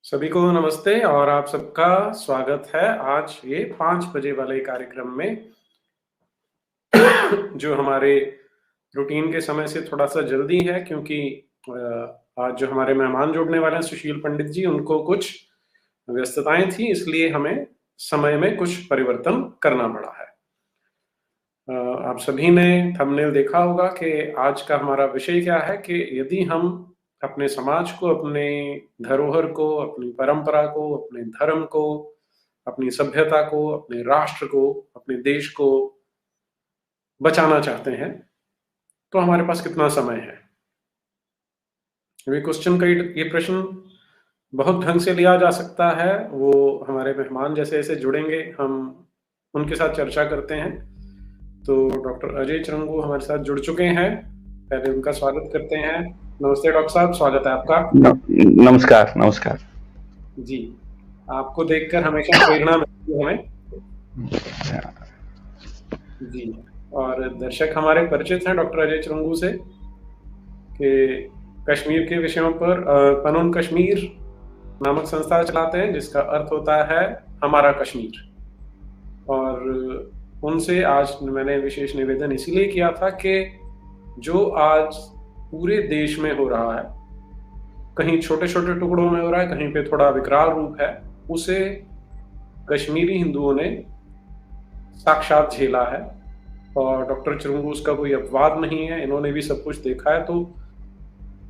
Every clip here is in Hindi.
सभी को नमस्ते और आप सबका स्वागत है आज ये 5 बजे वाले कार्यक्रम में जो हमारे रूटीन के समय से थोड़ा-सा जल्दी है क्योंकि आज जो हमारे मेहमान जुड़ने वाले हैं सुशील पंडित जी, उनको कुछ व्यस्तताएँ थी, इसलिए हमें समय में कुछ परिवर्तन करना पड़ा है। आप सभी ने थंबनेल देखा होगा कि आज का हमारा विषय क्या है कि यदि हम अपने समाज को, अपने धरोहर को, अपनी परंपरा को, अपने धर्म को, अपनी सभ्यता को, अपने राष्ट्र को, अपने देश को बचाना चाहते हैं, तो हमारे पास कितना समय है? ये प्रश्न बहुत ढंग से लिया जा सकता है। वो हमारे मेहमान जैसे-जैसे जुड़ेंगे, हम उनके साथ चर्चा करते हैं। तो डॉक्टर अजय चरंगू हमारे साथ जुड़ चुके हैं। पहले उनका स्वागत करते हैं। नमस्ते डॉक्टर साहब, स्वागत है आपका। नमस्कार। नमस्कार जी, आपको देखकर हमेशा प्रेरणा मिलती है हमें। जी, और दर्शक हमारे परिचित हैं डॉक्टर अजय चरंगू से कि कश्मीर के विषयों पर पनून कश्मीर नामक संस्था चलाते हैं, जिसका अर्थ होता है हमारा कश्मीर। और उनसे आज मैंने विशेष निवेदन इसीलिए किया था कि जो आज पूरे देश में हो रहा है, कहीं छोटे-छोटे टुकड़ों में हो रहा है, कहीं पे थोड़ा विकराल रूप है, उसे कश्मीरी हिंदुओं ने साक्षात झेला है। और डॉक्टर चरंगू उसका कोई अपवाद नहीं है, इन्होंने भी सब कुछ देखा है। तो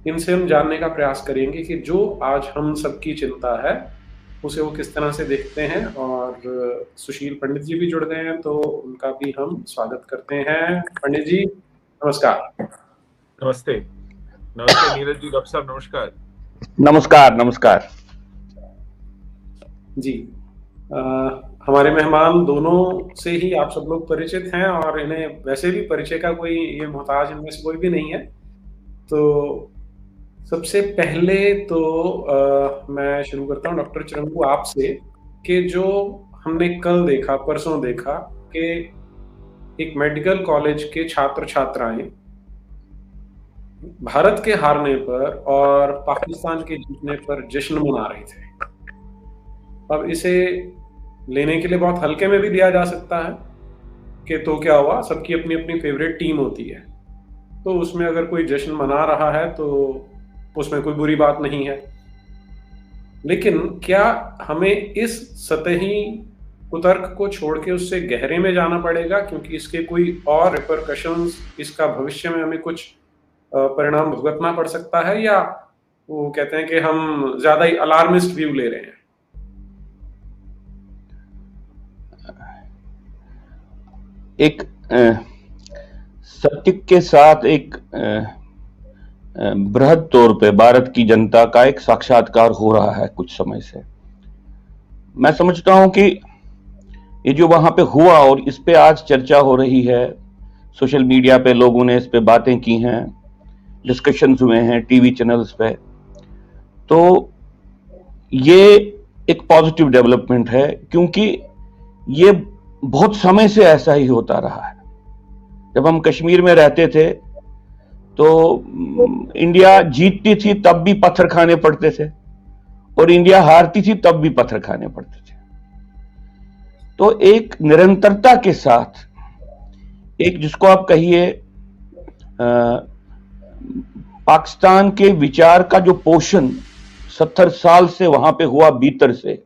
इनसे हम जानने का प्रयास करेंगे कि जो आज हम सबकी चिंता है, उसे वो किस तरह से देखते हैं। और सुशील पंडित जी भी जुड़ गए हैं, तो उनका भी हम स्वागत करते हैं। पंडित जी, नमस्कार। नमस्ते। नमस्ते नीरज जी, डॉक्टर साहब नमस्कार। नमस्कार। नमस्कार जी, हमारे मेहमान दोनों से ही आप सब लोग परिचित हैं और इन्हें वैसे भी परिचय का कोई ये मोहताज इनमें से कोई भी नहीं है। तो सबसे पहले तो मैं शुरू करता हूँ डॉक्टर चरंगू आपसे कि जो हमने कल देखा, परसों देखा कि एक मेडिकल कॉलेज के छात्र-छात्राएं भारत के हारने पर और पाकिस्तान के जीतने पर जश्न मना रहे थे। अब इसे लेने के लिए बहुत हल्के में भी लिया जा सकता है कि तो क्या हुआ, सबकी अपनी-अपनी फेवरेट टीम होती है। तो उसमें अगर कोई जश्न मना रहा है तो उसमें कोई बुरी बात नहीं है। लेकिन क्या हमें इस सतही कुतर्क को छोड़ के उससे गहरे में जाना पड़ेगा, क्योंकि इसके कोई और रिपरकशंस, इसका भविष्य में हमें कुछ परिणाम भुगतना पड़ सकता है, या वो कहते हैं कि हम ज्यादा ही अलार्मिस्ट व्यू ले रहे हैं? एक सत्य के साथ एक बृहद तौर पे भारत की जनता का एक साक्षात्कार हो रहा है कुछ समय से। मैं समझता हूं कि ये जो वहां पे हुआ और इस पे आज चर्चा हो रही है, सोशल मीडिया पे लोगों ने इस पे बातें की हैं, डिस्कशंस हुए हैं टीवी चैनल्स पे, तो ये एक पॉजिटिव डेवलपमेंट है, क्योंकि ये बहुत समय से ऐसा ही होता रहा है। जब हम कश्मीर में रहते थे तो इंडिया जीतती थी तब भी पत्थर खाने पड़ते थे, और इंडिया हारती थी तब भी पत्थर खाने पड़ते थे। तो एक निरंतरता के साथ, एक जिसको आप कहिए पाकिस्तान के विचार का जो पोषण 70 साल से वहां पे हुआ भीतर से,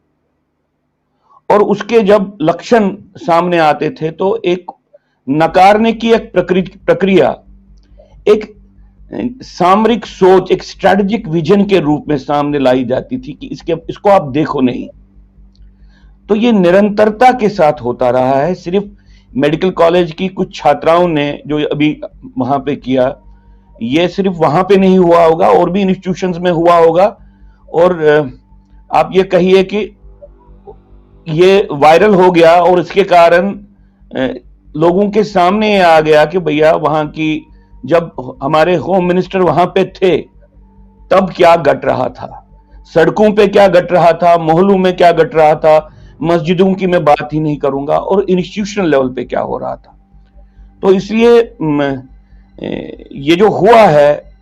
और उसके जब लक्षण सामने आते थे तो एक नकारने की एक प्रक्रिया, एक सामरिक सोच, एक स्ट्रेटेजिक विजन के रूप में सामने लाई जाती थी कि इसको आप देखो नहीं। तो ये निरंतरता के साथ होता रहा है। सिर्फ मेडिकल कॉलेज की कुछ छात्राओं ने जो अभी वहां पे किया, ये सिर्फ वहां पे नहीं हुआ होगा, और भी इंस्टीट्यूशंस में हुआ होगा। और आप ये कहिए कि ये वायरल हो गया और इसके कारण लोगों के सामने आ गया कि भैया वहां की, जब हमारे होम मिनिस्टर वहां पे थे तब क्या घट रहा था, सड़कों पे क्या घट रहा था, मोहल्लों में क्या घट रहा था, मस्जिदों की मैं बात ही नहीं करूंगा, और इंस्टीट्यूशनल लेवल पे क्या हो रहा था। तो इसलिए ये जो हुआ है,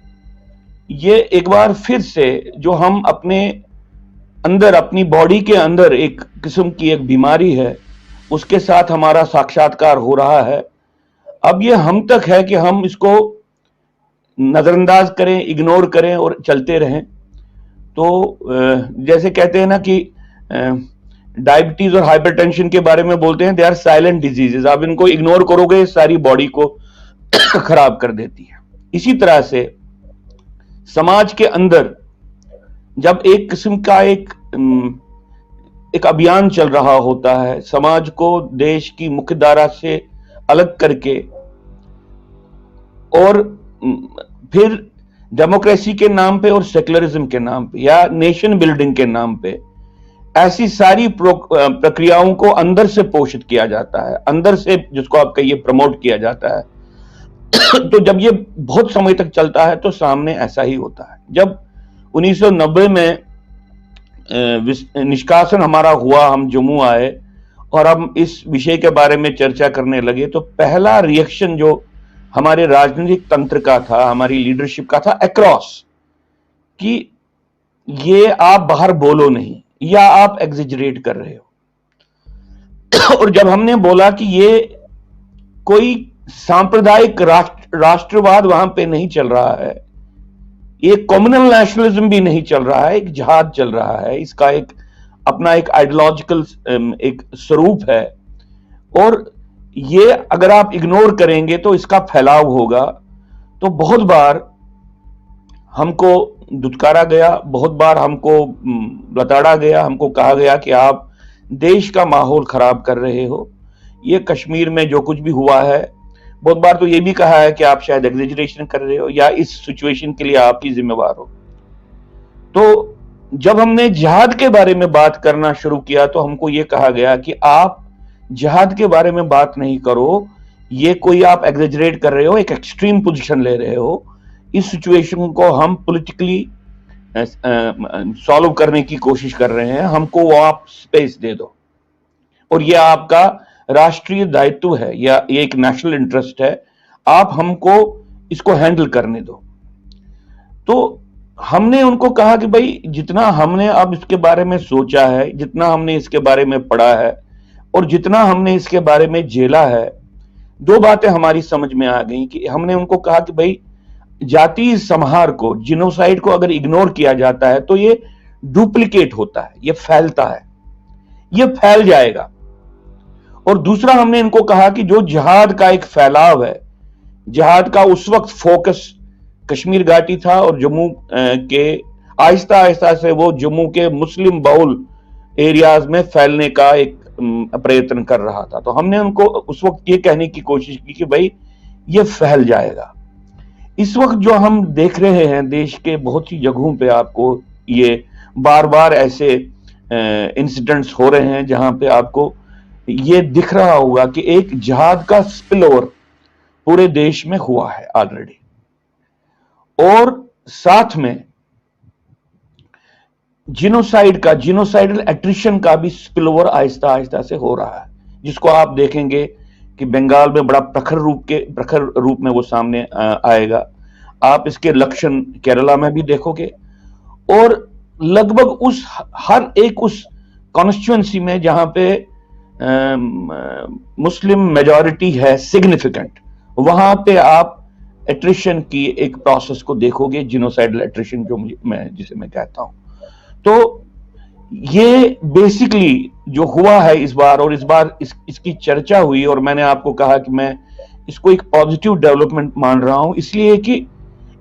ये एक बार फिर से जो हम अपने अंदर, अपनी बॉडी के अंदर एक किस्म की एक बीमारी है, उसके साथ हमारा साक्षात्कार हो रहा है। अब ये हम तक है कि हम इसको नजरअंदाज करें, इग्नोर करें और चलते रहें। तो जैसे कहते हैं ना कि डायबिटीज और हाइपरटेंशन के बारे में बोलते हैं, दे आर साइलेंट डिजीजेस। आप इनको इग्नोर करोगे, सारी बॉडी को खराब कर देती है। इसी तरह से समाज के अंदर जब एक किस्म का एक अभियान चल रहा होता है, समाज को देश की मुख्य धारा से अलग करके और फिर डेमोक्रेसी के नाम पे और सेक्युलरिज्म के नाम पे या नेशन बिल्डिंग के नाम पे ऐसी सारी प्रक्रियाओं को अंदर से पोषित किया जाता है, अंदर से जिसको आप कहिए प्रमोट किया जाता है। तो जब ये बहुत समय तक चलता है तो सामने ऐसा ही होता है। जब 1990 में निष्कासन हमारा हुआ, हम जम्मू आए और हम इस विषय के बारे में चर्चा करने लगे, तो पहला रिएक्शन जो हमारे राजनीतिक तंत्र का था, हमारी लीडरशिप का था अक्रॉस, कि ये आप बाहर बोलो नहीं या आप एग्जेजरेट कर रहे हो। और जब हमने बोला कि ये कोई सांप्रदायिक राष्ट्रवाद वहां पे नहीं चल रहा है, ये कम्युनल नेशनलिज्म भी नहीं चल रहा है, एक जिहाद चल रहा है, इसका एक अपना एक आइडियोलॉजिकल एक स्वरूप है, और ये अगर आप इग्नोर करेंगे तो इसका फैलाव होगा। तो बहुत बार हमको दुत्कारा गया, बहुत बार हमको बताड़ा गया, हमको कहा गया कि आप देश का माहौल खराब कर रहे हो, ये कश्मीर में जो कुछ भी हुआ है। बहुत बार तो ये भी कहा है कि आप शायद एग्जेजरेशन कर रहे हो या इस सिचुएशन के लिए आप ही जिम्मेवार हो। तो जब हमने जिहाद के बारे में बात करना शुरू किया तो हमको ये कहा गया कि आप जिहाद के बारे में बात नहीं करो, ये कोई आप एग्जेजरेट कर रहे हो, एक एक्सट्रीम पोजीशन ले रहे हो, इस सिचुएशन को हम पॉलिटिकली सॉल्व करने की कोशिश कर रहे हैं, हमको वो आप स्पेस दे दो, और ये आपका राष्ट्रीय दायित्व है या ये एक नेशनल इंटरेस्ट है, आप हमको इसको हैंडल करने दो। तो हमने उनको कहा कि भाई जितना हमने अब इसके बारे में सोचा है, जितना हमने इसके बारे में पढ़ा है और जितना हमने इसके बारे में झेला है, दो बातें हमारी समझ में आ गई। कि हमने उनको कहा कि भाई जातीय संहार को, जिनोसाइड को अगर इग्नोर किया जाता है तो ये डुप्लीकेट होता है, ये फैलता है, ये फैल जाएगा। और दूसरा हमने इनको कहा कि जो जिहाद का एक फैलाव है, जिहाद का उस वक्त फोकस कश्मीर घाटी था और जम्मू के आहिस्ता आहिस्ता से वो जम्मू के मुस्लिम बहुल एरियाज में फैलने का एक प्रयत्न कर रहा था। तो हमने उनको उस वक्त ये कहने की कोशिश की कि भाई ये फैल जाएगा। इस वक्त जो हम देख रहे हैं देश के बहुत सी जगहों पे, आपको ये बार बार ऐसे इंसिडेंट्स हो रहे हैं जहां पे आपको ये दिख रहा होगा कि एक जिहाद का स्पिल ओवर पूरे देश में हुआ है ऑलरेडी, और साथ में जिनोसाइडल एट्रिशन का भी स्पिल ओवर आहिस्ता आहिस्ता से हो रहा है, जिसको आप देखेंगे कि बंगाल में बड़ा प्रखर रूप में वो सामने आएगा। आप इसके लक्षण केरला में भी देखोगे, और लगभग उस हर एक उस कॉन्स्टिट्यूएंसी में जहां पे मुस्लिम मेजॉरिटी है सिग्निफिकेंट, वहां पे आप एट्रिशन की एक प्रोसेस को देखोगे, जिनोसाइडल एट्रिशन जिसे मैं कहता हूं। तो ये बेसिकली जो हुआ है इस बार, और इस बार इसकी चर्चा हुई, और मैंने आपको कहा कि मैं इसको एक पॉजिटिव डेवलपमेंट मान रहा हूं, इसलिए कि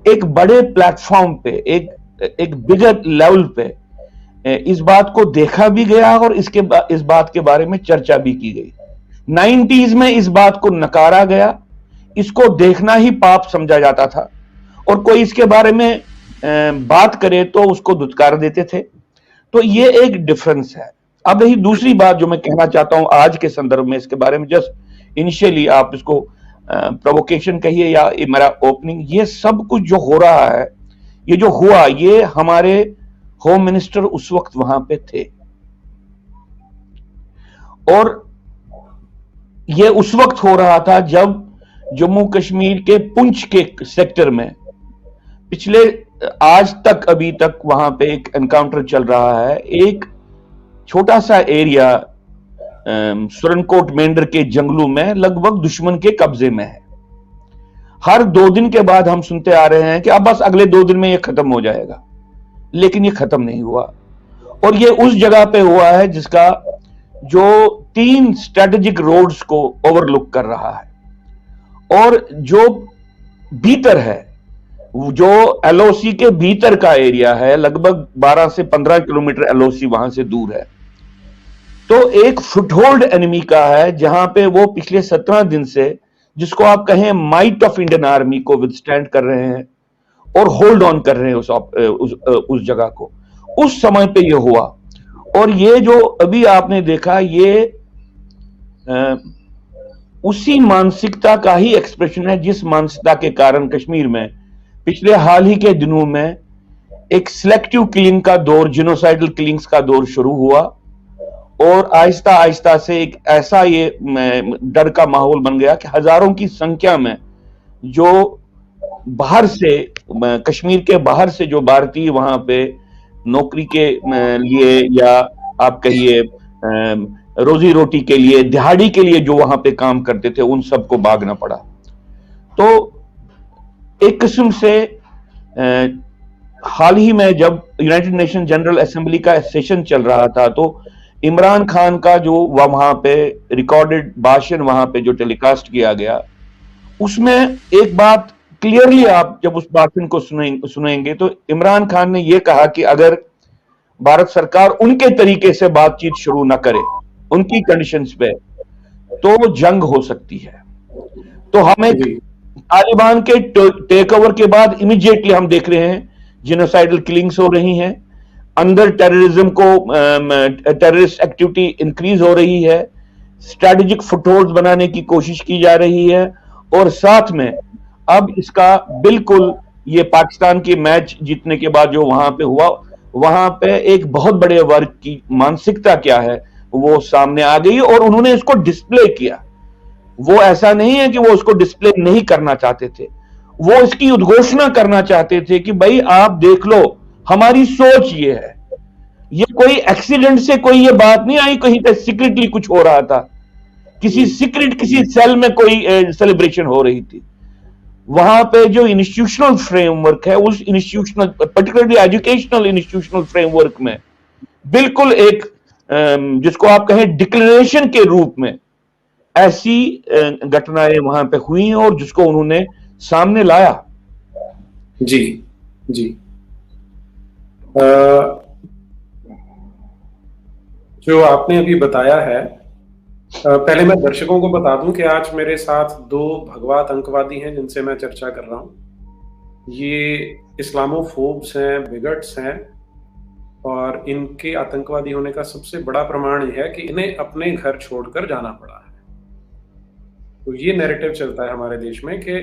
एक बड़े प्लेटफॉर्म पे, एक बिगर लेवल पे इस बात को देखा भी गया और इस बात के बारे में चर्चा भी की गई। 90s में इस बात को नकारा गया, इसको देखना ही पाप समझा जाता था, और कोई इसके बारे में बात करे तो उसको दुत्कार देते थे। तो ये एक डिफरेंस है। अब यही दूसरी बात जो मैं कहना चाहता हूं आज के संदर्भ में, इसके बारे में जस्ट इनिशियली आप इसको प्रोवोकेशन कहिए या मेरा ओपनिंग, ये सब कुछ जो हो रहा है, ये जो हुआ, ये हमारे होम मिनिस्टर उस वक्त वहां पे थे, और ये उस वक्त हो रहा था जब जम्मू कश्मीर के पुंछ के सेक्टर में पिछले आज तक अभी तक वहां पे एक एनकाउंटर चल रहा है। एक छोटा सा एरिया सुरनकोट मेंढर के जंगलों में लगभग दुश्मन के कब्जे में है। हर 2 दिन के बाद हम सुनते आ रहे हैं कि अब बस अगले 2 दिन में ये खत्म हो जाएगा, लेकिन ये खत्म नहीं हुआ। और ये उस जगह पे हुआ है जिसका जो 3 स्ट्रेटेजिक रोड्स को ओवरलुक कर रहा है, और जो भीतर है, जो एलओसी के भीतर का एरिया है, लगभग 12 से 15 किलोमीटर एलओसी वहां से दूर है। तो एक फुटहोल्ड एनिमी का है जहां पे वो पिछले 17 दिन से, जिसको आप कहें माइट ऑफ इंडियन आर्मी को विदस्टैंड कर रहे हैं और होल्ड ऑन कर रहे हैं उस जगह को। उस समय पे ये हुआ। और ये जो अभी आपने देखा, ये उसी मानसिकता का ही एक्सप्रेशन है जिस मानसिकता के कारण कश्मीर में पिछले हाल ही के दिनों में एक सिलेक्टिव किलिंग का दौर, जिनोसाइडल किलिंग्स का दौर शुरू हुआ, और आहिस्ता आहिस्ता से एक ऐसा ये डर का माहौल बन गया कि हजारों की संख्या में जो बाहर से, कश्मीर के बाहर से जो भारतीय वहां पे नौकरी के लिए या आप कहिए रोजी रोटी के लिए, दिहाड़ी के लिए जो वहां पे काम करते थे, उन सबको भागना पड़ा। तो एक किस्म से हाल ही में जब यूनाइटेड नेशन जनरल असेंबली का सेशन चल रहा था, तो इमरान खान का जो वहां पे रिकॉर्डेड भाषण वहां पे जो टेलीकास्ट किया गया, उसमें एक बात क्लियरली आप जब उस भाषण को सुनेंगे तो इमरान खान ने यह कहा कि अगर भारत सरकार उनके तरीके से बातचीत शुरू ना करे, उनकी कंडीशंस पे, तो जंग हो सकती है। तो हम एक तालिबान के टेक ओवर के बाद इमीडिएटली हम देख रहे हैं जिनोसाइडल किलिंग्स हो रही हैं, अंदर टेररिज्म को, टेररिस्ट एक्टिविटी इंक्रीज हो रही है, स्ट्रेटेजिक फुटहोल्ड बनाने की कोशिश की जा रही है, और साथ में अब इसका बिल्कुल ये पाकिस्तान के मैच जीतने के बाद जो वहां पे हुआ, वहां पे एक बहुत बड़े वर्ग की मानसिकता क्या है वो सामने आ गई, और उन्होंने इसको डिस्प्ले किया। वो ऐसा नहीं है कि वो उसको डिस्प्ले नहीं करना चाहते थे, वो इसकी उद्घोषणा करना चाहते थे कि भाई आप देख लो, हमारी सोच ये है। ये कोई एक्सीडेंट से कोई ये बात नहीं आई, कहीं पे सीक्रेटली कुछ हो रहा था, किसी सीक्रेट किसी सेल में कोई सेलिब्रेशन हो रही थी। वहां पे जो इंस्टीट्यूशनल फ्रेमवर्क है, उस institutional, particularly educational institutional framework में बिल्कुल एक जिसको आप कहें डिक्लेरेशन के रूप में ऐसी घटनाएं वहां पे हुई हैं, और जिसको उन्होंने सामने लाया। जी जी। जो आपने अभी बताया है, पहले मैं दर्शकों को बता दूं कि आज मेरे साथ 2 भगवा आतंकवादी हैं जिनसे मैं चर्चा कर रहा हूं। ये इस्लामोफोब्स हैं, बिगट्स हैं, और इनके आतंकवादी होने का सबसे बड़ा प्रमाण यह है कि इन्हें अपने घर छोड़कर जाना पड़ा है। तो ये नैरेटिव चलता है हमारे देश में कि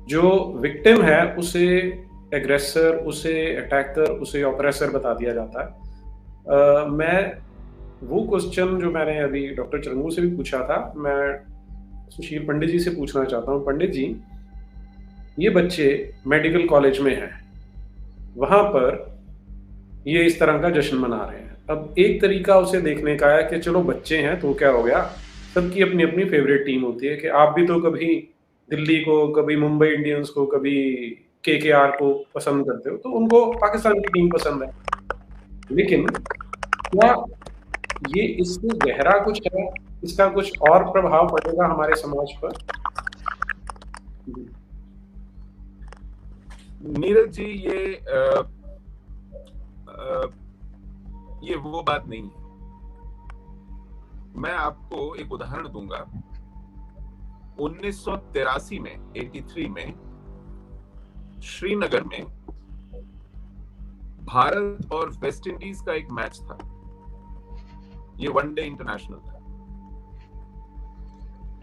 जो विक्टिम है उसे एग्रेसर, उसे अटैकर, उसे ऑपरेसर बता दिया जाता है। मैं वो क्वेश्चन जो मैंने अभी डॉक्टर चरंगू से भी पूछा था, मैं सुशील पंडित जी से पूछना चाहता हूँ। पंडित जी, ये बच्चे मेडिकल कॉलेज में हैं, वहां पर ये इस तरह का जश्न मना रहे हैं। अब एक तरीका उसे देखने का है कि चलो बच्चे हैं तो क्या हो गया, सबकी अपनी अपनी फेवरेट टीम होती है, कि आप भी तो कभी दिल्ली को, कभी मुंबई इंडियंस को, कभी केकेआर को पसंद करते हो, तो उनको पाकिस्तान की टीम पसंद है। लेकिन क्या ये इससे गहरा कुछ है, इसका कुछ और प्रभाव पड़ेगा हमारे समाज पर? नीरज जी, ये वो बात नहीं है। मैं आपको एक उदाहरण दूंगा। 1983 में, 83 में श्रीनगर में भारत और वेस्ट इंडीज का एक मैच था। ये वनडे इंटरनेशनल था,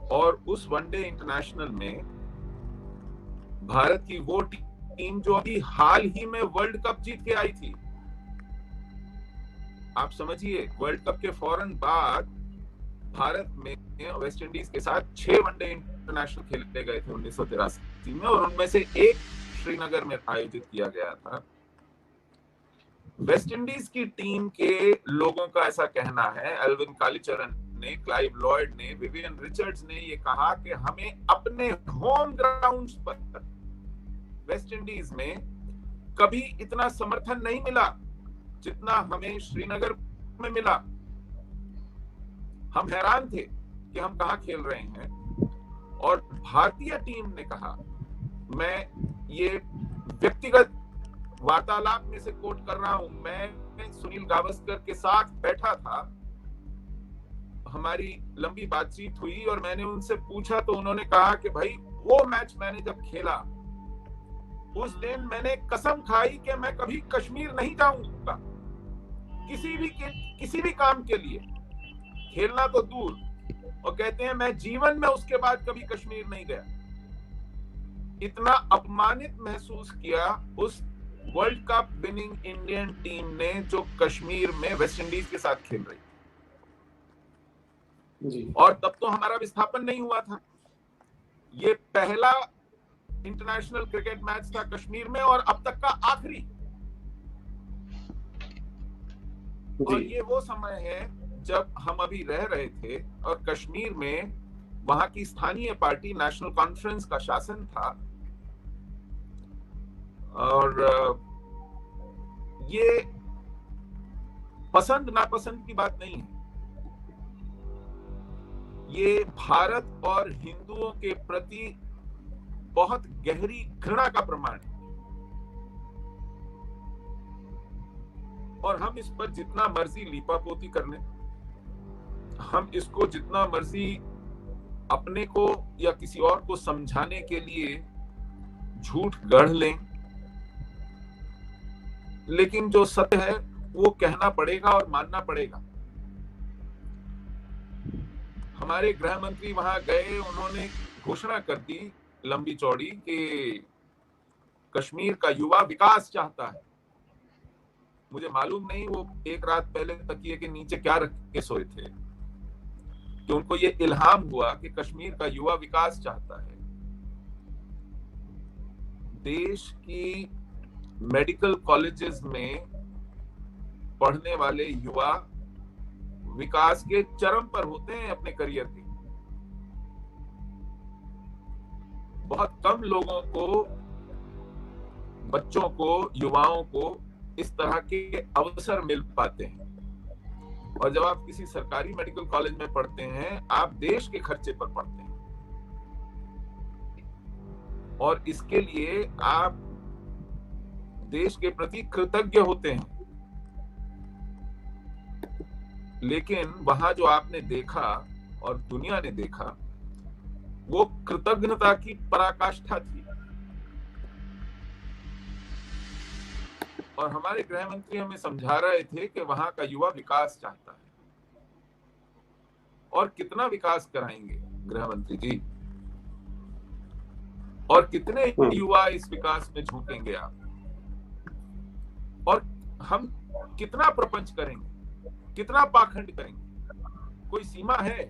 और उस वनडे इंटरनेशनल में भारत की वो टीम जो अभी हाल ही में वर्ल्ड कप जीत के आई थी, आप समझिए, वर्ल्ड कप के फौरन बाद भारत में वेस्ट इंडीज के साथ 6 वनडे इंटरनेशनल खेले गए थे 1983 में, और उनमें से एक श्रीनगर में आयोजित किया गया था। वेस्ट इंडीज की टीम के लोगों का ऐसा कहना है, एल्विन कालीचरण ने, क्लाइव लॉयड ने, विवियन रिचर्ड्स ने ये कहा कि हमें अपने होम ग्राउंड्स पर वेस्ट इंडीज में कभी इतना समर्थन नहीं मिला जितना हमें श्रीनगर में मिला। हम हैरान थे कि हम कहां खेल रहे हैं। और भारतीय टीम ने कहा, मैं ये व्यक्तिगत वार्तालाप में से कोट कर रहा हूं, मैं सुनील गावस्कर के साथ बैठा था, हमारी लंबी बातचीत हुई और मैंने उनसे पूछा तो उन्होंने कहा कि भाई वो मैच मैंने जब खेला उस दिन मैंने कसम खाई कि मैं कभी कश्मीर नहीं जाऊंगा किसी भी काम के लिए, खेलना तो दूर, और कहते हैं मैं जीवन में उसके बाद कभी कश्मीर नहीं गया। इतना अपमानित महसूस किया उस world cup winning Indian team ने जो कश्मीर में वेस्ट इंडीज के साथ खेल रही जी। और तब तो हमारा विस्थापन नहीं हुआ था। ये पहला इंटरनेशनल क्रिकेट मैच था कश्मीर में और अब तक का आखिरी। और ये वो समय है जब हम अभी रह रहे थे और कश्मीर में वहां की स्थानीय पार्टी नेशनल कॉन्फ्रेंस का शासन था। और ये पसंद नापसंद की बात नहीं है, ये भारत और हिंदुओं के प्रति बहुत गहरी घृणा का प्रमाण है। और हम इस पर जितना मर्जी लीपापोती कर लें, हम इसको जितना मर्जी अपने को या किसी और को समझाने के लिए झूठ गढ़ लें, लेकिन जो सत्य है वो कहना पड़ेगा और मानना पड़ेगा। हमारे गृह मंत्री वहां गए, उन्होंने घोषणा कर दी लंबी चौड़ी कि कश्मीर का युवा विकास चाहता है। मुझे मालूम नहीं वो एक रात पहले तकिए के नीचे क्या रख के सोए थे कि उनको ये इल्हाम हुआ कि कश्मीर का युवा विकास चाहता है। देश की मेडिकल कॉलेजेस में पढ़ने वाले युवा विकास के चरम पर होते हैं अपने करियर के। बहुत कम लोगों को, बच्चों को, युवाओं को इस तरह के अवसर मिल पाते हैं। और जब आप किसी सरकारी मेडिकल कॉलेज में पढ़ते हैं, आप देश के खर्चे पर पढ़ते हैं और इसके लिए आप देश के प्रति कृतज्ञ होते हैं। लेकिन वहां जो आपने देखा और दुनिया ने देखा, वो कृतज्ञता की पराकाष्ठा थी। और हमारे गृह मंत्री हमें समझा रहे थे कि वहां का युवा विकास चाहता है। और कितना विकास कराएंगे गृह मंत्री जी, और कितने युवा इस विकास में झोंकेंगे आप, और हम कितना प्रपंच करेंगे, कितना पाखंड करेंगे, कोई सीमा है।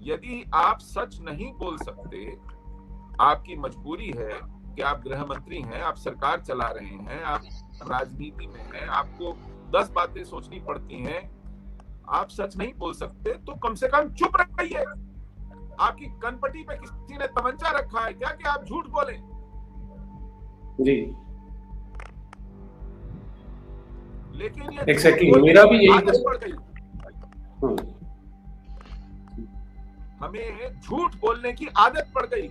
यदि आप सच नहीं बोल सकते, आपकी मजबूरी है कि आप गृह मंत्री हैं, आप सरकार चला रहे हैं, आप राजनीति में हैं, आपको 10 बातें सोचनी पड़ती हैं, आप सच नहीं बोल सकते तो कम से कम चुप रहिए। आपकी कनपटी पे किसी ने तमंचा रखा है क्या कि आप झूठ बोलें? जी लेकिन ये एग्जैक्टली मेरा भी यही आदत पड़ गई। हमें झूठ बोलने की आदत पड़ गई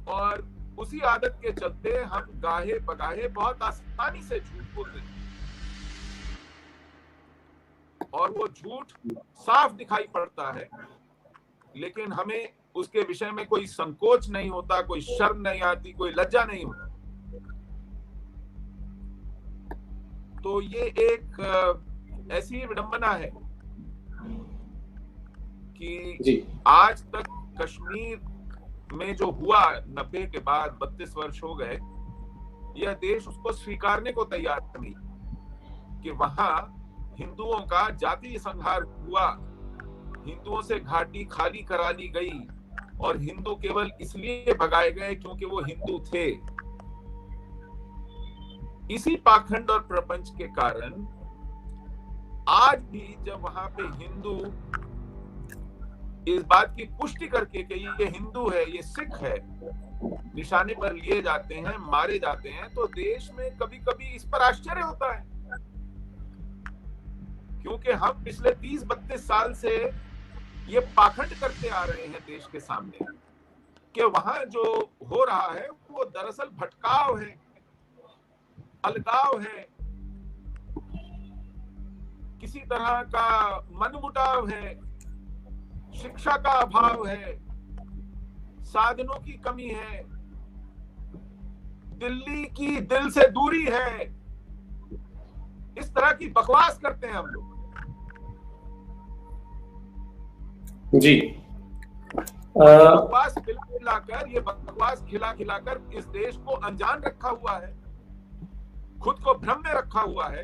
और उसी आदत के चलते हम गाहे बगाहे बहुत आसानी से झूठ बोल देते हैं और वो झूठ साफ दिखाई पड़ता है, लेकिन हमें उसके विषय में कोई संकोच नहीं होता, कोई शर्म नहीं आती, कोई लज्जा नहीं होती। तो ये एक ऐसी विडंबना है कि आज तक कश्मीर में जो हुआ 90 के बाद 32 वर्ष हो गए, यह देश उसको स्वीकारने को तैयार नहीं कि वहां हिंदुओं का जातीय संहार हुआ, हिंदुओं से घाटी खाली करा ली गई और हिंदू केवल इसलिए भगाए गए क्योंकि वो हिंदू थे। इसी पाखंड और प्रपंच के कारण आज भी जब वहां पे हिंदू इस बात की पुष्टि करके कि ये हिंदू है, ये सिख है, निशाने पर लिए जाते हैं, मारे जाते हैं, तो देश में कभी कभी इस पर आश्चर्य होता है, क्योंकि हम पिछले 30-32 साल से ये पाखंड करते आ रहे हैं देश के सामने कि वहां जो हो रहा है वो दरअसल भटकाव है, अलगाव है, किसी तरह का मनमुटाव है, शिक्षा का अभाव है, साधनों की कमी है, दिल्ली की दिल से दूरी है। इस तरह की बकवास करते हैं हम लोग। जी बकवास खिलाकर, ये बकवास खिलाकर इस देश को अनजान रखा हुआ है, खुद को भ्रम में रखा हुआ है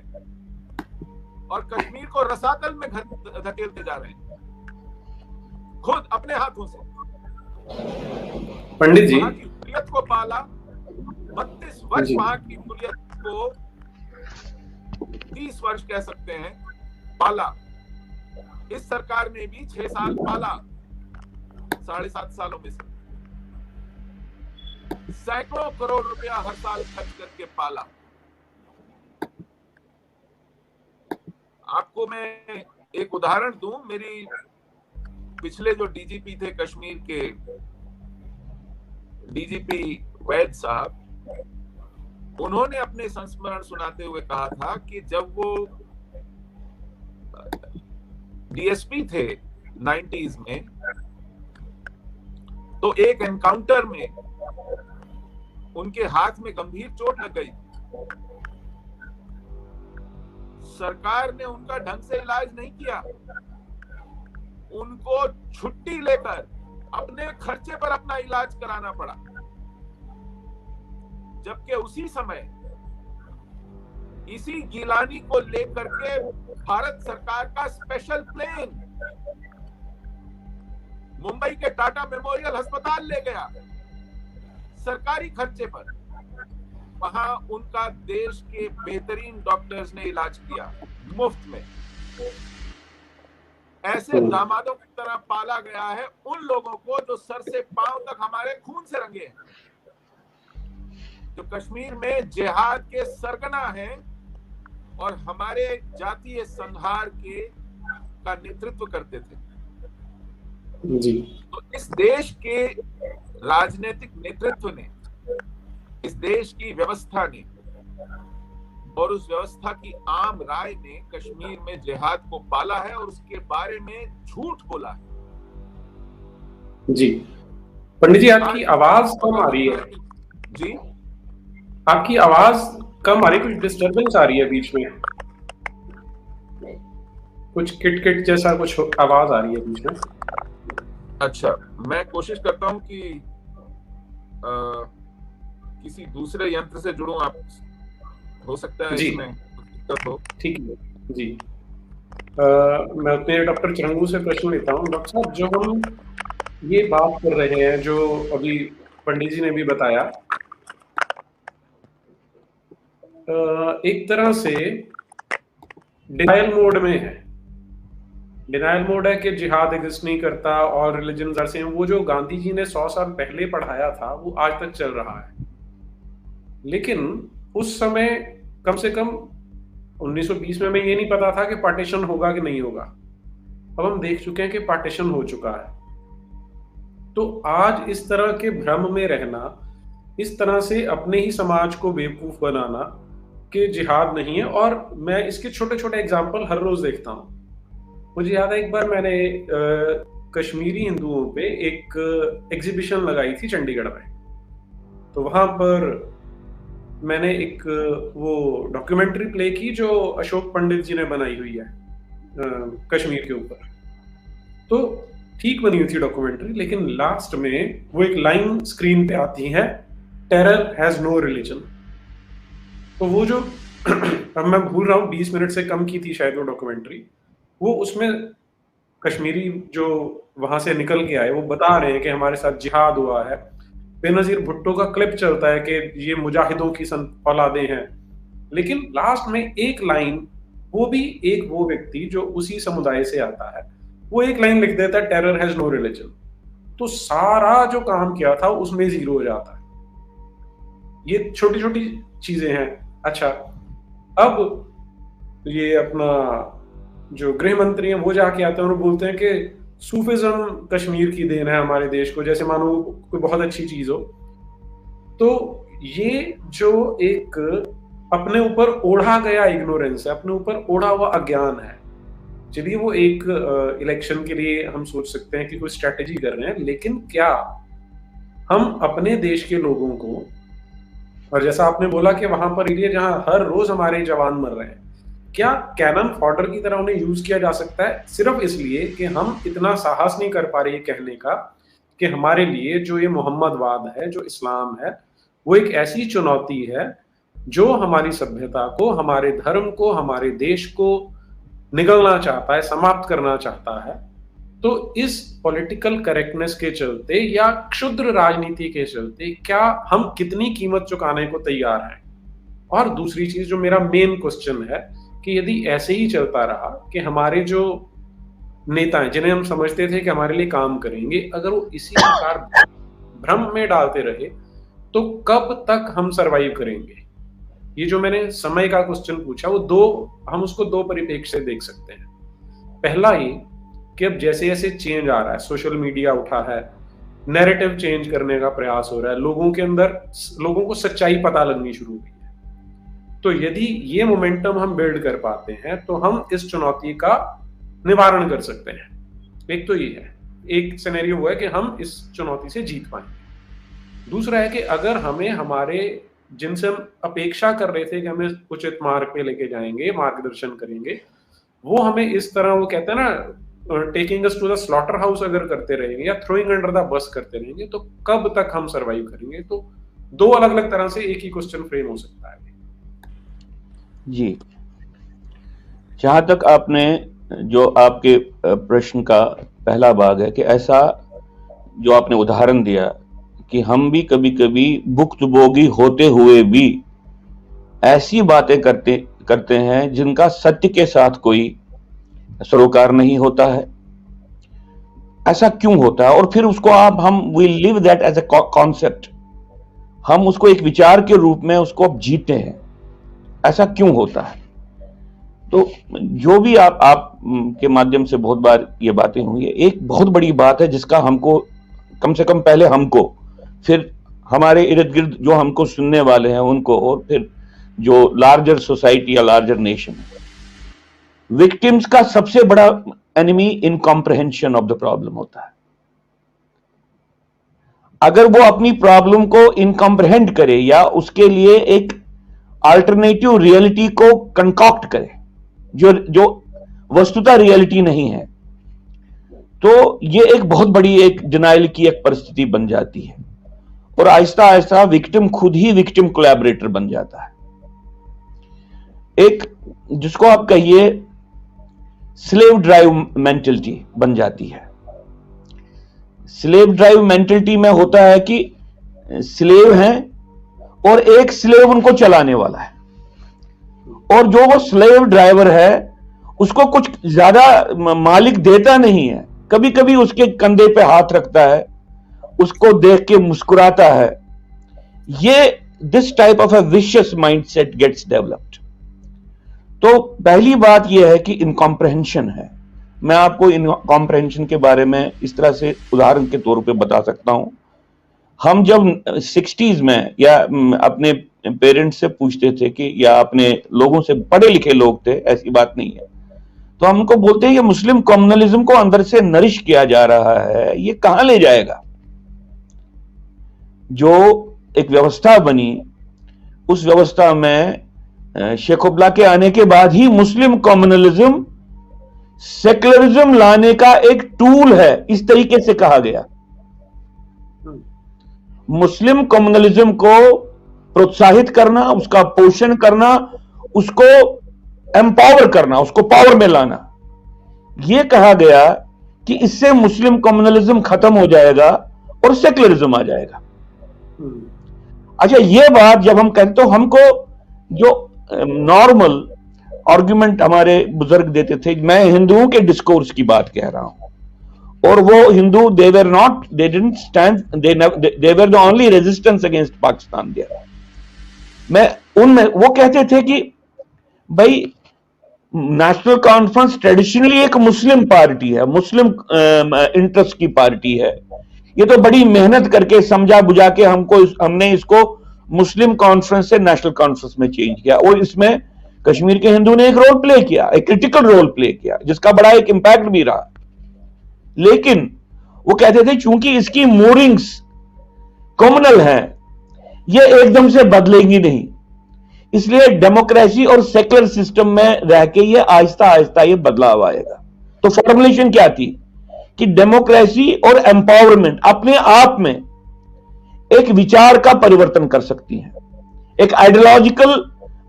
और कश्मीर को रसातल में धकेलते जा रहे हैं खुद अपने हाथों से। पंडित जी, वहां की हुर्रियत को पाला, 32 वर्ष वहां की हुर्रियत को, 30 वर्ष कह सकते हैं, पाला। इस सरकार ने भी 6 साल पाला, 7.5 सालों में से सैकड़ों करोड़ रुपया हर साल खर्च करके पाला। आपको मैं एक उदाहरण दूं, मेरी पिछले जो डीजीपी थे कश्मीर के, डीजीपी वैद साहब, उन्होंने अपने संस्मरण सुनाते हुए कहा था कि जब वो डीएसपी थे 90s में, तो एक एनकाउंटर में उनके हाथ में गंभीर चोट लग गई। सरकार ने उनका ढंग से इलाज नहीं किया, उनको छुट्टी लेकर अपने खर्चे पर अपना इलाज कराना पड़ा। जबकि उसी समय इसी गिलानी को लेकर के भारत सरकार का स्पेशल प्लेन मुंबई के टाटा मेमोरियल अस्पताल ले गया सरकारी खर्चे पर। वहां उनका देश के बेहतरीन डॉक्टर्स ने इलाज किया मुफ्त में। ऐसे दामादों की तरह पाला गया है उन लोगों को जो सर से पांव तक हमारे खून से रंगे हैं, जो कश्मीर में जिहाद के सरगना हैं और हमारे जातीय संहार के का नेतृत्व करते थे। जी, तो इस देश के राजनीतिक नेतृत्व ने, इस देश की व्यवस्था ने और उस व्यवस्था की आम राय ने कश्मीर में जिहाद को पाला है और उसके बारे में झूठ बोला है। जी पंडित जी, आपकी आवाज कम आ रही है। जी, आपकी आवाज कम आ रही है, कुछ डिस्टरबेंस आ रही है बीच में, कुछ किट किट जैसा कुछ आवाज आ रही है बीच में। अच्छा, मैं कोशिश करता हूं कि किसी दूसरे यंत्र से जुड़ूं। आप हो सकता है इसमें दिक्कत हो। ठीक है जी। मैं अपने डॉक्टर चिरंगू से प्रश्न लेता हूँ। डॉक्टर साहब, जो हम ये बात कर रहे हैं, जो अभी पंडित जी ने भी बताया, एक तरह से डिनायल मोड में है। डिनायल मोड है कि जिहाद एग्जिस्ट नहीं करता और रिलीजन आर सेम। वो जो गांधी जी ने 100 साल पहले पढ़ाया था वो आज तक चल रहा है। लेकिन उस समय कम से कम 1920 में हमें ये नहीं पता था कि पार्टीशन होगा कि नहीं होगा। अब हम देख चुके हैं कि पार्टीशन हो चुका है। तो आज इस तरह के भ्रम में रहना, इस तरह से अपने ही समाज को बेवकूफ बनाना कि जिहाद नहीं है, और मैं इसके छोटे छोटे एग्जाम्पल हर रोज देखता हूँ। मुझे याद है एक बार मैंने कश्मीरी हिंदुओं पे एक एग्जीबिशन लगाई थी चंडीगढ़ में। तो वहां पर मैंने एक वो डॉक्यूमेंट्री प्ले की जो अशोक पंडित जी ने बनाई हुई है कश्मीर के ऊपर। तो ठीक बनी हुई थी डॉक्यूमेंट्री, लेकिन लास्ट में वो एक लाइन स्क्रीन पे आती है, टेरर हैज नो रिलीजन। तो वो जो अब मैं भूल रहा हूँ 20 मिनट से कम की थी शायद वो डॉक्यूमेंट्री, वो उसमें कश्मीरी जो वहां से निकल के आए, वो बता रहे हैं कि हमारे साथ जिहाद हुआ है। बेनजीर भुट्टो का क्लिप चलता है कि ये मुजाहिदों की औलादे हैं, लेकिन लास्ट में एक लाइन, वो भी एक वो व्यक्ति जो उसी समुदाय से आता है, वो एक लाइन लिख देता है, टेरर हैज नो रिलीजन। तो सारा जो काम किया था उसमें जीरो हो जाता है। ये छोटी छोटी चीजें हैं। अच्छा, अब ये अपना जो गृह मंत्री हैं वो जाके आते हैं और बोलते हैं कि सूफिज्म कश्मीर की देन है हमारे देश को, जैसे मानो कोई बहुत अच्छी चीज हो। तो ये जो एक अपने ऊपर ओढ़ा गया इग्नोरेंस है, अपने ऊपर ओढ़ा हुआ अज्ञान है। चलिए वो एक इलेक्शन के लिए हम सोच सकते हैं कि कोई स्ट्रेटेजी कर रहे हैं, लेकिन क्या हम अपने देश के लोगों को, और जैसा आपने बोला कि वहां पर एरिया जहां हर रोज हमारे जवान मर रहे हैं, क्या कैनन फॉडर की तरह उन्हें यूज किया जा सकता है सिर्फ इसलिए कि हम इतना साहस नहीं कर पा रहे कहने का कि हमारे लिए जो ये मोहम्मदवाद है, जो इस्लाम है, वो एक ऐसी चुनौती है जो हमारी सभ्यता को, हमारे धर्म को, हमारे देश को निगलना चाहता है, समाप्त करना चाहता है। तो इस पॉलिटिकल करेक्टनेस के चलते या क्षुद्र राजनीति के चलते क्या हम कितनी कीमत चुकाने को तैयार हैं? और दूसरी चीज जो मेरा मेन क्वेश्चन है कि यदि ऐसे ही चलता रहा कि हमारे जो नेता हैं, जिन्हें हम समझते थे कि हमारे लिए काम करेंगे, अगर वो इसी प्रकार भ्रम में डालते रहे तो कब तक हम सरवाइव करेंगे? ये जो मैंने समय का क्वेश्चन पूछा, वो हम उसको दो परिप्रेक्ष्य से देख सकते हैं। पहला ये कि अब जैसे जैसे चेंज आ रहा है, सोशल मीडिया उठा है, नैरेटिव चेंज करने का प्रयास हो रहा है, लोगों के अंदर, लोगों को सच्चाई पता लगनी शुरू हुई है। तो यदि ये मोमेंटम हम बिल्ड कर पाते हैं तो हम इस चुनौती का निवारण कर सकते हैं। एक तो ये है, एक सिनेरियो हुआ है कि हम इस चुनौती से जीत पाएंगे। दूसरा है कि अगर हमें हमारे, जिनसे हम अपेक्षा कर रहे थे कि हमें उचित मार्ग पे लेके जाएंगे, मार्गदर्शन करेंगे, वो हमें इस तरह, वो कहते हैं ना, taking us to the slaughter house अगर करते रहेंगे या थ्रोइंग अंडर द बस करते रहेंगे, तो कब तक हम सरवाइव करेंगे? तो दो अलग अलग तरह से एक ही क्वेश्चन फ्रेम हो सकता है। जी, जहां तक आपने, जो आपके प्रश्न का पहला भाग है कि ऐसा जो आपने उदाहरण दिया कि हम भी कभी कभी भुक्तभोगी होते हुए भी ऐसी बातें करते हैं जिनका सत्य के साथ कोई सरोकार नहीं होता है। ऐसा क्यों होता है? और फिर उसको हम we live that as a concept, हम उसको एक विचार के रूप में उसको अब जीते हैं। ऐसा क्यों होता है? तो जो भी आप के माध्यम से बहुत बार ये बातें हुई है, एक बहुत बड़ी बात है जिसका हमको, कम से कम पहले हमको, फिर हमारे इर्द गिर्द जो हमको सुनने वाले हैं उनको, और फिर जो लार्जर सोसाइटी या लार्जर नेशन है, विक्टिम्स का सबसे बड़ा एनिमी इनकॉम्प्रहेंशन ऑफ द प्रॉब्लम होता है। अगर वो अपनी प्रॉब्लम को इनकॉम्प्रहेंड करे या उसके लिए एक अल्टरनेटिव रियलिटी को कंकॉक्ट करे जो वस्तुतः रियलिटी नहीं है, तो ये एक बहुत बड़ी एक डिनाइल की एक परिस्थिति बन जाती है, और आहिस्ता आहिस्ता विक्टिम खुद ही विक्टिम कोलैबोरेटर बन जाता है। एक, जिसको आप कहिए, स्लेव ड्राइव मेंटलिटी बन जाती है। स्लेव ड्राइव मेंटलिटी में होता है कि स्लेव हैं और एक स्लेव उनको चलाने वाला है, और जो वो स्लेव ड्राइवर है उसको कुछ ज्यादा मालिक देता नहीं है, कभी कभी उसके कंधे पे हाथ रखता है, उसको देख के मुस्कुराता है। ये this type of a vicious mindset gets developed. तो पहली बात यह है कि इनकॉम्प्रहेंशन है। मैं आपको इनकॉम्प्रहेंशन के बारे में इस तरह से उदाहरण के तौर पे बता सकता हूं। हम जब 60s में या अपने पेरेंट्स से पूछते थे कि, या अपने लोगों से, पढ़े लिखे लोग थे, ऐसी बात नहीं है, तो हमको बोलते हैं कि मुस्लिम कम्युनलिज्म को अंदर से नरिश किया जा रहा है, ये कहां ले जाएगा? जो एक व्यवस्था बनी, उस व्यवस्था में शेख उबला के आने के बाद ही मुस्लिम कम्युनलिज्म सेक्युलरिज्म लाने का एक टूल है, इस तरीके से कहा गया। मुस्लिम कम्युनलिज्म को प्रोत्साहित करना, उसका पोषण करना, उसको एम्पावर करना, उसको पावर में लाना। यह कहा गया कि इससे मुस्लिम कम्युनलिज्म खत्म हो जाएगा और सेक्युलरिज्म आ जाएगा। अच्छा, ये बात जब हम कहते, तो हमको जो नॉर्मल आर्गुमेंट हमारे बुजुर्ग देते थे, मैं हिंदुओं के डिस्कोर्स की बात कह रहा हूं, और वो Hindu they didn't stand, they were the only resistance against Pakistan there. मैं उनमें वो कहते थे कि भाई नेशनल कॉन्फ्रेंस ट्रेडिशनली एक मुस्लिम पार्टी है, मुस्लिम इंटरेस्ट की पार्टी है, ये तो बड़ी मेहनत करके समझा बुझा के हमने इसको मुस्लिम कॉन्फ्रेंस से नेशनल कॉन्फ्रेंस में चेंज किया, और इसमें कश्मीर के हिंदू ने एक रोल प्ले किया, एक क्रिटिकल रोल प्ले किया, जिसका बड़ा एक इंपैक्ट भी रहा। लेकिन वो कहते थे चूंकि इसकी मोरिंग्स कम्युनल हैं, ये एकदम से बदलेंगी नहीं, इसलिए डेमोक्रेसी और सेक्युलर सिस्टम में रह के ये आहिस्ता आहिस्ता ये बदलाव आएगा। तो फॉर्मुलेशन क्या थी कि डेमोक्रेसी और एम्पावरमेंट अपने आप में एक विचार का परिवर्तन कर सकती हैं, एक आइडियोलॉजिकल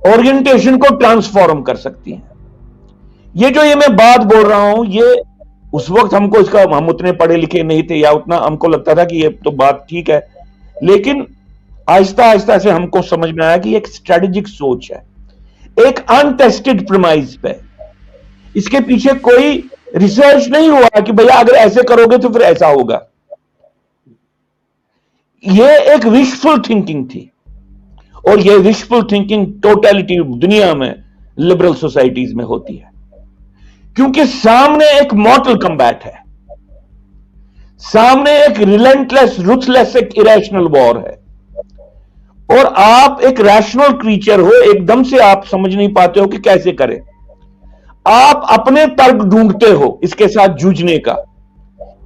ओरिएंटेशन को ट्रांसफॉर्म कर सकती हैं। ये मैं बात बोल रहा हूं, ये उस वक्त हम उतने पढ़े लिखे नहीं थे, या उतना हमको लगता था कि ये तो बात ठीक है, लेकिन आहिस्ता आहिस्ता से हमको समझ में आया कि एक स्ट्रेटेजिक सोच है, एक अनटेस्टेड प्रीमाइस पे, इसके पीछे कोई रिसर्च नहीं हुआ कि भैया अगर ऐसे करोगे तो फिर ऐसा होगा। ये एक विशफुल थिंकिंग थी, और ये विशफुल थिंकिंग टोटलिटी दुनिया में लिबरल सोसाइटीज में होती है, क्योंकि सामने एक मॉर्टल कम्बैट है, सामने एक रिलेंटलेस, रुथलेस, एक इरेशनल वॉर है, और आप एक रैशनल क्रीचर हो, एकदम से आप समझ नहीं पाते हो कि कैसे करें। आप अपने तर्क ढूंढते हो इसके साथ जूझने का,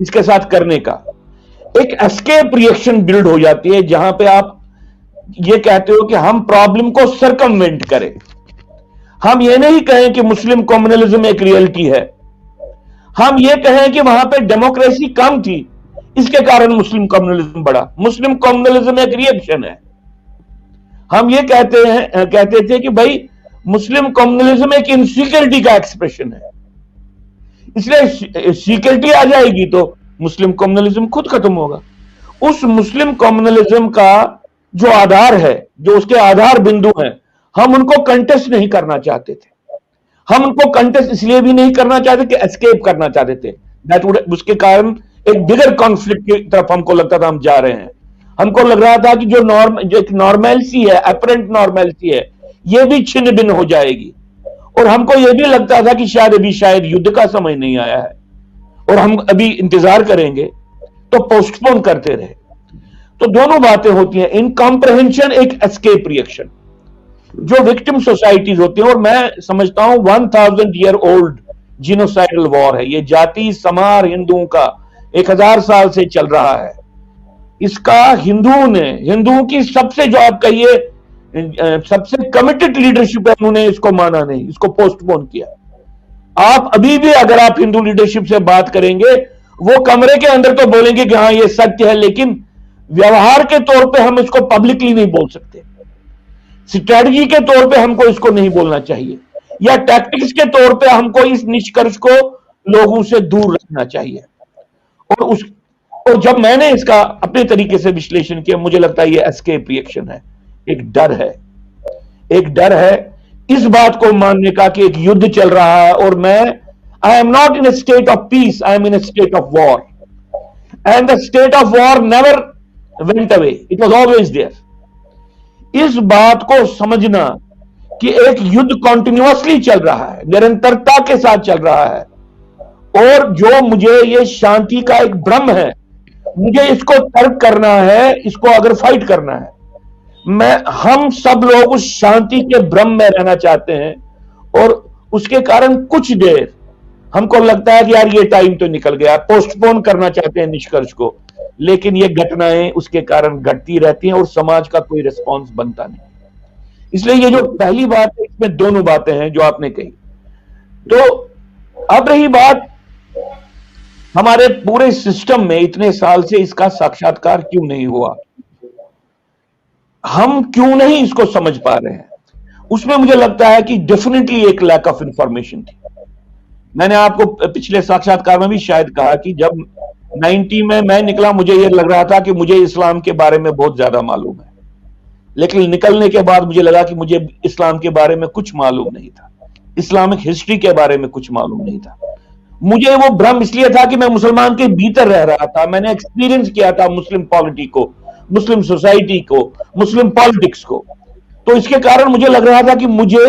इसके साथ करने का। एक एस्केप रिएक्शन बिल्ड हो जाती है, जहां पे आप ये कहते हो कि हम प्रॉब्लम को सर्कमवेंट करें, हम ये नहीं कहें कि मुस्लिम कम्युनलिज्म एक रियलिटी है, हम ये कहें कि वहां पे डेमोक्रेसी कम थी, इसके कारण मुस्लिम कम्युनलिज्म बढ़ा। मुस्लिम कम्युनलिज्म एक रिएक्शन है। हम ये कहते थे कि भाई मुस्लिम कम्युनलिज्म एक इनसिक्योरिटी का एक्सप्रेशन है, इसलिए सिक्योरिटी आ जाएगी तो मुस्लिम कम्युनलिज्म खुद खत्म होगा। उस मुस्लिम कम्युनलिज्म का जो आधार है, जो उसके आधार बिंदु हैं, हम उनको कंटेस्ट नहीं करना चाहते थे। हम उनको कंटेस्ट इसलिए भी नहीं करना चाहते कि एस्केप करना चाहते थे, उसके कारण एक बिगर कॉन्फ्लिक्ट की तरफ हमको लगता था हम जा रहे हैं। हमको लग रहा था कि जो एक नॉर्मेलिटी है, अपरेंट नॉर्मेलिटी है, ये भी छिन्न भिन्न हो जाएगी, और हमको यह भी लगता था कि शायद युद्ध का समय नहीं आया है और हम अभी इंतजार करेंगे, तो पोस्टपोन करते रहे। तो दोनों बातें होती हैं, इनकॉम्प्रहेंशन, एक एस्केप रिएक्शन, जो विक्टिम सोसाइटीज होती हैं। और मैं समझता हूं 1000 ईयर ओल्ड जीनोसाइडल वॉर है ये, जाति समार हिंदुओं का 1000 साल से चल रहा है। इसका हिंदुओं की सबसे, जो आप कहिए सबसे कमिटेड लीडरशिप है, उन्होंने इसको माना नहीं, इसको पोस्टपोन किया। आप अभी भी अगर आप हिंदू लीडरशिप से बात करेंगे, वो कमरे के अंदर तो बोलेंगे कि हाँ ये सत्य है, लेकिन व्यवहार के तौर पे हम इसको पब्लिकली नहीं बोल सकते, स्ट्रेटजी के तौर पे हमको इसको नहीं बोलना चाहिए, या टैक्टिक्स के तौर पे हमको इस निष्कर्ष को लोगों से दूर रखना चाहिए। और जब मैंने इसका अपने तरीके से विश्लेषण किया, मुझे लगता है ये एस्केप रिएक्शन है, एक डर है इस बात को मानने का कि एक युद्ध चल रहा है, और I am not in a state of peace, I am in a state of war, and the state of war never went away, it was always there. इस बात को समझना कि एक युद्ध कॉन्टिन्यूअसली चल रहा है, निरंतरता के साथ चल रहा है, और जो मुझे ये शांति का एक भ्रम है, मुझे इसको तर्क करना है, इसको अगर फाइट करना है, हम सब लोग उस शांति के भ्रम में रहना चाहते हैं, और उसके कारण कुछ देर हमको लगता है कि यार ये टाइम तो निकल गया, पोस्टपोन करना चाहते हैं निष्कर्ष को, लेकिन ये घटनाएं उसके कारण घटती रहती हैं और समाज का कोई रिस्पॉन्स बनता नहीं। इसलिए ये जो पहली बात है, इसमें दोनों बातें हैं जो आपने कही। तो अब रही बात हमारे पूरे सिस्टम में इतने साल से इसका साक्षात्कार क्यों नहीं हुआ, हम क्यों नहीं इसको समझ पा रहे हैं, उसमें मुझे लगता है कि डेफिनेटली एक लैक ऑफ इंफॉर्मेशन थी। मैंने आपको पिछले साक्षात्कार में भी शायद कहा कि जब 90 में मैं निकला, मुझे यह लग रहा था कि मुझे इस्लाम के बारे में बहुत ज्यादा मालूम है, लेकिन निकलने के बाद मुझे लगा कि मुझे इस्लाम के बारे में कुछ मालूम नहीं था, इस्लामिक हिस्ट्री के बारे में कुछ मालूम नहीं था। मुझे वो भ्रम इसलिए था कि मैं मुसलमान के भीतर रह रहा था, मैंने एक्सपीरियंस किया था मुस्लिम पॉलिटी को, मुस्लिम सोसाइटी को, मुस्लिम पॉलिटिक्स को। तो इसके कारण मुझे लग रहा था कि मुझे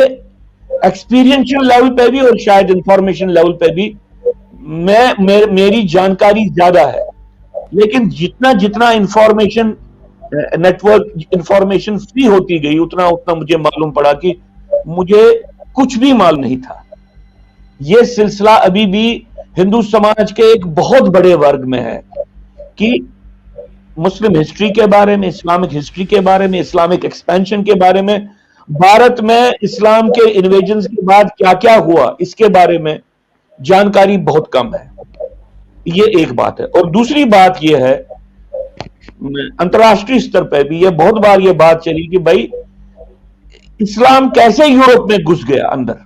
एक्सपीरियंशियल लेवल पे भी और शायद इंफॉर्मेशन लेवल पे भी मेरी जानकारी ज्यादा है। लेकिन जितना जितना इंफॉर्मेशन नेटवर्क इंफॉर्मेशन फ्री होती गई, उतना उतना मुझे मालूम पड़ा कि मुझे कुछ भी मालूम नहीं था। यह सिलसिला अभी भी हिंदू समाज के एक बहुत बड़े वर्ग में है कि मुस्लिम हिस्ट्री के बारे में, इस्लामिक हिस्ट्री के बारे में, इस्लामिक एक्सपेंशन के बारे में, भारत में इस्लाम के इन्वेजन के बाद क्या क्या हुआ, इसके बारे में जानकारी बहुत कम है। ये एक बात है। और दूसरी बात यह है, अंतर्राष्ट्रीय स्तर पर भी ये बहुत बार ये बात चली कि भाई इस्लाम कैसे यूरोप में घुस गया अंदर।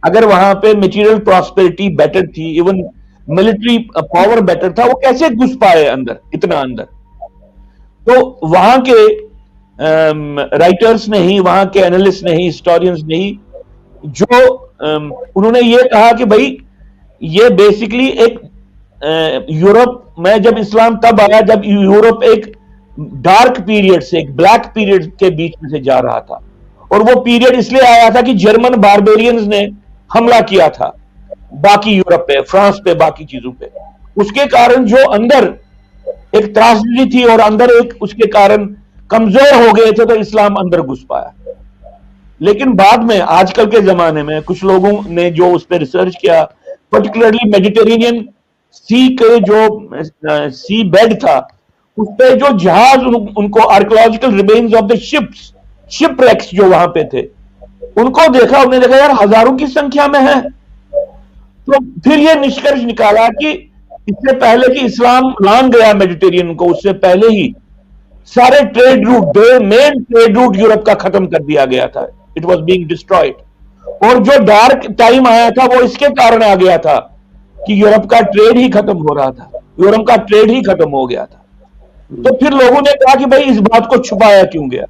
अगर वहां पे मटेरियल प्रॉस्पेरिटी बेटर थी, इवन मिलिट्री पावर बेटर था, वो कैसे घुस पाए अंदर, इतना अंदर। तो वहां के राइटर्स ने ही, वहां के एनालिस्ट ने ही, हिस्टोरियंस ने ही जो उन्होंने ये कहा कि भाई ये बेसिकली एक यूरोप में जब इस्लाम तब आया जब यूरोप एक डार्क पीरियड से, एक ब्लैक पीरियड के बीच में से जा रहा था। और वो पीरियड इसलिए आया था कि जर्मन बारबेरियंस ने हमला किया था बाकी यूरोप पे, फ्रांस पे, बाकी चीजों पे। उसके कारण जो अंदर एक त्रासदी थी और अंदर एक उसके कारण कमजोर हो गए थे, तो इस्लाम अंदर घुस पाया। लेकिन बाद में आजकल के जमाने में कुछ लोगों ने जो उस पर रिसर्च किया, पर्टिकुलरली मेडिटेरेनियन सी के जो सी बेड था, उस पे जो जहाज उनको archaeological remains of the shipwrecks जो वहां पे थे, उनको देखा, उन्होंने देखा यार हजारों की संख्या में है। तो फिर यह निष्कर्ष निकाला कि इससे पहले कि इस्लाम लांग गया मेडिटेरियन को, उससे पहले ही सारे trade route, main trade route Europe का खत्म कर दिया गया था। It was being destroyed. और जो डार्क टाइम आया था वो इसके कारण आ गया था कि यूरोप का ट्रेड ही खत्म हो रहा था, यूरोप का ट्रेड ही खत्म हो गया था। तो फिर लोगों ने कहा कि भाई इस बात को छुपाया क्यों गया,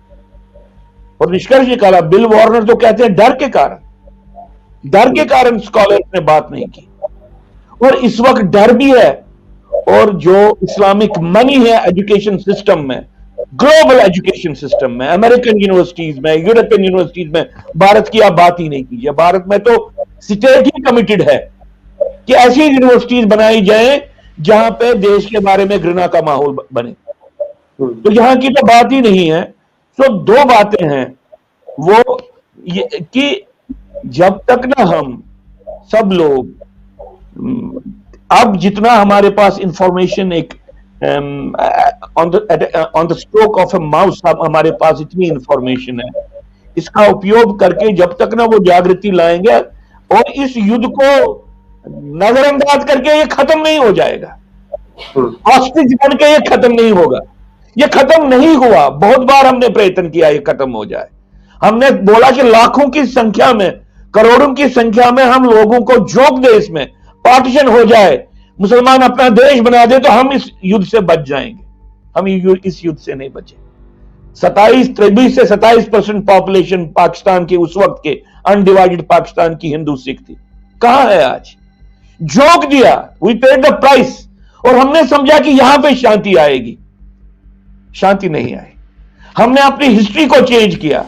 और निष्कर्ष निकाला, बिल वार्नर तो कहते हैं डर के कारण स्कॉलर्स ने बात नहीं की। और इस वक्त डर भी है, और जो इस्लामिक मनी है एजुकेशन सिस्टम में, ग्लोबल एजुकेशन सिस्टम में, अमेरिकन यूनिवर्सिटीज में, यूरोपियन यूनिवर्सिटीज में, भारत की आप बात ही नहीं कीजिए। भारत में तो स्टेट ही कमिटेड है कि ऐसी यूनिवर्सिटीज बनाई जाए जहां पे देश के बारे में घृणा का माहौल बने। तो यहां की तो बात ही नहीं है। तो दो बातें हैं, वो ये कि जब तक ना हम सब लोग, अब जितना हमारे पास इंफॉर्मेशन एक on the stroke of a mouse हमारे पास इतनी इंफॉर्मेशन है, इसका उपयोग करके जब तक ना वो जागृति लाएंगे, और इस युद्ध को नजरअंदाज करके ये खत्म नहीं हो जाएगा, ऑस्ट्रिच बन के ये खत्म नहीं होगा। ये खत्म नहीं हुआ, बहुत बार हमने प्रयत्न किया ये खत्म हो जाए। हमने बोला कि लाखों की संख्या में, करोड़ों की संख्या में हम लोगों को झोंक दे, इसमें पार्टीशन हो जाए, मुसलमान अपना देश बना दे, तो हम इस युद्ध से बच जाएंगे। हम इस युद्ध से नहीं बचे। 23 से 27% पॉपुलेशन पाकिस्तान की, उस वक्त के अनडिवाइडेड पाकिस्तान की हिंदू सिख थी, कहां है आज? झोंक दिया, वी पेड द प्राइस। और हमने समझा कि यहां पे शांति आएगी, शांति नहीं आई। हमने अपनी हिस्ट्री को चेंज किया,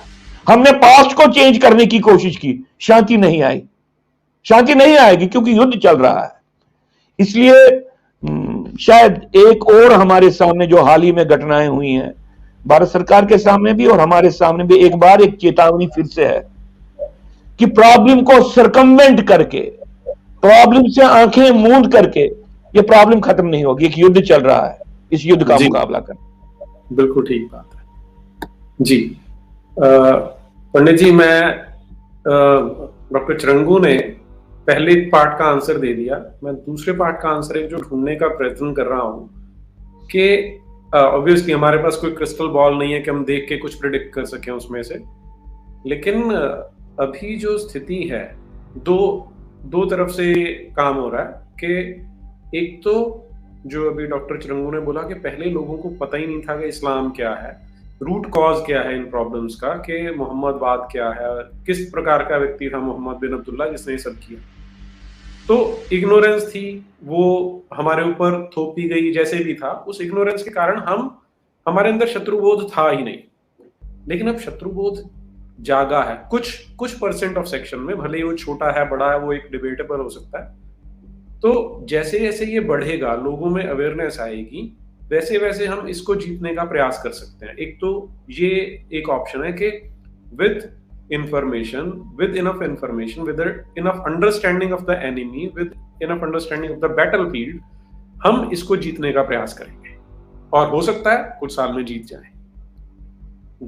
हमने पास्ट को चेंज करने की कोशिश की, शांति नहीं आई। शांति नहीं आएगी क्योंकि युद्ध चल रहा है। इसलिए शायद एक और हमारे सामने जो हाल ही में घटनाएं हुई हैं, भारत सरकार के सामने भी और हमारे सामने भी, एक बार एक चेतावनी फिर से है कि प्रॉब्लम को सरकमवेंट करके, प्रॉब्लम से आंखें मूंद करके ये प्रॉब्लम खत्म नहीं होगी। एक युद्ध चल रहा है, इस युद्ध का मुकाबला करना। बिल्कुल ठीक बात है जी। पंडित जी, मैं डॉक्टर चिरंगू ने पहले पार्ट का आंसर दे दिया, मैं दूसरे पार्ट का आंसर एक जो ढूंढने का प्रयत्न कर रहा हूं कि ऑब्वियसली हमारे पास कोई क्रिस्टल बॉल नहीं है कि हम देख के कुछ प्रिडिक्ट कर सकें उसमें से, लेकिन अभी जो स्थिति है, दो दो तरफ से काम हो रहा है कि एक तो जो अभी डॉक्टर चिरंगू ने बोला कि पहले लोगों को पता ही नहीं था कि इस्लाम क्या है, रूट कॉज क्या है इन प्रॉब्लम्स का, कि मोहम्मदवाद क्या है, किस प्रकार का व्यक्ति था मोहम्मद बिन अब्दुल्ला जिसने ये सब किया। तो इग्नोरेंस थी, वो हमारे ऊपर थोपी गई जैसे भी था, उस इग्नोरेंस के कारण हमारे अंदर शत्रुबोध था ही नहीं। लेकिन अब शत्रुबोध जागा है कुछ कुछ परसेंट ऑफ सेक्शन में, भले ही वो छोटा है बड़ा है वो एक डिबेटेबल हो सकता है। तो जैसे जैसे ये बढ़ेगा, लोगों में अवेयरनेस आएगी, वैसे वैसे हम इसको जीतने का प्रयास कर सकते हैं। एक तो ये एक ऑप्शन है कि with information, with enough understanding of the enemy, with enough understanding of the battle field, हम इसको जीतने का प्रयास करेंगे और हो सकता है कुछ साल में जीत जाए।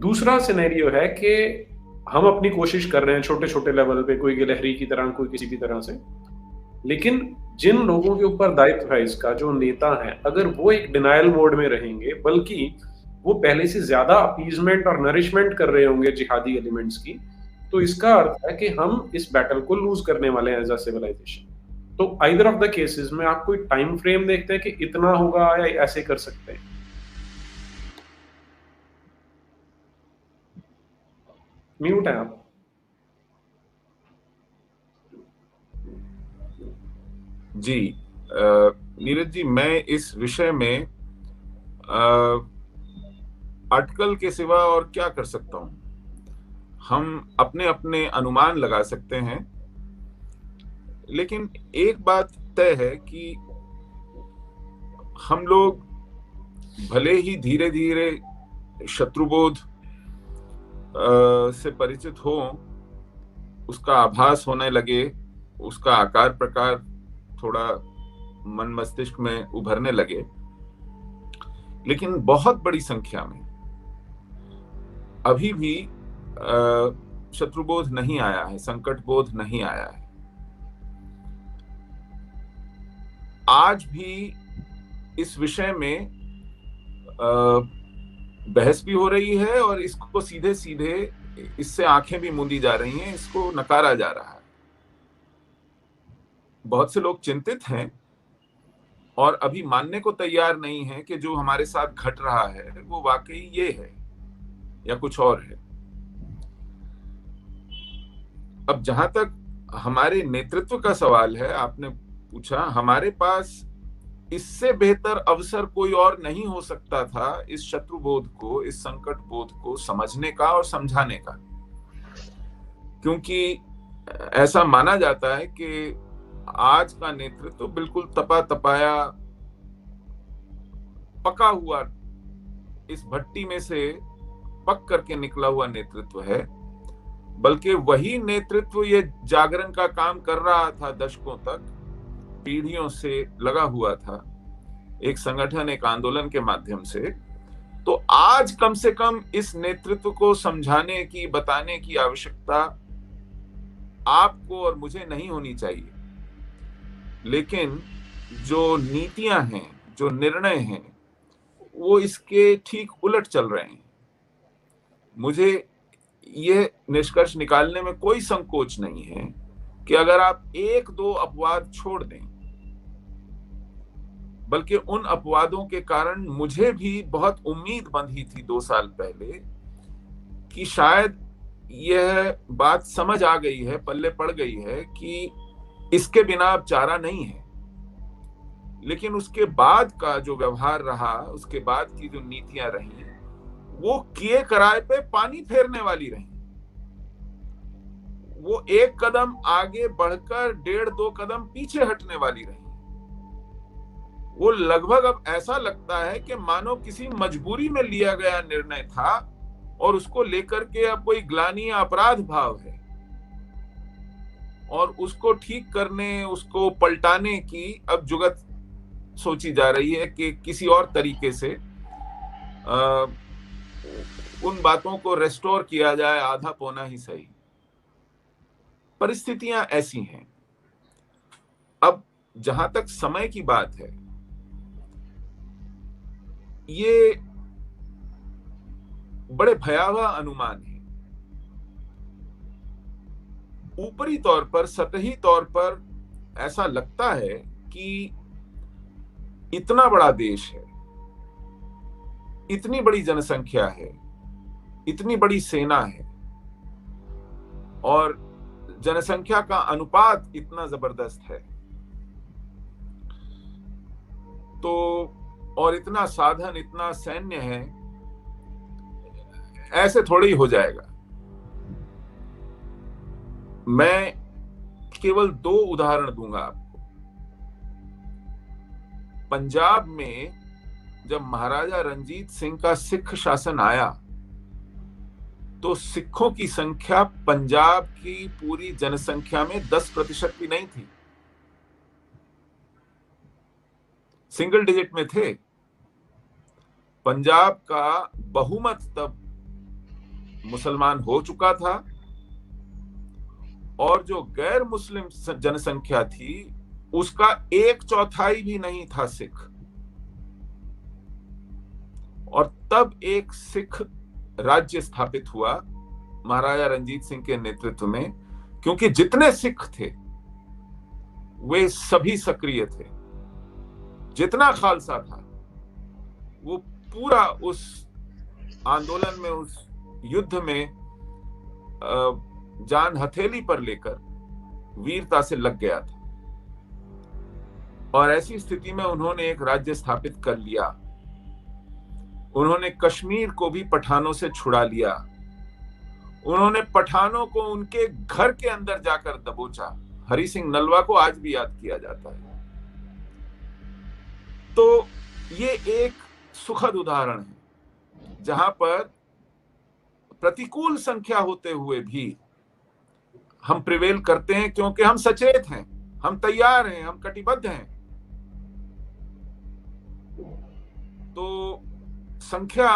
दूसरा सिनेरियो है कि हम अपनी कोशिश कर रहे हैं छोटे छोटे लेवल पे, कोई गिलहरी की तरह, कोई किसी भी तरह से, लेकिन जिन लोगों के ऊपर दायित्व है इसका, जो नेता हैं, अगर वो एक डिनायल मोड में रहेंगे, बल्कि वो पहले से ज्यादा अपीजमेंट और नरिशमेंट कर रहे होंगे जिहादी एलिमेंट्स की, तो इसका अर्थ है कि हम इस बैटल को लूज करने वाले हैं एज अ सिविलाइजेशन। तो आइदर ऑफ द केसेस में आप कोई टाइम फ्रेम देखते हैं कि इतना होगा या ऐसे कर सकते हैं? म्यूट है आप। जी नीरज जी, मैं इस विषय में अटकल के सिवा और क्या कर सकता हूं। हम अपने अपने अनुमान लगा सकते हैं, लेकिन एक बात तय है कि हम लोग भले ही धीरे धीरे शत्रुबोध से परिचित हो, उसका आभास होने लगे, उसका आकार प्रकार थोड़ा मन मस्तिष्क में उभरने लगे, लेकिन बहुत बड़ी संख्या में अभी भी शत्रुबोध नहीं आया है, संकट बोध नहीं आया है। आज भी इस विषय में बहस भी हो रही है और इसको सीधे सीधे इससे आंखें भी मूंदी जा रही हैं, इसको नकारा जा रहा है। बहुत से लोग चिंतित हैं और अभी मानने को तैयार नहीं है कि जो हमारे साथ घट रहा है वो वाकई ये है या कुछ और है। अब जहां तक हमारे नेतृत्व का सवाल है, आपने पूछा, हमारे पास इससे बेहतर अवसर कोई और नहीं हो सकता था इस शत्रुबोध को, इस संकट बोध को समझने का और समझाने का। क्योंकि ऐसा माना जाता है कि आज का नेतृत्व तो बिल्कुल तपा तपाया, पका हुआ, इस भट्टी में से पक करके निकला हुआ नेतृत्व है। बल्कि वही नेतृत्व ये जागरण का काम कर रहा था, दशकों तक पीढ़ियों से लगा हुआ था, एक संगठन, एक आंदोलन के माध्यम से। तो आज कम से कम इस नेतृत्व को समझाने की, बताने की आवश्यकता आपको और मुझे नहीं होनी चाहिए। लेकिन जो नीतियां हैं, जो निर्णय हैं, वो इसके ठीक उलट चल रहे हैं। मुझे ये निष्कर्ष निकालने में कोई संकोच नहीं है कि अगर आप एक दो अपवाद छोड़ दें, बल्कि उन अपवादों के कारण मुझे भी बहुत उम्मीद बंधी थी 2 साल पहले कि शायद यह बात समझ आ गई है, पल्ले पड़ गई है कि इसके बिना अब चारा नहीं है। लेकिन उसके बाद का जो व्यवहार रहा, उसके बाद की जो नीतियां रही, वो किए कराए पे पानी फेरने वाली रही। वो एक कदम आगे बढ़कर 1.5-2 कदम पीछे हटने वाली रही। वो लगभग अब ऐसा लगता है कि मानो किसी मजबूरी में लिया गया निर्णय था और उसको लेकर के अब कोई ग्लानि या अपराध भाव है और उसको ठीक करने, उसको पलटाने की अब जुगत सोची जा रही है कि किसी और तरीके से उन बातों को रेस्टोर किया जाए, आधा पौना ही सही। परिस्थितियां ऐसी हैं। अब जहां तक समय की बात है, ये बड़े भयावह अनुमान है। ऊपरी तौर पर, सतही तौर पर ऐसा लगता है कि इतना बड़ा देश है, इतनी बड़ी जनसंख्या है, इतनी बड़ी सेना है और जनसंख्या का अनुपात इतना जबरदस्त है, तो और इतना साधन, इतना सैन्य है, ऐसे थोड़ी हो जाएगा। मैं केवल 2 उदाहरण दूंगा आपको। पंजाब में जब महाराजा रंजीत सिंह का सिख शासन आया तो सिखों की संख्या पंजाब की पूरी जनसंख्या में 10% भी नहीं थी, सिंगल डिजिट में थे। पंजाब का बहुमत तब मुसलमान हो चुका था और जो गैर मुस्लिम जनसंख्या थी उसका 1/4 भी नहीं था सिख। और तब एक सिख राज्य स्थापित हुआ महाराजा रंजीत सिंह के नेतृत्व में, क्योंकि जितने सिख थे वे सभी सक्रिय थे। जितना खालसा था वो पूरा उस आंदोलन में, उस युद्ध में जान हथेली पर लेकर वीरता से लग गया था। और ऐसी स्थिति में उन्होंने एक राज्य स्थापित कर लिया। उन्होंने कश्मीर को भी पठानों से छुड़ा लिया। उन्होंने पठानों को उनके घर के अंदर जाकर दबोचा। हरि सिंह नलवा को आज भी याद किया जाता है। तो ये एक सुखद उदाहरण है जहां पर प्रतिकूल संख्या होते हुए भी हम प्रिवेल करते हैं, क्योंकि हम सचेत हैं, हम तैयार हैं, हम कटिबद्ध हैं। तो संख्या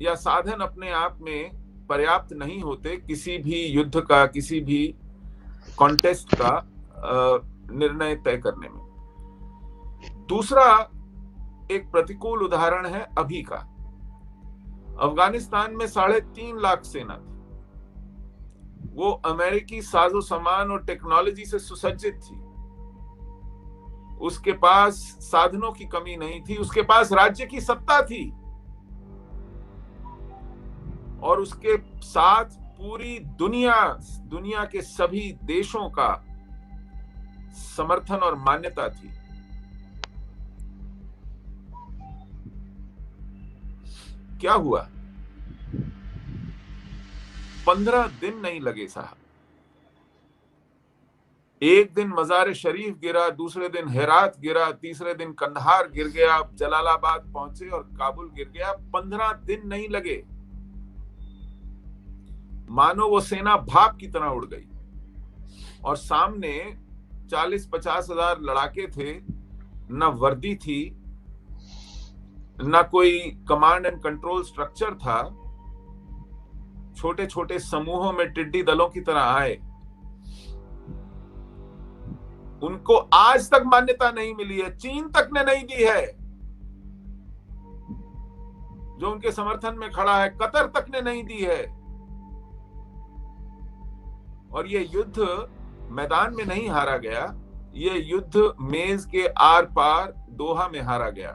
या साधन अपने आप में पर्याप्त नहीं होते किसी भी युद्ध का, किसी भी कॉन्टेस्ट का निर्णय तय करने में। दूसरा एक प्रतिकूल उदाहरण है अभी का। अफगानिस्तान में 3.5 लाख सेना थी। वो अमेरिकी साजो सामान और टेक्नोलॉजी से सुसज्जित थी। उसके पास साधनों की कमी नहीं थी, उसके पास राज्य की सत्ता थी और उसके साथ पूरी दुनिया के सभी देशों का समर्थन और मान्यता थी। क्या हुआ? 15 दिन नहीं लगे साहब। एक दिन मजार शरीफ गिरा, दूसरे दिन हेरात गिरा, तीसरे दिन कंधार गिर गया, जलालाबाद पहुंचे और काबुल गिर गया। 15 दिन नहीं लगे। मानो वो सेना भाप की तरह उड़ गई और सामने 40-50 हजार लड़ाके थे। न वर्दी थी, न कोई कमांड एंड कंट्रोल स्ट्रक्चर था। छोटे छोटे समूहों में टिड्डी दलों की तरह आए। उनको आज तक मान्यता नहीं मिली है, चीन तक ने नहीं दी है जो उनके समर्थन में खड़ा है, कतर तक ने नहीं दी है। और ये युद्ध मैदान में नहीं हारा गया, ये युद्ध मेज के आर पार दोहा में हारा गया,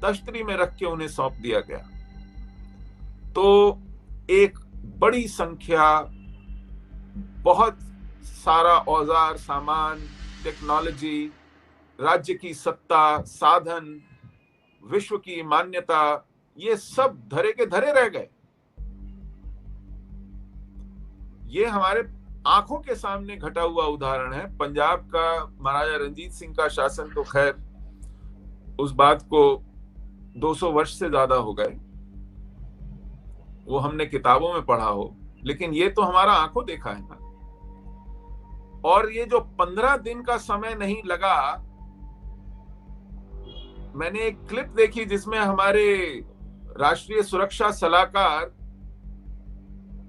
तश्तरी में रख के उन्हें सौंप दिया गया। तो एक बड़ी संख्या, बहुत सारा औजार सामान, टेक्नोलॉजी, राज्य की सत्ता, साधन, विश्व की मान्यता, ये सब धरे के धरे रह गए। ये हमारे आंखों के सामने घटा हुआ उदाहरण है। पंजाब का महाराजा रंजीत सिंह का शासन तो खैर उस बात को 200 वर्ष से ज्यादा हो गए, वो हमने किताबों में पढ़ा हो, लेकिन ये तो हमारा आंखों देखा है ना। और ये जो 15 दिन का समय नहीं लगा, मैंने एक क्लिप देखी जिसमें हमारे राष्ट्रीय सुरक्षा सलाहकार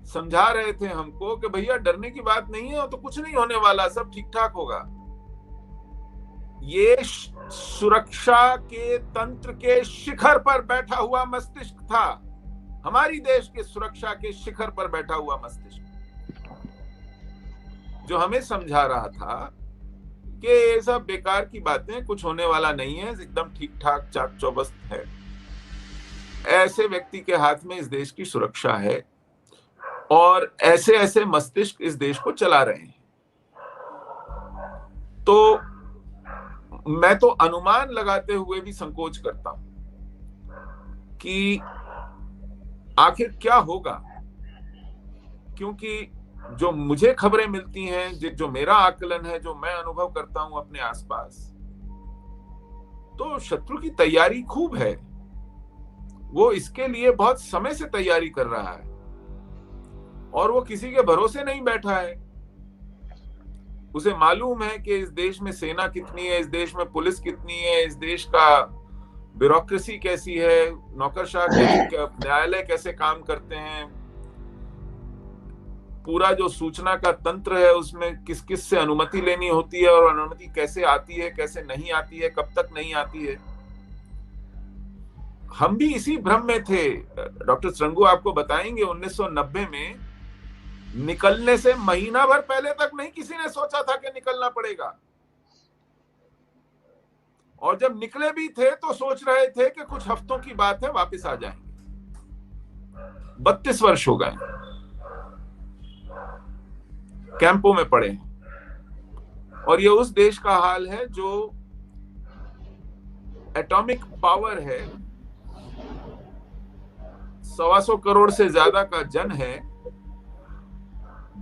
समझा रहे थे हमको कि भैया डरने की बात नहीं है, तो कुछ नहीं होने वाला, सब ठीक ठाक होगा। ये सुरक्षा के तंत्र के शिखर पर बैठा हुआ मस्तिष्क था, हमारी देश के सुरक्षा के शिखर पर बैठा हुआ मस्तिष्क। जो हमें समझा रहा था कि ये सब बेकार की बातें, कुछ होने वाला नहीं है, एकदम ठीक ठाक चाक चौबस्त है। ऐसे व्यक्ति के हाथ में इस देश की सुरक्षा है और ऐसे ऐसे मस्तिष्क इस देश को चला रहे हैं। तो मैं तो अनुमान लगाते हुए भी संकोच करता हूं कि आखिर क्या होगा, क्योंकि जो मुझे खबरें मिलती हैं, जो मेरा आकलन है, जो मैं अनुभव करता हूं अपने आसपास, तो शत्रु की तैयारी खूब है। वो इसके लिए बहुत समय से तैयारी कर रहा है और वो किसी के भरोसे नहीं बैठा है। उसे मालूम है कि इस देश में सेना कितनी है, इस देश में पुलिस कितनी है, इस देश का ब्यूरोक्रेसी कैसी है, नौकरशाह न्यायालय कैसे काम करते हैं, पूरा जो सूचना का तंत्र है उसमें किस किस से अनुमति लेनी होती है और अनुमति कैसे आती है, कैसे नहीं आती है, कब तक नहीं आती है। हम भी इसी भ्रम में थे। डॉक्टर श्रृंगू आपको बताएंगे 1990 में निकलने से महीना भर पहले तक नहीं किसी ने सोचा था कि निकलना पड़ेगा, और जब निकले भी थे तो सोच रहे थे कि कुछ हफ्तों की बात है, वापस आ जाएंगे। 32 वर्ष हो गए, कैंपों में पड़े हैं। और ये उस देश का हाल है जो एटॉमिक पावर है, 125 करोड़ से ज्यादा का जन है,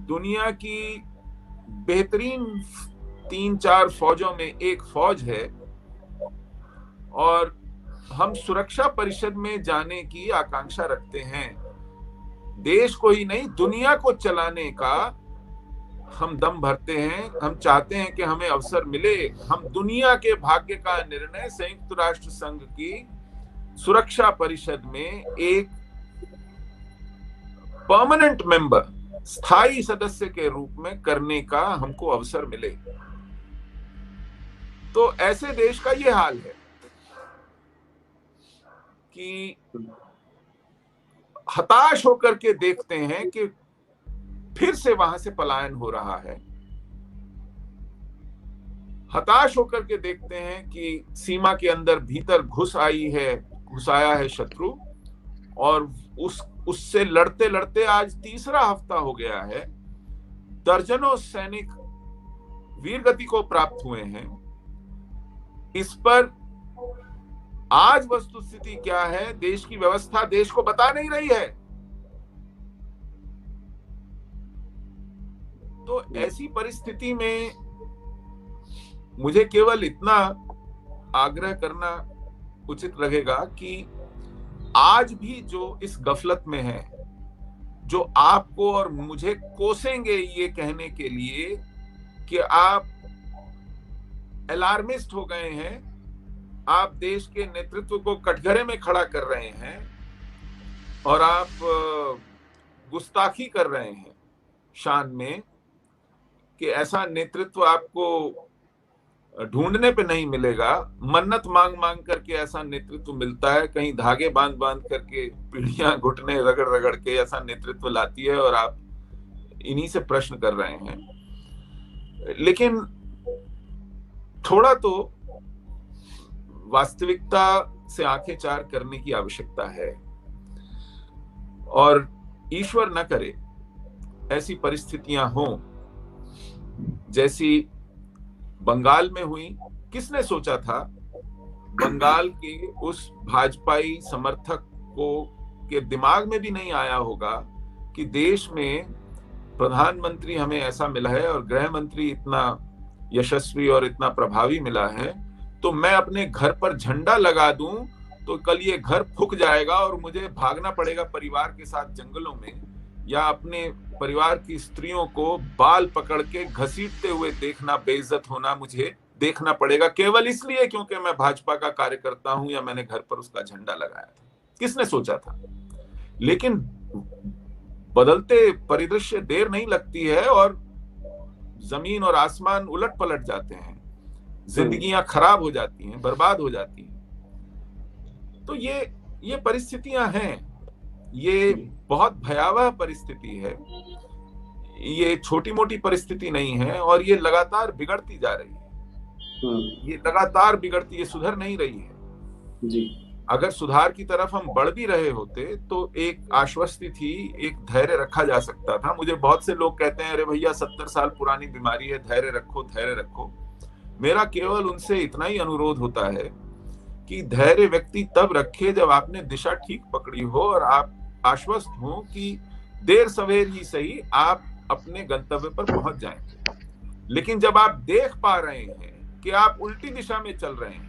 दुनिया की बेहतरीन 3-4 फौजों में एक फौज है, और हम सुरक्षा परिषद में जाने की आकांक्षा रखते हैं। देश को ही नहीं, दुनिया को चलाने का हम दम भरते हैं। हम चाहते हैं कि हमें अवसर मिले, हम दुनिया के भाग्य का निर्णय संयुक्त राष्ट्र संघ की सुरक्षा परिषद में एक परमानेंट मेंबर, स्थायी सदस्य के रूप में करने का हमको अवसर मिले। तो ऐसे देश का ये हाल है कि हताश होकर के देखते हैं कि फिर से वहां से पलायन हो रहा है। हताश होकर के देखते हैं कि सीमा के अंदर भीतर घुसाया है शत्रु, और उससे लड़ते लड़ते आज तीसरा हफ्ता हो गया है। दर्जनों सैनिक वीरगति को प्राप्त हुए हैं। इस पर आज वस्तुस्थिति क्या है, देश की व्यवस्था देश को बता नहीं रही है। तो ऐसी परिस्थिति में मुझे केवल इतना आग्रह करना उचित लगेगा कि आज भी जो इस गफलत में है, जो आपको और मुझे कोसेंगे ये कहने के लिए कि आप अलार्मिस्ट हो गए हैं, आप देश के नेतृत्व को कटघरे में खड़ा कर रहे हैं और आप गुस्ताखी कर रहे हैं शान में कि ऐसा नेतृत्व आपको ढूंढने पे नहीं मिलेगा। मन्नत मांग मांग करके ऐसा नेतृत्व मिलता है, कहीं धागे बांध बांध करके, पीढ़ियां घुटने रगड़ रगड़ के ऐसा नेतृत्व लाती है, और आप इन्हीं से प्रश्न कर रहे हैं। लेकिन थोड़ा तो वास्तविकता से आंखें चार करने की आवश्यकता है, और ईश्वर न करे ऐसी परिस्थितियां हों जैसी बंगाल में हुई। किसने सोचा था बंगाल के उस भाजपाई समर्थक को के दिमाग में भी नहीं आया होगा कि देश में प्रधानमंत्री हमें ऐसा मिला है और गृह मंत्री इतना यशस्वी और इतना प्रभावी मिला है, तो मैं अपने घर पर झंडा लगा दूं तो कल ये घर फूक जाएगा और मुझे भागना पड़ेगा परिवार के साथ जंगलों में, या अपने परिवार की स्त्रियों को बाल पकड़ के घसीटते हुए देखना, बेइज्जत होना मुझे देखना पड़ेगा, केवल इसलिए क्योंकि मैं भाजपा का कार्यकर्ता हूं या मैंने घर पर उसका झंडा लगाया था। किसने सोचा था? लेकिन बदलते परिदृश्य देर नहीं लगती है और जमीन और आसमान उलट पलट जाते हैं, जिंदगियां खराब हो जाती हैं, बर्बाद हो जाती हैं। तो ये परिस्थितियां हैं, ये बहुत भयावह परिस्थिति है। ये छोटी मोटी परिस्थिति नहीं है और ये लगातार बिगड़ती जा रही है। ये लगातार बिगड़ती, ये सुधर नहीं रही है जी। अगर सुधार की तरफ हम बढ़ भी रहे होते तो एक आश्वस्ति थी, एक धैर्य रखा जा सकता था। मुझे बहुत से लोग कहते हैं अरे भैया 70 साल पुरानी बीमारी है, धैर्य रखो धैर्य रखो। मेरा केवल उनसे इतना ही अनुरोध होता है कि धैर्य व्यक्ति तब रखे जब आपने दिशा ठीक पकड़ी हो और आप आश्वस्त हो कि देर सवेर ही सही आप अपने गंतव्य पर पहुंच जाएंगे। लेकिन जब आप देख पा रहे हैं कि आप उल्टी दिशा में चल रहे हैं,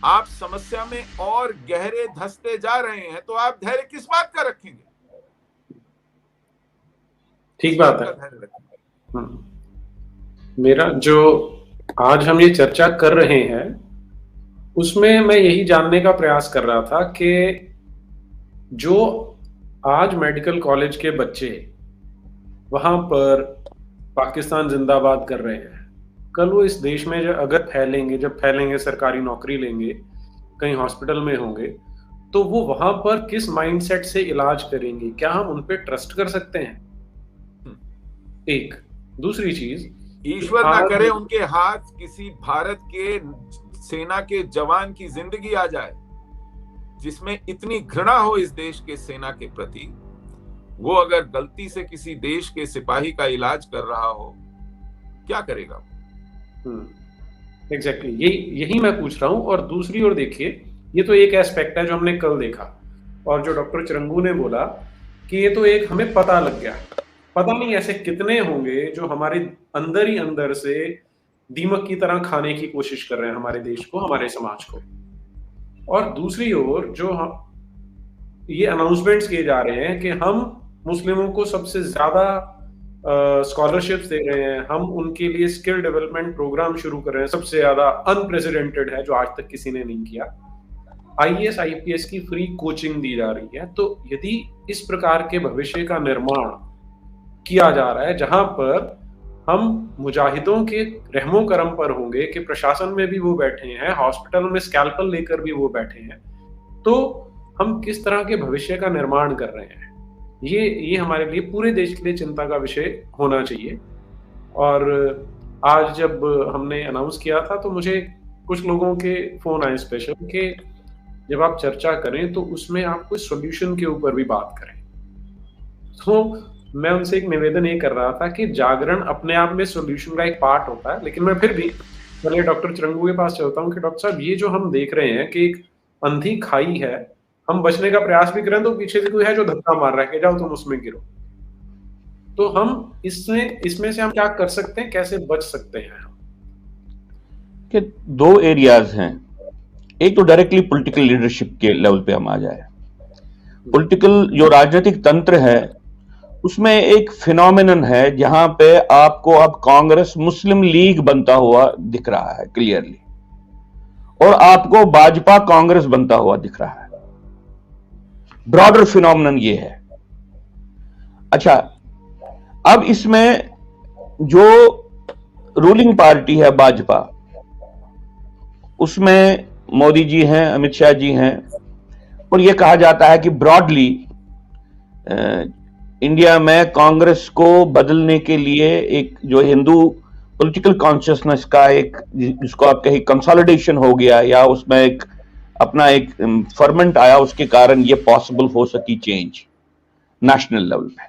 आप समस्या में और गहरे धंसते जा रहे हैं, तो आप धैर्य किस बात का रखेंगे? ठीक बात है। मेरा जो आज हम ये चर्चा कर रहे हैं उसमें मैं यही जानने का प्रयास कर रहा था कि जो आज मेडिकल कॉलेज के बच्चे वहां पर पाकिस्तान जिंदाबाद कर रहे हैं, कल वो इस देश में अगर फैलेंगे, जब फैलेंगे, सरकारी नौकरी लेंगे, कहीं हॉस्पिटल में होंगे, तो वो वहां पर किस माइंडसेट से इलाज करेंगे? क्या हम उन पे ट्रस्ट कर सकते हैं? एक दूसरी चीज, ईश्वर ना करे उनके हाथ किसी भारत के सेना के जवान की जिंदगी आ जाए जिसमें इतनी घृणा हो इस देश के सेना के प्रति, वो अगर गलती से किसी देश के सिपाही का इलाज कर रहा हो, क्या करेगा? एग्जैक्टली, यही मैं पूछ रहा हूं। और दूसरी ओर देखिए, ये तो एक एस्पेक्ट है जो हमने कल देखा, और जो डॉक्टर चिरंगू ने बोला कि ये तो एक हमें पता लग गया। पता नहीं ऐसे कितने होंगे जो हमारे अंदर ही अंदर से दीमक की तरह खाने की कोशिश कर रहे हैं हमारे देश को, हमारे समाज को। और दूसरी ओर जो ये अनाउंसमेंट्स किए जा रहे हैं कि हम मुस्लिमों को सबसे ज्यादा स्कॉलरशिप्स दे रहे हैं, हम उनके लिए स्किल डेवलपमेंट प्रोग्राम शुरू कर रहे हैं, सबसे ज्यादा अनप्रेसिडेंटेड है जो आज तक किसी ने नहीं किया। IAS IPS की फ्री कोचिंग दी जा रही है। तो यदि इस प्रकार के भविष्य का निर्माण किया जा रहा है जहां पर हम मुजाहिदों के रहमो करम पर होंगे कि प्रशासन में भी वो बैठे हैं, हॉस्पिटल में स्कैल्पल लेकर भी वो बैठे हैं, तो हम किस तरह के भविष्य का निर्माण कर रहे हैं? ये हमारे लिए, पूरे देश के लिए चिंता का विषय होना चाहिए। और आज जब हमने अनाउंस किया था तो मुझे कुछ लोगों के फोन आए स्पेशल कि जब आप चर्चा करें तो उसमें आप कोई सॉल्यूशन के ऊपर भी बात करें। तो मैं उनसे एक निवेदन ये कर रहा था कि जागरण अपने आप में सॉल्यूशन का एक पार्ट होता है, लेकिन मैं फिर भी पहले डॉक्टर चिरंगू के पास चलता हूँ कि डॉक्टर साहब, ये जो हम देख रहे हैं कि एक अंधी खाई है, हम बचने का प्रयास भी करें तो पीछे से कोई है जो धक्का मार रहा है कि जाओ तुम उसमें गिरो। तो हम इसमें से हम क्या कर सकते हैं, कैसे बच सकते हैं? कि दो एरियाज हैं। एक तो डायरेक्टली पॉलिटिकल लीडरशिप के लेवल पे हम आ जाए। पॉलिटिकल जो राजनीतिक तंत्र है उसमें एक फिनोमिनन है जहां पे आपको अब कांग्रेस मुस्लिम लीग बनता हुआ दिख रहा है क्लियरली, और आपको भाजपा कांग्रेस बनता हुआ दिख रहा है। ब्रॉडर फिनोमिनन ये है। अच्छा, अब इसमें जो रूलिंग पार्टी है भाजपा, उसमें मोदी जी हैं, अमित शाह जी हैं, और यह कहा जाता है कि ब्रॉडली इंडिया में कांग्रेस को बदलने के लिए एक जो हिंदू पॉलिटिकल कॉन्शियसनेस का एक, जिसको आप कहें कंसोलिडेशन हो गया, या उसमें एक अपना एक फर्मेंट आया, उसके कारण ये पॉसिबल हो सकी चेंज नेशनल लेवल पे।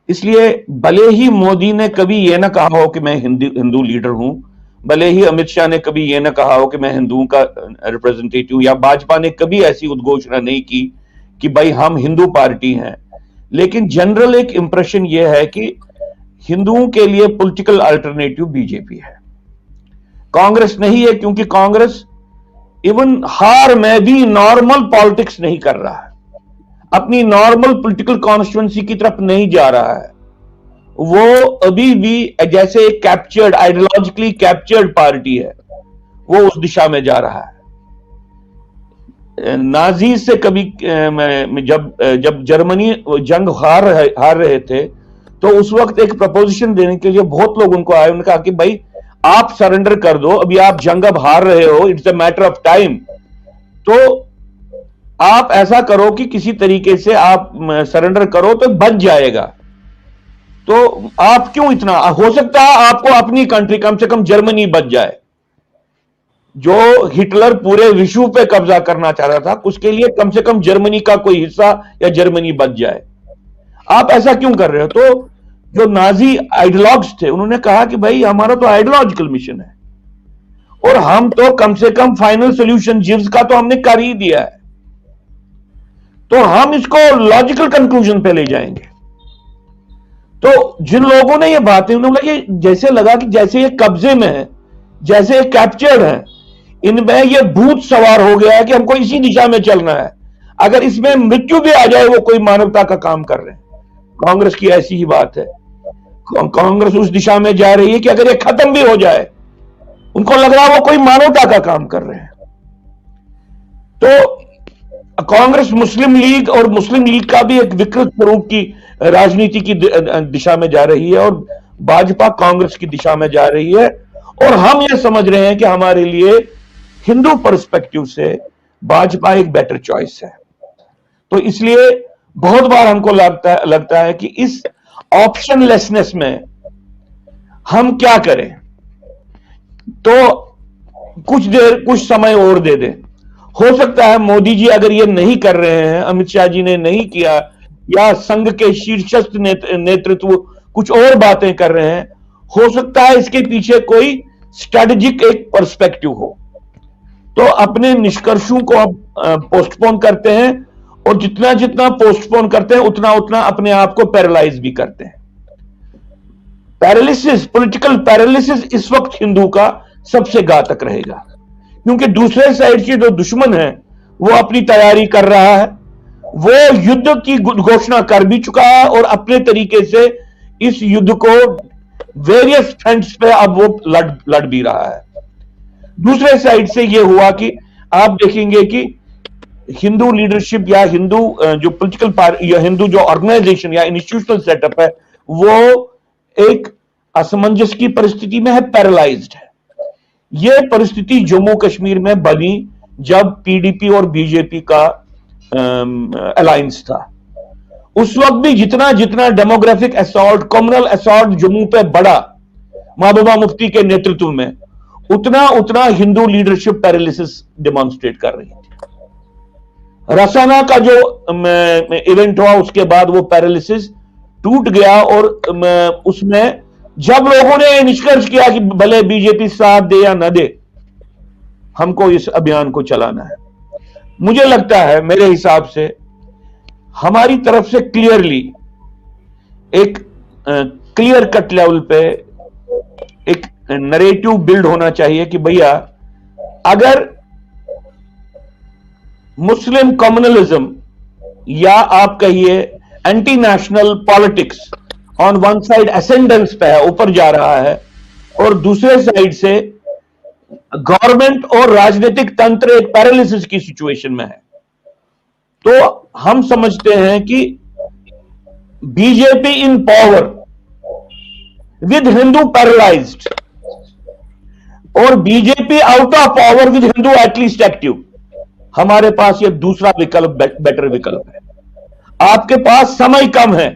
इसलिए भले ही मोदी ने कभी ये ना कहा हो कि मैं हिंदू लीडर हूं, भले ही अमित शाह ने कभी ये ना कहा हो कि मैं हिंदुओं का रिप्रेजेंटेटिव, या भाजपा ने कभी ऐसी उद्घोषणा नहीं की कि भाई हम हिंदू पार्टी हैं, लेकिन जनरल एक इंप्रेशन यह है कि हिंदुओं के लिए पॉलिटिकल अल्टरनेटिव बीजेपी है, कांग्रेस नहीं है। क्योंकि कांग्रेस इवन हार में भी नॉर्मल पॉलिटिक्स नहीं कर रहा है, अपनी नॉर्मल पॉलिटिकल कॉन्स्टिट्यूएंसी की तरफ नहीं जा रहा है। वो अभी भी जैसे एक कैप्चर्ड, आइडियोलॉजिकली कैप्चर्ड पार्टी है, वो उस दिशा में जा रहा है। नाजी से कभी जब जर्मनी जंग हार रहे थे, तो उस वक्त एक प्रपोजिशन देने के लिए बहुत लोग उनको आए, उन्होंने कहा कि भाई आप सरेंडर कर दो, अभी आप जंग अब हार रहे हो, it's a matter of time, तो आप ऐसा करो कि किसी तरीके से आप सरेंडर करो तो बच जाएगा। तो आप क्यों इतना, हो सकता है आपको अपनी कंट्री कम से कम जर्मनी बच जाए, जो हिटलर पूरे विश्व पे कब्जा करना चाह रहा था, उसके लिए कम से कम जर्मनी का कोई हिस्सा या जर्मनी बच जाए। आप ऐसा क्यों कर रहे हो? तो जो नाजी आइडियोलॉग्स थे उन्होंने कहा कि भाई हमारा तो आइडियोलॉजिकल मिशन है और हम तो कम से कम फाइनल सोल्यूशन जीव्स का तो हमने कर ही दिया है, तो हम इसको लॉजिकल कंक्लूजन पे ले जाएंगे। तो जिन लोगों ने ये बातें, उन्होंने जैसे लगा कि जैसे ये कब्जे में है, जैसे ये कैप्चर्ड है, इनमें ये भूत सवार हो गया है कि हमको इसी दिशा में चलना है, अगर इसमें मृत्यु भी आ जाए वो कोई मानवता का काम कर रहे हैं। कांग्रेस की ऐसी ही बात है, कांग्रेस उस दिशा में जा रही है कि अगर ये खत्म भी हो जाए, उनको लग रहा है वो कोई मानवता का काम कर रहे हैं। तो कांग्रेस मुस्लिम लीग और मुस्लिम लीग का भी एक विकृत स्वरूप की राजनीति की दिशा में जा रही है और भाजपा कांग्रेस की दिशा में जा रही है, और हम ये समझ रहे हैं कि हमारे लिए हिंदू पर्सपेक्टिव से भाजपा एक बेटर चॉइस है। तो इसलिए बहुत बार हमको लगता है कि इस ऑप्शनलेसनेस में हम क्या करें, तो कुछ समय और दे दें। हो सकता है मोदी जी अगर ये नहीं कर रहे हैं, अमित शाह जी ने नहीं किया, या संघ के शीर्षस्थ नेतृत्व कुछ और बातें कर रहे हैं, हो सकता है इसके पीछे कोई स्ट्रेटेजिक एक पर्सपेक्टिव हो। तो अपने निष्कर्षों को अब पोस्टपोन करते हैं, और जितना जितना पोस्टपोन करते हैं उतना उतना अपने आप को पैरालाइज भी करते हैं। पैरालिसिस, पॉलिटिकल पैरालिसिस इस वक्त हिंदू का सबसे घातक रहेगा, क्योंकि दूसरे साइड के जो दुश्मन है वो अपनी तैयारी कर रहा है, वो युद्ध की घोषणा कर भी चुका है और अपने तरीके से इस युद्ध को वेरियस फ्रंट्स पे अब वो लड़ भी रहा है। दूसरे साइड से ये हुआ कि आप देखेंगे कि हिंदू लीडरशिप या हिंदू जो पॉलिटिकल या हिंदू जो ऑर्गेनाइजेशन या इंस्टीट्यूशनल सेटअप है, वो एक असमंजस की परिस्थिति में है, पैरालाइज्ड है। ये परिस्थिति जम्मू कश्मीर में बनी जब पीडीपी और बीजेपी का अलायंस था। उस वक्त भी जितना जितना demographic assault, communal assault Jammu पे बढ़ा महबूबा मुफ्ती के नेतृत्व में, उतना उतना हिंदू लीडरशिप पैरालिसिस डेमोन्स्ट्रेट कर रही थी। रसाना का जो इवेंट हुआ उसके बाद वो पैरालिसिस टूट गया, और उसमें जब लोगों ने निष्कर्ष किया कि भले बीजेपी साथ दे या न दे, हमको इस अभियान को चलाना है, मुझे लगता है मेरे हिसाब से हमारी तरफ से क्लियरली एक क्लियर कट लेवल पे एक नरेटिव बिल्ड होना चाहिए कि भैया अगर मुस्लिम कम्युनलिज्म या आप कहिए anti national politics on one side ascendants पे है, ऊपर जा रहा है, और दूसरे साइड से गवर्नमेंट और राजनीतिक तंत्र एक पैरालिसिस की सिचुएशन में है, तो हम समझते हैं कि BJP in power with Hindu paralysed और BJP out of power with Hindu at least active, हमारे पास ये दूसरा विकल्प बेटर विकल्प है। आपके पास समय कम है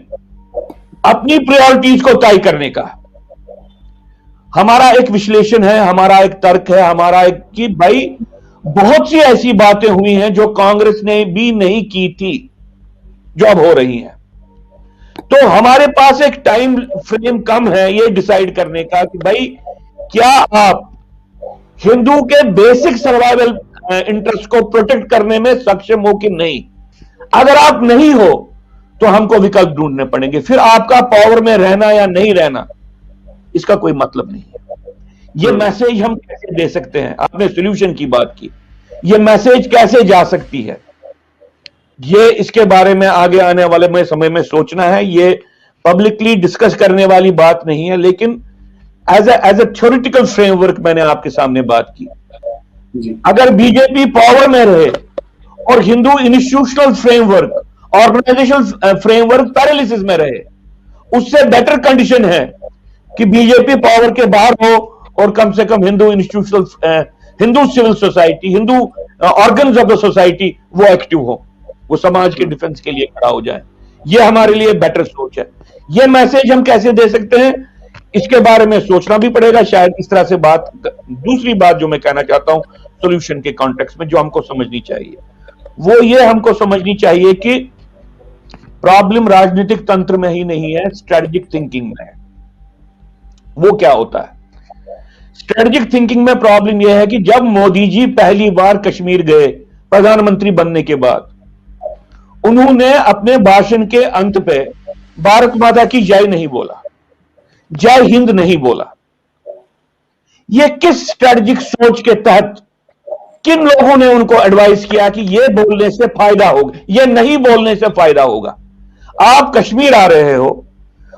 अपनी प्रायोरिटीज को तय करने का। हमारा एक विश्लेषण है, हमारा एक तर्क है, हमारा एक कि भाई बहुत सी ऐसी बातें हुई हैं जो कांग्रेस ने भी नहीं की थी, जो अब हो रही हैं। तो हमारे पास एक टाइम फ्रेम कम है ये डिसाइड करने का कि भाई क्या आप हिंदू के बेसिक सर्वाइवल इंटरेस्ट को प्रोटेक्ट करने में सक्षम हो कि नहीं। अगर आप नहीं हो तो हमको विकल्प ढूंढने पड़ेंगे, फिर आपका पावर में रहना या नहीं रहना इसका कोई मतलब नहीं है। ये मैसेज हम कैसे दे सकते हैं? आपने सॉल्यूशन की बात की, ये मैसेज कैसे जा सकती है, ये इसके बारे में आगे आने वाले में समय में सोचना है। ये पब्लिकली डिस्कस करने वाली बात नहीं है, लेकिन एज ए थ्योरेटिकल फ्रेमवर्क मैंने आपके सामने बात की। अगर बीजेपी पावर में रहे और Hindu institutional framework, organisational framework paralysis में रहे, उससे बेटर कंडीशन है कि बीजेपी पावर के बाहर हो और कम से कम Hindu institutional, Hindu civil society, Hindu organs of the society वो एक्टिव हो, वो समाज के डिफेंस के लिए खड़ा हो जाए। ये हमारे लिए बेटर सोच है। ये मैसेज हम कैसे दे सकते हैं, इसके बारे में सोचना भी पड़ेगा शायद। इस तरह से बात, दूसरी बात जो मैं कहना चाहता हूं सॉल्यूशन के कॉन्टेक्स्ट में, जो हमको समझनी चाहिए, वो ये हमको समझनी चाहिए कि प्रॉब्लम राजनीतिक तंत्र में ही नहीं है, स्ट्रेटेजिक थिंकिंग में है। वो क्या होता है? स्ट्रेटेजिक थिंकिंग में प्रॉब्लम यह है कि जब मोदी जी पहली बार कश्मीर गए प्रधानमंत्री बनने के बाद, उन्होंने अपने भाषण के अंत पे भारत माता की जय नहीं बोला, जय हिंद नहीं बोला। ये किस स्ट्रेटेजिक सोच के तहत, किन लोगों ने उनको एडवाइस किया कि ये बोलने से फायदा होगा, ये नहीं बोलने से फायदा होगा? आप कश्मीर आ रहे हो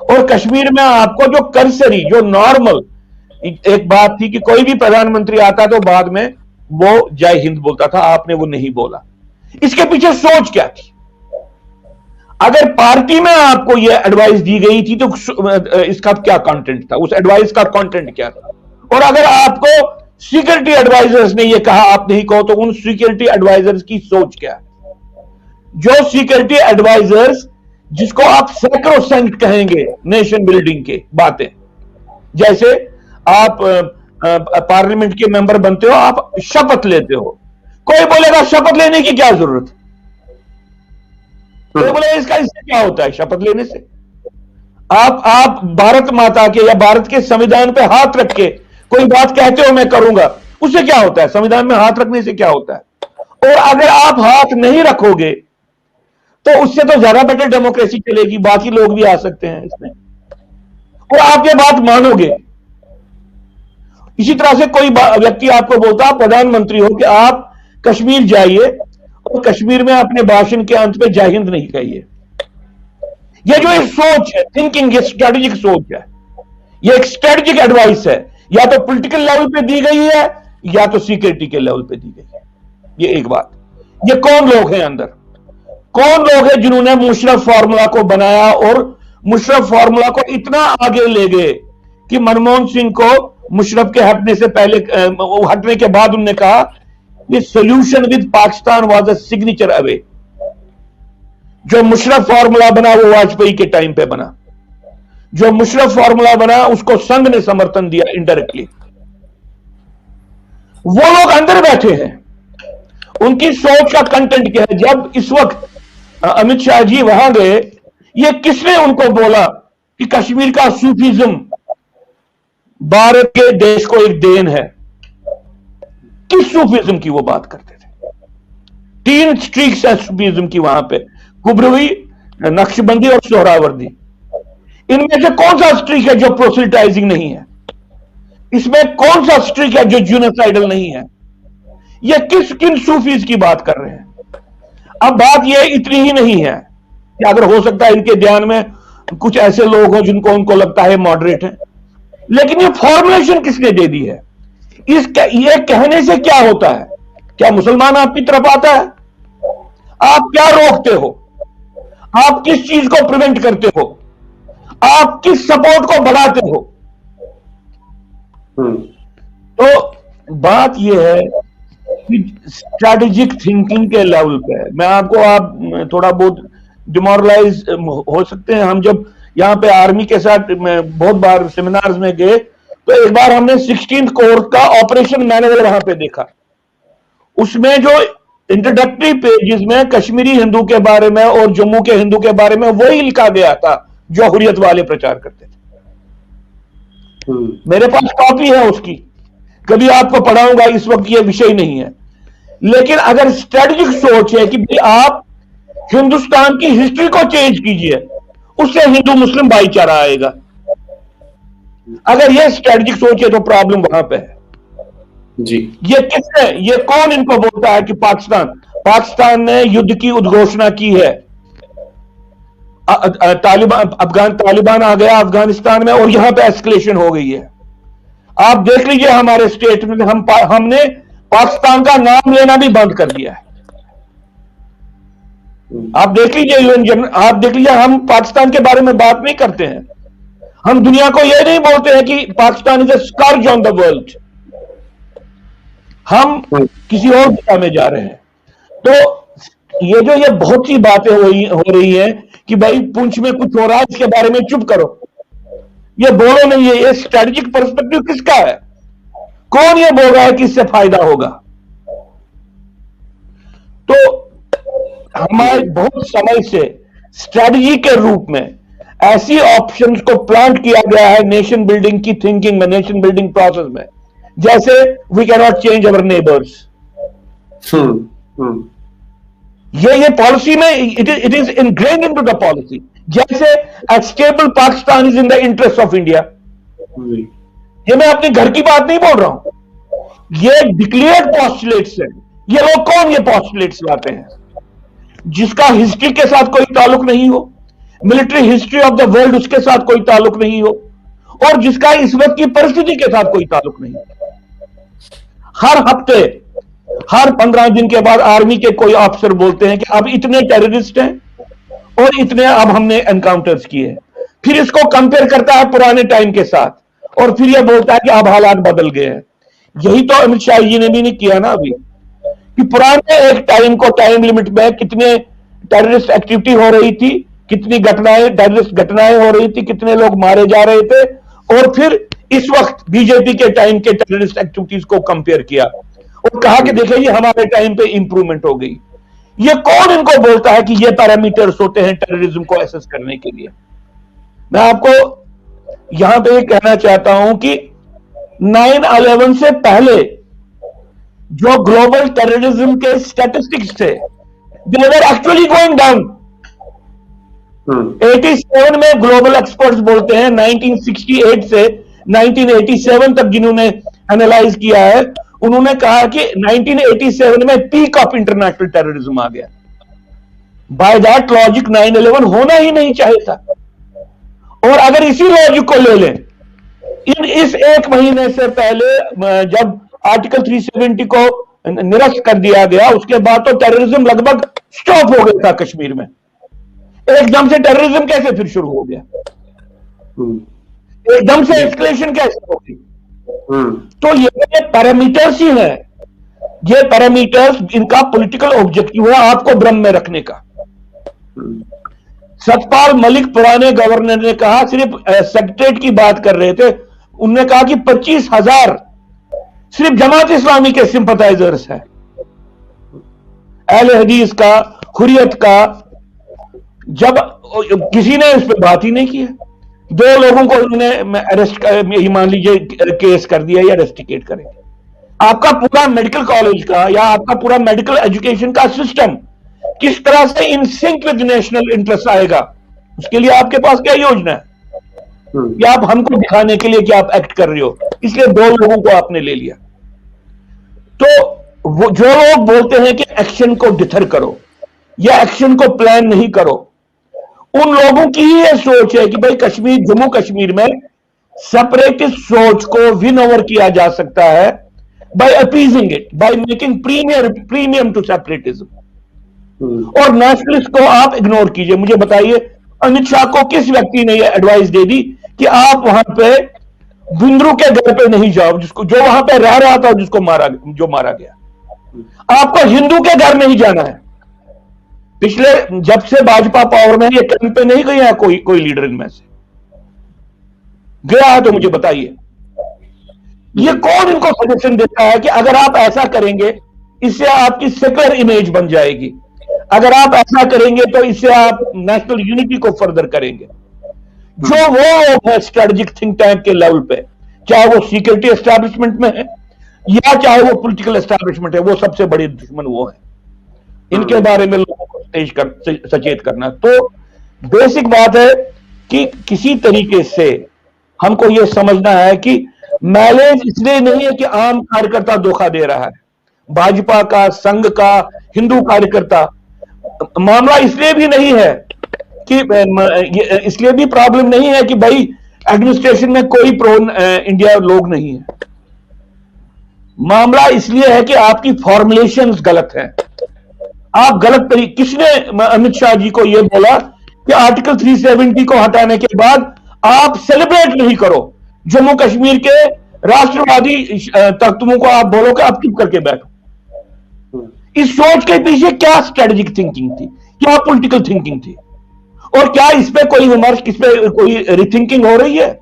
और कश्मीर में आपको जो कर्सरी, जो नॉर्मल एक बात थी कि कोई भी प्रधानमंत्री आता तो बाद में वो जय हिंद बोलता था, आपने वो नहीं बोला। इसके पीछे सोच क्या थी? अगर पार्टी में आपको ये एडवाइस दी गई थी तो इसका क्या कंटेंट था, उस एडवाइस का कंटेंट क्या था? और अगर आपको सिक्योरिटी एडवाइजर्स ने ये कहा आप नहीं कहो, तो उन सिक्योरिटी एडवाइजर्स की सोच क्या है? जो सिक्योरिटी एडवाइजर्स जिसको आप सैक्रोसैंक्ट कहेंगे नेशन बिल्डिंग के बातें, जैसे आप पार्लियामेंट के मेंबर बनते हो, आप शपथ लेते हो, कोई बोलेगा शपथ लेने की क्या जरूरत? कोई बोलेगा इससे क्या होता है शपथ लेने से? आप भारत माता के या भारत के संविधान पे हाथ रख के कोई बात कहते हो मैं करूंगा, उससे क्या होता है? संविधान में हाथ रखने से क्या होता है? और अगर आप हाथ नहीं रखोगे तो उससे तो ज्यादा बेटर डेमोक्रेसी चलेगी, बाकी लोग भी आ सकते हैं इसमें, और आप ये बात मानोगे। इसी तरह से कोई व्यक्ति आपको बोलता है, प्रधानमंत्री हो, कि आप कश्मीर जाइए और कश्मीर में अपने भाषण के अंत में जय हिंद नहीं कहिए। ये जो एक सोच है, थिंकिंग, ये स्ट्रेटेजिक सोच है, ये एक स्ट्रेटेजिक एडवाइस है, या तो पॉलिटिकल लेवल पे दी गई है या तो सिक्योरिटी के लेवल पे दी गई है। ये एक बात। ये कौन लोग हैं अंदर, कौन लोग हैं जिन्होंने मुशर्रफ फार्मूला को बनाया और मुशर्रफ फार्मूला को इतना आगे ले गए कि मनमोहन सिंह को मुशर्रफ के हटने से पहले, हटने के बाद उन्होंने कहा ये solution with Pakistan was a signature away. जो मुशर्रफ फार्मूला बना वो वाजपेयी के टाइम पे बना, जो मुशर्रफ फार्मूला बना उसको संघ ने समर्थन दिया इनडायरेक्टली। वो लोग अंदर बैठे हैं, उनकी सोच का कंटेंट क्या है? जब इस वक्त अमित शाह जी वहां गए, ये किसने उनको बोला कि कश्मीर का सूफीज्म भारत के देश को एक देन है? किस सूफीज्म की वो बात करते थे? 3 स्ट्रीक्स है सूफीज्म की वहां पे, कुबरवी, नक्शबंदी और सोहरावर्दी। इनमें से कौन सा स्ट्रीक है जो प्रोसिल्टाइजिंग नहीं है? इसमें कौन सा स्ट्रीक है जो जीनोसाइडल नहीं है? ये किन सूफीज की बात कर रहे हैं? अब बात ये इतनी ही नहीं है कि अगर हो सकता है इनके ध्यान में कुछ ऐसे लोग हो जिनको उनको लगता है मॉडरेट है, लेकिन ये फॉर्मुलेशन किसने दे दी है? ये कहने से क्या होता है? क्या मुसलमान आपकी तरफ आता है? आप क्या रोकते हो? आप किस चीज को प्रिवेंट करते हो? आप किस सपोर्ट को बढ़ाते हो? तो बात यह है कि स्ट्रैटेजिक थिंकिंग के लेवल पे मैं आपको, आप थोड़ा बहुत डिमोरलाइज हो सकते हैं। हम जब यहाँ पे आर्मी के साथ बहुत बार सेमिनार्स में गए तो एक बार हमने 16th कोर का ऑपरेशन मैनुअल वहां पे देखा। उसमें जो इंट्रोडक्टरी पेजेस में कश्मीरी हिंदू के बारे में और जम्मू के हिंदू के बारे में वही लिखा गया था जो हुर्रियत वाले प्रचार करते थे। मेरे पास कॉपी है उसकी, कभी आपको पढ़ाऊंगा, इस वक्त ये विषय नहीं है। लेकिन अगर स्ट्रेटेजिक सोच है कि भाई आप हिंदुस्तान की हिस्ट्री को चेंज कीजिए, उससे हिंदू मुस्लिम भाईचारा आएगा। अगर ये स्ट्रेटेजिक सोच है तो प्रॉब्लम वहां पे है जी। ये किसने, ये कौन इनको बोलता है कि पाकिस्तान ने युद्ध की उद्घोषणा की है? तालिबान आ गया अफगानिस्तान में और यहां पे एस्केलेशन हो गई है। आप देख लीजिए हमारे स्टेट में हमने पाकिस्तान का नाम लेना भी बंद कर दिया है। आप देख लीजिए यूएन जनरल, आप देख लीजिए हम पाकिस्तान के बारे में बात नहीं करते हैं। हम दुनिया को यह नहीं बोलते हैं कि Pakistan is a scourge on the world. हम किसी और दिशा में जा रहे हैं। तो ये बहुत सी बातें हो रही हैं कि भाई पुंछ में कुछ हो रहा है, इसके बारे में चुप करो, ये बोलो नहीं है। ये स्ट्रेटेजिक पर्सपेक्टिव किसका है? कौन ये बोल रहा है कि इससे फायदा होगा? तो हमारे बहुत समय से स्ट्रेटजी के रूप में ऐसी ऑप्शंस को प्लांट किया गया है नेशन बिल्डिंग की थिंकिंग में, नेशन बिल्डिंग प्रोसेस में, जैसे we can not change our neighbours. ये पॉलिसी में it is ingrained into the policy. जैसे a stable Pakistan is in the interest of India. ये मैं अपने घर की बात नहीं बोल रहा हूं, ये डिक्लेयर्ड पॉस्टुलेट्स है। ये लोग कौन ये पॉस्टुलेट्स लाते हैं? जिसका हिस्ट्री के साथ कोई ताल्लुक नहीं हो, military history of the world उसके साथ कोई ताल्लुक नहीं हो, और जिसका इस वक्त की परिस्थिति के साथ कोई ताल्लुक नहीं हो। हर हफ्ते, हर 15 दिन के बाद आर्मी के कोई ऑफिसर बोलते हैं कि अब इतने टेररिस्ट हैं और इतने अब हमने एनकाउंटर्स किए। फिर इसको कंपेयर करता है पुराने टाइम के साथ, और फिर यह बोलता है कि अब हालात बदल गए हैं। यही तो अमित शाह जी ने भी नहीं किया ना अभी, कि पुराने एक टाइम को, टाइम लिमिट में कितने टेररिस्ट एक्टिविटी हो रही थी, कितनी घटनाएं, टेररिस्ट घटनाएं हो रही थी, कितने लोग मारे जा रहे थे, और फिर इस वक्त बीजेपी के टाइम के टेररिस्ट एक्टिविटीज को कंपेयर किया और कहा कि देखिए ये हमारे टाइम पे इंप्रूवमेंट हो गई। ये कौन इनको बोलता है कि ये पैरामीटर्स होते हैं टेररिज्म को एसेस करने के लिए? मैं आपको यहां पे कहना चाहता हूं कि 9/11 से पहले जो ग्लोबल टेररिज्म के स्टैटिस्टिक्स थे, दे वर एक्चुअली गोइंग डाउन। 87 में ग्लोबल एक्सपर्ट्स बोलते हैं, 1968 से 1987 तक जिन्होंने एनालाइज किया है, उन्होंने कहा कि 1987 में पीक ऑफ इंटरनेशनल टेररिज्म आ गया। बाय दैट लॉजिक 9/11 होना ही नहीं चाहिए था। और अगर इसी लॉजिक को ले लें, इस एक महीने से पहले जब आर्टिकल 370 को निरस्त कर दिया गया, उसके बाद तो टेररिज्म लगभग स्टॉप हो गया था कश्मीर में। एकदम से टेररिज्म कैसे फिर शुरू हो गया? एकदम से एस्केलेशन कैसे होगी? तो ये पैरामीटर्स ही है, ये पैरामीटर्स, इनका पॉलिटिकल ऑब्जेक्टिव है आपको भ्रम में रखने का। सतपाल मलिक पुराने गवर्नर ने कहा, सिर्फ सेक्रेटरीट की बात कर रहे थे, उन्होंने कहा कि 25,000 सिर्फ जमात इस्लामी के सिंपथाइजर्स हैं। अहले हदीस का, हुर्रियत का, जब किसी ने इस पर बात ही नहीं की है। 2 लोगों को उन्होंने अरेस्ट, मान लीजिए केस कर दिया या रेस्टिकेट करेंगे। आपका पूरा मेडिकल कॉलेज का या आपका पूरा मेडिकल एजुकेशन का सिस्टम किस तरह से in sync with national interest आएगा, उसके लिए आपके पास क्या योजना है? या आप हमको दिखाने के लिए कि आप एक्ट कर रहे हो, इसलिए 2 लोगों को आपने ले लिया। तो वो जो लोग बोलते हैं कि एक्शन को डिथर करो या एक्शन को प्लान नहीं करो, उन लोगों की ही यह सोच है कि भाई कश्मीर, जम्मू कश्मीर में सेपरेटिस्ट सोच को विन ओवर किया जा सकता है by appeasing it, by making premium to separatism. और नेशनलिस्ट को आप इग्नोर कीजिए। मुझे बताइए, अमित शाह को किस व्यक्ति ने यह एडवाइस दे दी कि आप वहां पे बिंद्रू के घर पे नहीं जाओ, जिसको, जो वहां पे रह रहा था, जिसको मारा गया? आपको हिंदू के घर नहीं जाना है। पिछले, जब से भाजपा पावर में, ये कैंप पे नहीं गया कोई लीडर इनमें से गया है तो मुझे बताइए। ये कौन इनको सजेशन देता है कि अगर आप ऐसा करेंगे इससे आपकी सेक्युलर इमेज बन जाएगी, अगर आप ऐसा करेंगे तो इससे आप नेशनल यूनिटी को फर्दर करेंगे? जो वो स्ट्रेटेजिक थिंक टैंक के लेवल पे, चाहे वो सिक्योरिटी एस्टैब्लिशमेंट में है या चाहे वो पॉलिटिकल एस्टैब्लिशमेंट है, वो सबसे बड़े दुश्मन वो है। इनके बारे में लोगों को सचेत करना। तो बेसिक बात है कि किसी तरीके से हमको यह समझना है कि मैलेज इसलिए नहीं है कि आम कार्यकर्ता धोखा दे रहा है, भाजपा का, संघ का, हिंदू कार्यकर्ता। मामला इसलिए भी नहीं है कि, इसलिए भी प्रॉब्लम नहीं है कि भाई एडमिनिस्ट्रेशन में कोई प्रो इंडिया लोग नहीं है। मामला इसलिए है कि आपकी फॉर्मुलेशंस गलत हैं, आप गलत तरीके। किसने अमित शाह जी को यह बोला कि आर्टिकल 370 को हटाने के बाद आप सेलिब्रेट नहीं करो, जम्मू कश्मीर के राष्ट्रवादी तत्वों को आप बोलो कि आप चुप करके बैठो? इस सोच के पीछे क्या स्ट्रेटेजिक थिंकिंग थी, क्या पॉलिटिकल थिंकिंग थी? और क्या इस पे कोई विमर्श, इस पे कोई रिथिंकिंग हो रही है?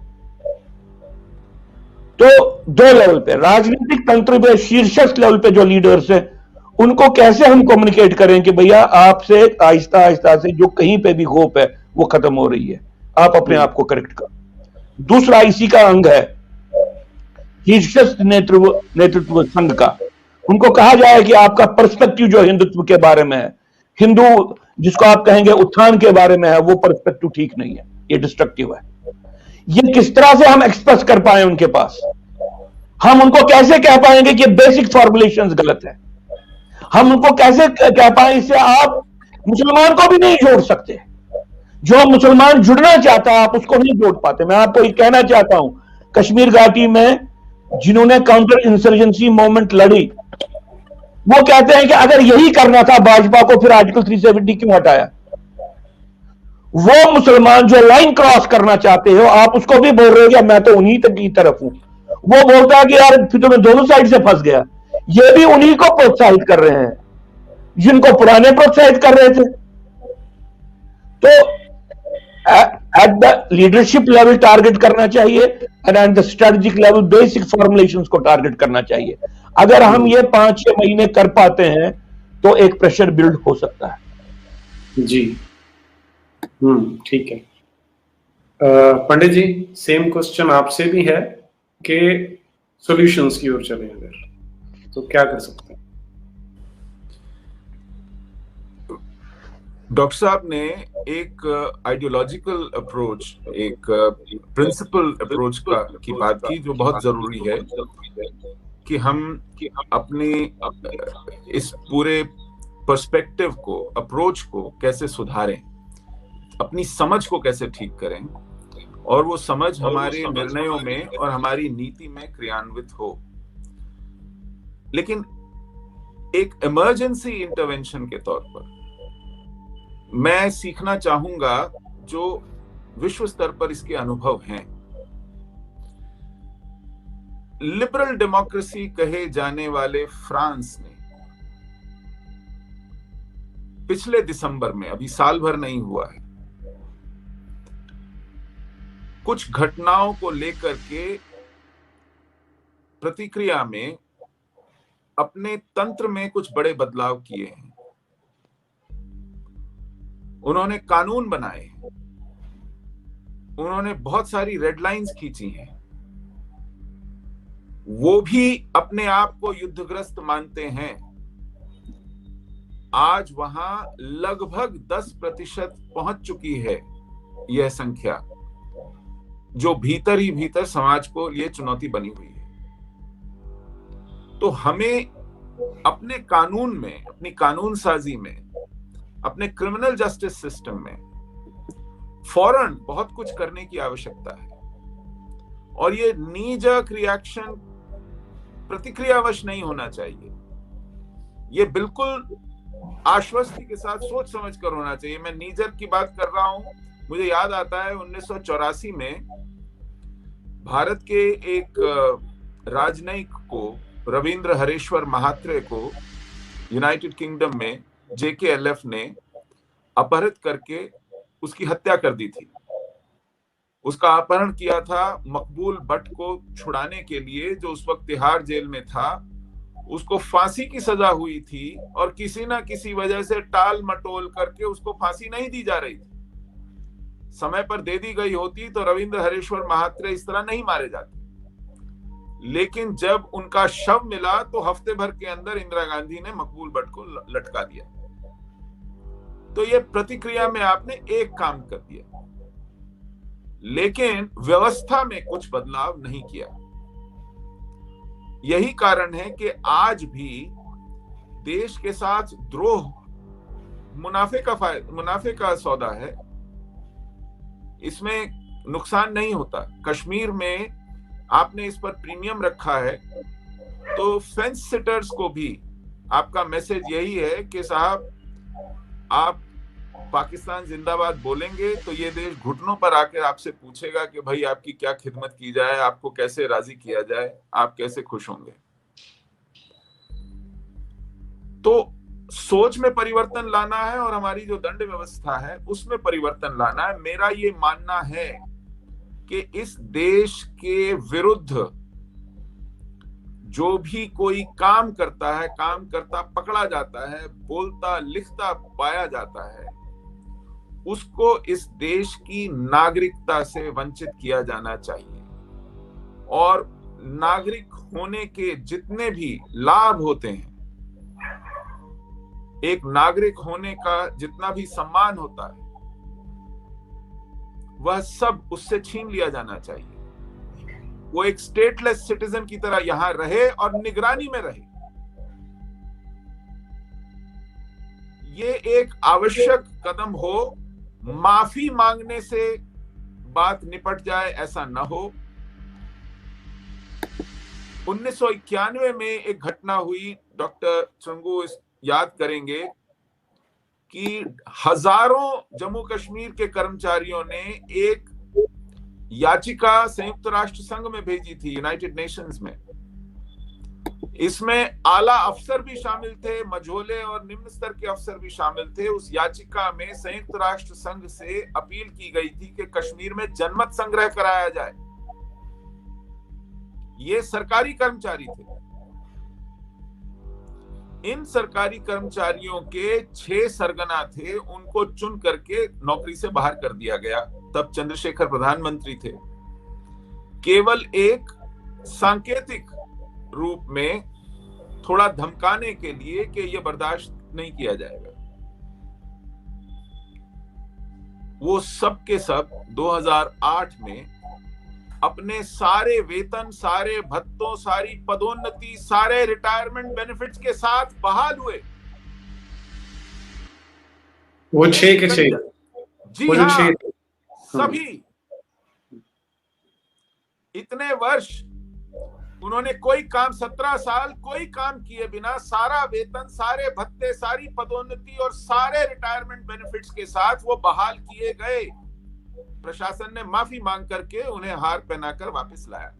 तो दो लेवल पे, राजनीतिक तंत्र पे शीर्षस्थ लेवल पे जो लीडर्स हैं, उनको कैसे हम कम्युनिकेट करें कि भैया आपसे आहिस्ता आहिस्ता से जो कहीं पे भी होप है वो खत्म हो रही है, आप अपने आप को करेक्ट करो। दूसरा इसी का अंग है शीर्षस्थ नेतृत्व संघ का। उनको कहा जाए कि आपका पर्सपेक्टिव जो हिंदुत्व के बारे में है, हिंदू जिसको आप कहेंगे उत्थान के बारे में है, वो पर्सपेक्टिव ठीक नहीं है, ये डिस्ट्रक्टिव है। ये किस तरह से हम एक्सप्रेस कर पाए उनके पास? हम उनको कैसे कह पाएंगे कि बेसिक फॉर्मुलेशंस गलत है? हम उनको कैसे कह पाए? इससे आप मुसलमान को भी नहीं जोड़ सकते। जो मुसलमान जुड़ना चाहता है आप उसको नहीं जोड़ पाते। मैं आपको ये कहना चाहता हूं, कश्मीर घाटी में जिन्होंने काउंटर इंसर्जेंसी मूवमेंट लड़ी, वो कहते हैं कि अगर यही करना था भाजपा को, फिर आर्टिकल 370 क्यों हटाया? वो मुसलमान जो लाइन क्रॉस करना चाहते हो, आप उसको भी बोल रहे हो कि मैं तो उन्हीं की तरफ हूं। वो बोलता है कि यार फिर तो मैं दोनों साइड से फंस गया। ये भी उन्हीं को प्रोत्साहित कर रहे हैं जिनको पुराने प्रोत्साहित कर रहे थे। तो at the leadership level target करना चाहिए and at the strategic level basic formulations को टारगेट करना चाहिए। अगर हम ये 5-6 महीने कर पाते हैं तो एक प्रेशर बिल्ड हो सकता है। जी, ठीक है। पंडित जी, सेम क्वेश्चन आपसे भी है कि सॉल्यूशंस की ओर चलें अगर, तो क्या कर सकते हैं? डॉक्टर साहब ने एक आइडियोलॉजिकल अप्रोच, एक प्रिंसिपल अप्रोच की बात की, जो बहुत जरूरी है कि हम अपने इस पूरे पर्सपेक्टिव को, अप्रोच को कैसे सुधारें, अपनी समझ को कैसे ठीक करें और वो समझ हमारे निर्णयों में और हमारी नीति में क्रियान्वित हो। लेकिन एक इमरजेंसी इंटरवेंशन के तौर पर मैं सीखना चाहूंगा जो विश्व स्तर पर इसके अनुभव हैं। लिबरल डेमोक्रेसी कहे जाने वाले फ्रांस ने पिछले दिसंबर में, अभी साल भर नहीं हुआ है, कुछ घटनाओं को लेकर के प्रतिक्रिया में अपने तंत्र में कुछ बड़े बदलाव किए हैं। उन्होंने कानून बनाए, उन्होंने बहुत सारी रेड लाइंस खींची हैं। वो भी अपने आप को युद्धग्रस्त मानते हैं। आज वहां लगभग 10% पहुंच चुकी है यह संख्या, जो भीतर ही भीतर समाज को ये चुनौती बनी हुई है। तो हमें अपने कानून में, अपनी कानून साजी में, अपने क्रिमिनल जस्टिस सिस्टम में फौरन बहुत कुछ करने की आवश्यकता है। और ये नी-जर्क रिएक्शन प्रतिक्रियावश नहीं होना चाहिए। ये बिल्कुल आश्वस्ति के साथ सोच समझ कर होना चाहिए। मैं नी-जर्क की बात कर रहा हूं, मुझे याद आता है 1984 में भारत के एक राजनयिक को, रविंद्र हरेश्वर महात्रे को, यूनाइटेड किंगडम में JKLF ने अपहरित करके उसकी हत्या कर दी थी। उसका अपहरण किया था मकबूल भट्ट को छुड़ाने के लिए, जो उस वक्त तिहाड़ जेल में था। उसको फांसी की सजा हुई थी और किसी ना किसी वजह से टाल मटोल करके उसको फांसी नहीं दी जा रही थी। समय पर दे दी गई होती तो रविंद्र हरेश्वर महात्रे इस तरह नहीं मारे जाते। लेकिन जब उनका शव मिला तो हफ्ते भर के अंदर इंदिरा गांधी ने मकबूल भट्ट को लटका दिया। तो ये प्रतिक्रिया में आपने एक काम कर दिया, लेकिन व्यवस्था में कुछ बदलाव नहीं किया। यही कारण है कि आज भी देश के साथ द्रोह मुनाफे का सौदा है। इसमें नुकसान नहीं होता। कश्मीर में आपने इस पर प्रीमियम रखा है, तो फेंस सिटर्स को भी आपका मैसेज यही है कि साहब, आप पाकिस्तान जिंदाबाद बोलेंगे तो ये देश घुटनों पर आकर आपसे पूछेगा कि भाई आपकी क्या खिदमत की जाए, आपको कैसे राजी किया जाए, आप कैसे खुश होंगे। तो सोच में परिवर्तन लाना है और हमारी जो दंड व्यवस्था है उसमें परिवर्तन लाना है। मेरा ये मानना है कि इस देश के विरुद्ध जो भी कोई काम करता है, काम करता पकड़ा जाता है, बोलता लिखता पाया जाता है, उसको इस देश की नागरिकता से वंचित किया जाना चाहिए। और नागरिक होने के जितने भी लाभ होते हैं, एक नागरिक होने का जितना भी सम्मान होता है, वह सब उससे छीन लिया जाना चाहिए। वो एक स्टेटलेस सिटीजन की तरह यहां रहे और निगरानी में रहे। ये एक आवश्यक कदम हो। माफी मांगने से बात निपट जाए ऐसा न हो। 1991 में एक घटना हुई, डॉक्टर चंगू याद करेंगे कि हजारों जम्मू कश्मीर के कर्मचारियों ने एक याचिका संयुक्त राष्ट्र संघ में भेजी थी, यूनाइटेड नेशंस में। इसमें आला अफसर भी शामिल थे, मझोले और निम्न स्तर के अफसर भी शामिल थे। उस याचिका में संयुक्त राष्ट्र संघ से अपील की गई थी कि कश्मीर में जनमत संग्रह कराया जाए। ये सरकारी कर्मचारी थे। इन सरकारी कर्मचारियों के 6 सरगना थे, उनको चुन करके नौकरी से बाहर कर दिया गया। तब चंद्रशेखर प्रधानमंत्री थे। केवल एक सांकेतिक रूप में थोड़ा धमकाने के लिए कि यह बर्दाश्त नहीं किया जाएगा। वो सब के सब 2008 में अपने सारे वेतन, सारे भत्तों, सारी पदोन्नति, सारे रिटायरमेंट बेनिफिट्स के साथ बहाल हुए। वो 6 के 6। जी हाँ, सभी। इतने वर्ष उन्होंने कोई काम, 17 साल कोई काम किए बिना, सारा वेतन, सारे भत्ते, सारी पदोन्नति और सारे रिटायरमेंट बेनिफिट्स के साथ वो बहाल किए गए। प्रशासन ने माफी मांग करके उन्हें हार पहनाकर वापस लाया।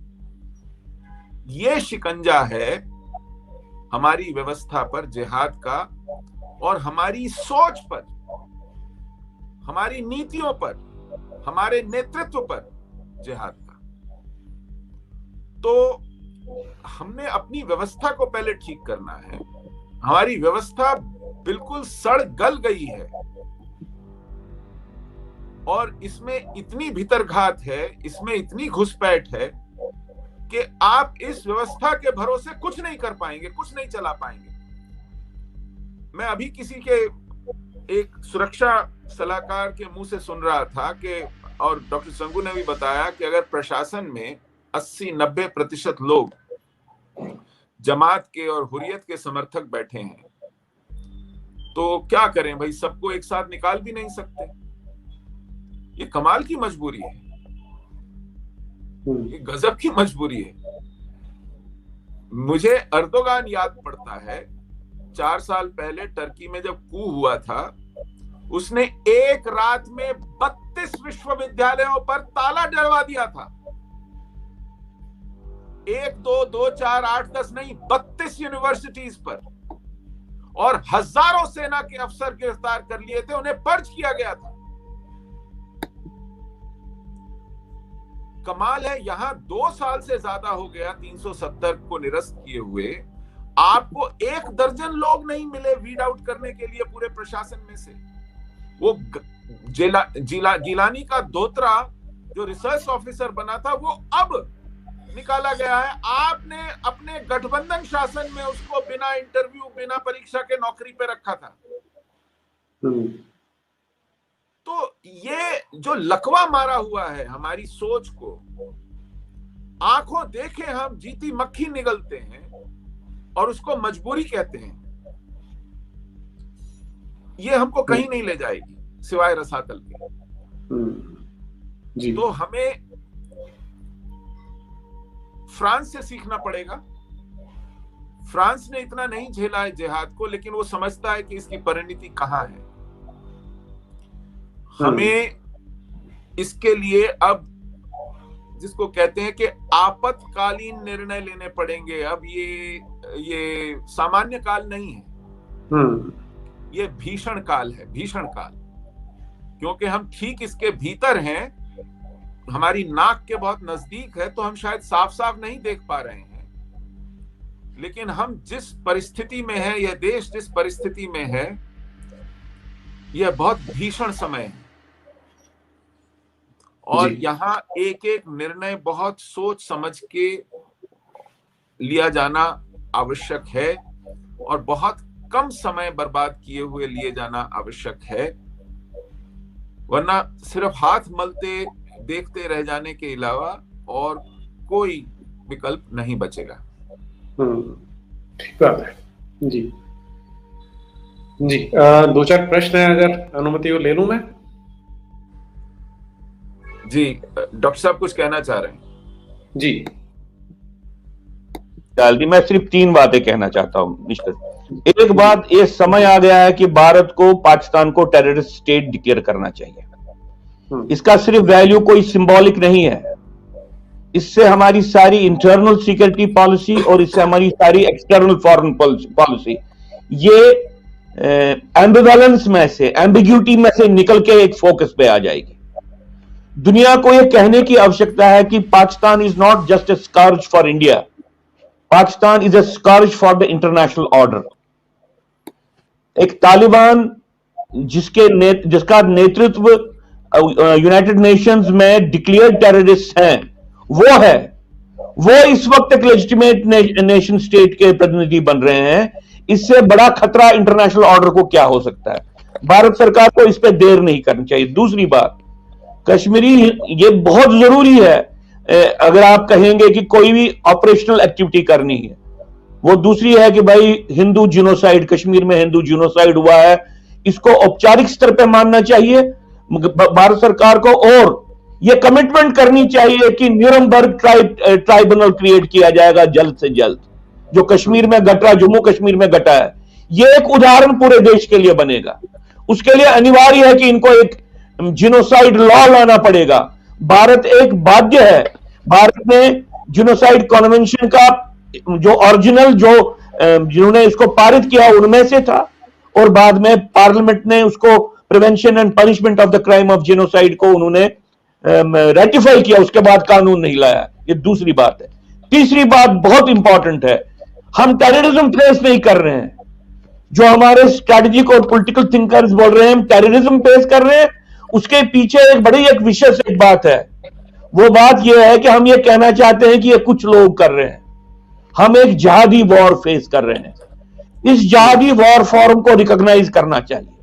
ये शिकंजा है हमारी व्यवस्था पर जिहाद का और हमारी सोच पर, हमारी नीतियों पर, हमारे नेतृत्व पर जिहाद का। तो हमने अपनी व्यवस्था को पहले ठीक करना है। हमारी व्यवस्था बिल्कुल सड़ गल गई है और इसमें इतनी भीतरघात है, इसमें इतनी घुसपैठ है कि आप इस व्यवस्था के भरोसे कुछ नहीं कर पाएंगे, कुछ नहीं चला पाएंगे। मैं अभी किसी के एक सुरक्षा सलाहकार के मुंह से सुन रहा था कि, और डॉक्टर संगू ने भी बताया कि अगर प्रशासन में 80-90% लोग जमात के और हुर्रियत के समर्थक बैठे हैं तो क्या करें भाई, सबको एक साथ निकाल भी नहीं सकते। ये कमाल की मजबूरी है, ये गजब की मजबूरी है। मुझे अर्दोगान याद पड़ता है, 4 साल पहले टर्की में जब कू हुआ था, उसने एक रात में 32 विश्वविद्यालयों पर ताला डलवा दिया था। 1, 2, 2, 4, 8, 10 नहीं, 32 यूनिवर्सिटीज पर, और हजारों सेना के अफसर गिरफ्तार कर लिए थे, उन्हें पर्च किया गया था। कमाल है, यहां 2 साल से ज्यादा हो गया 370 को निरस्त किए हुए, आपको 1 दर्जन लोग नहीं मिले वीड आउट करने के लिए पूरे प्रशासन में से। वो गिलानी का दोतरा जो रिसर्च ऑफिसर बना था, वो अब निकाला गया है। आपने अपने गठबंधन शासन में उसको बिना इंटरव्यू, बिना परीक्षा के नौकरी पे रखा था। तो ये जो लकवा मारा हुआ है हमारी सोच को, आंखों देखे हम जीती मक्खी निगलते हैं और उसको मजबूरी कहते हैं। ये हमको कहीं नहीं ले जाएगी सिवाय रसातल के। तो हमें फ्रांस से सीखना पड़ेगा। फ्रांस ने इतना नहीं झेला है जिहाद को, लेकिन वो समझता है कि इसकी परिणति कहां है। हमें इसके लिए अब, जिसको कहते हैं कि आपातकालीन निर्णय लेने पड़ेंगे। अब ये सामान्य काल नहीं है। ये भीषण काल है, भीषण काल, क्योंकि हम ठीक इसके भीतर हैं, हमारी नाक के बहुत नजदीक है, तो हम शायद साफ साफ नहीं देख पा रहे हैं, लेकिन हम जिस परिस्थिति में है, यह देश जिस परिस्थिति में है, यह बहुत भीषण समय है। और यहाँ एक एक निर्णय बहुत सोच समझ के लिया जाना आवश्यक है, और बहुत कम समय बर्बाद किए हुए लिए जाना आवश्यक है, वरना सिर्फ हाथ मलते देखते रह जाने के अलावा और कोई विकल्प नहीं बचेगा। ठीक बात है जी। जी, दो चार प्रश्न है, अगर अनुमति हो ले लूं मैं। जी, डॉक्टर साहब कुछ कहना चाह रहे हैं? जी जल्दी, मैं सिर्फ 3 बातें कहना चाहता हूं मिस्टर। एक बात, ये समय आ गया है कि भारत को पाकिस्तान को टेररिस्ट स्टेट डिक्लेयर करना चाहिए। इसका सिर्फ वैल्यू कोई सिंबॉलिक नहीं है, इससे हमारी सारी इंटरनल सिक्योरिटी पॉलिसी और इससे हमारी सारी एक्सटर्नल फॉरेन पॉलिसी ये एम्बिवैलेंस में से, एम्बिग्यूटी में से निकल के एक फोकस पे आ जाएगी। दुनिया को यह कहने की आवश्यकता है कि Pakistan is not just a scorch for India, Pakistan is a scorch for the international order. एक तालिबान जिसका नेतृत्व यूनाइटेड नेशंस में डिक्लेयर्ड टेररिस्ट हैं, वो इस वक्त एक लेजिटिमेट नेशन स्टेट के प्रतिनिधि बन रहे हैं। इससे बड़ा खतरा इंटरनेशनल ऑर्डर को क्या हो सकता है? भारत सरकार को इस पे देर नहीं करनी चाहिए। दूसरी बात, कश्मीरी, ये बहुत जरूरी है। अगर आप कहेंगे कि कोई भी ऑपरेशनल एक्टिविटी करनी है, वो दूसरी है कि भाई हिंदू जिनोसाइड, कश्मीर में हिंदू जिनोसाइड हुआ है, इसको औपचारिक स्तर पे मानना चाहिए भारत सरकार को, और ये कमिटमेंट करनी चाहिए कि न्यूरमबर्ग ट्राइब्यूनल क्रिएट किया जाएगा जल्द से जल्द। जो कश्मीर में घटा, जम्मू कश्मीर में घटा है, ये एक उदाहरण पूरे देश के लिए बनेगा। उसके लिए अनिवार्य है कि इनको एक जिनोसाइड लॉ लाना पड़ेगा। भारत एक बाध्य है। भारत ने जिनोसाइड कन्वेंशन का जो ओरिजिनल जिन्होंने इसको पारित किया उनमें से था, और बाद में पार्लियामेंट ने उसको prevention and punishment of the crime of genocide को उन्होंने रेटिफाई किया, उसके बाद कानून नहीं लाया। ये दूसरी बात है। तीसरी बात बहुत इंपॉर्टेंट है, हम टेररिज्म फेस नहीं कर रहे हैं। जो हमारे स्ट्रेटेजिक और पॉलिटिकल थिंकर्स बोल रहे हैं हम टेररिज्म फेस कर रहे हैं, उसके पीछे एक बड़ी एक विशेष एक बात है। वो बात यह है कि हम ये कहना चाहते हैं कि ये कुछ लोग कर रहे हैं, हम एक जिहादी वॉर फेस कर रहे हैं। इस जिहादी वॉर फॉर्म को रिकॉग्नाइज करना चाहिए।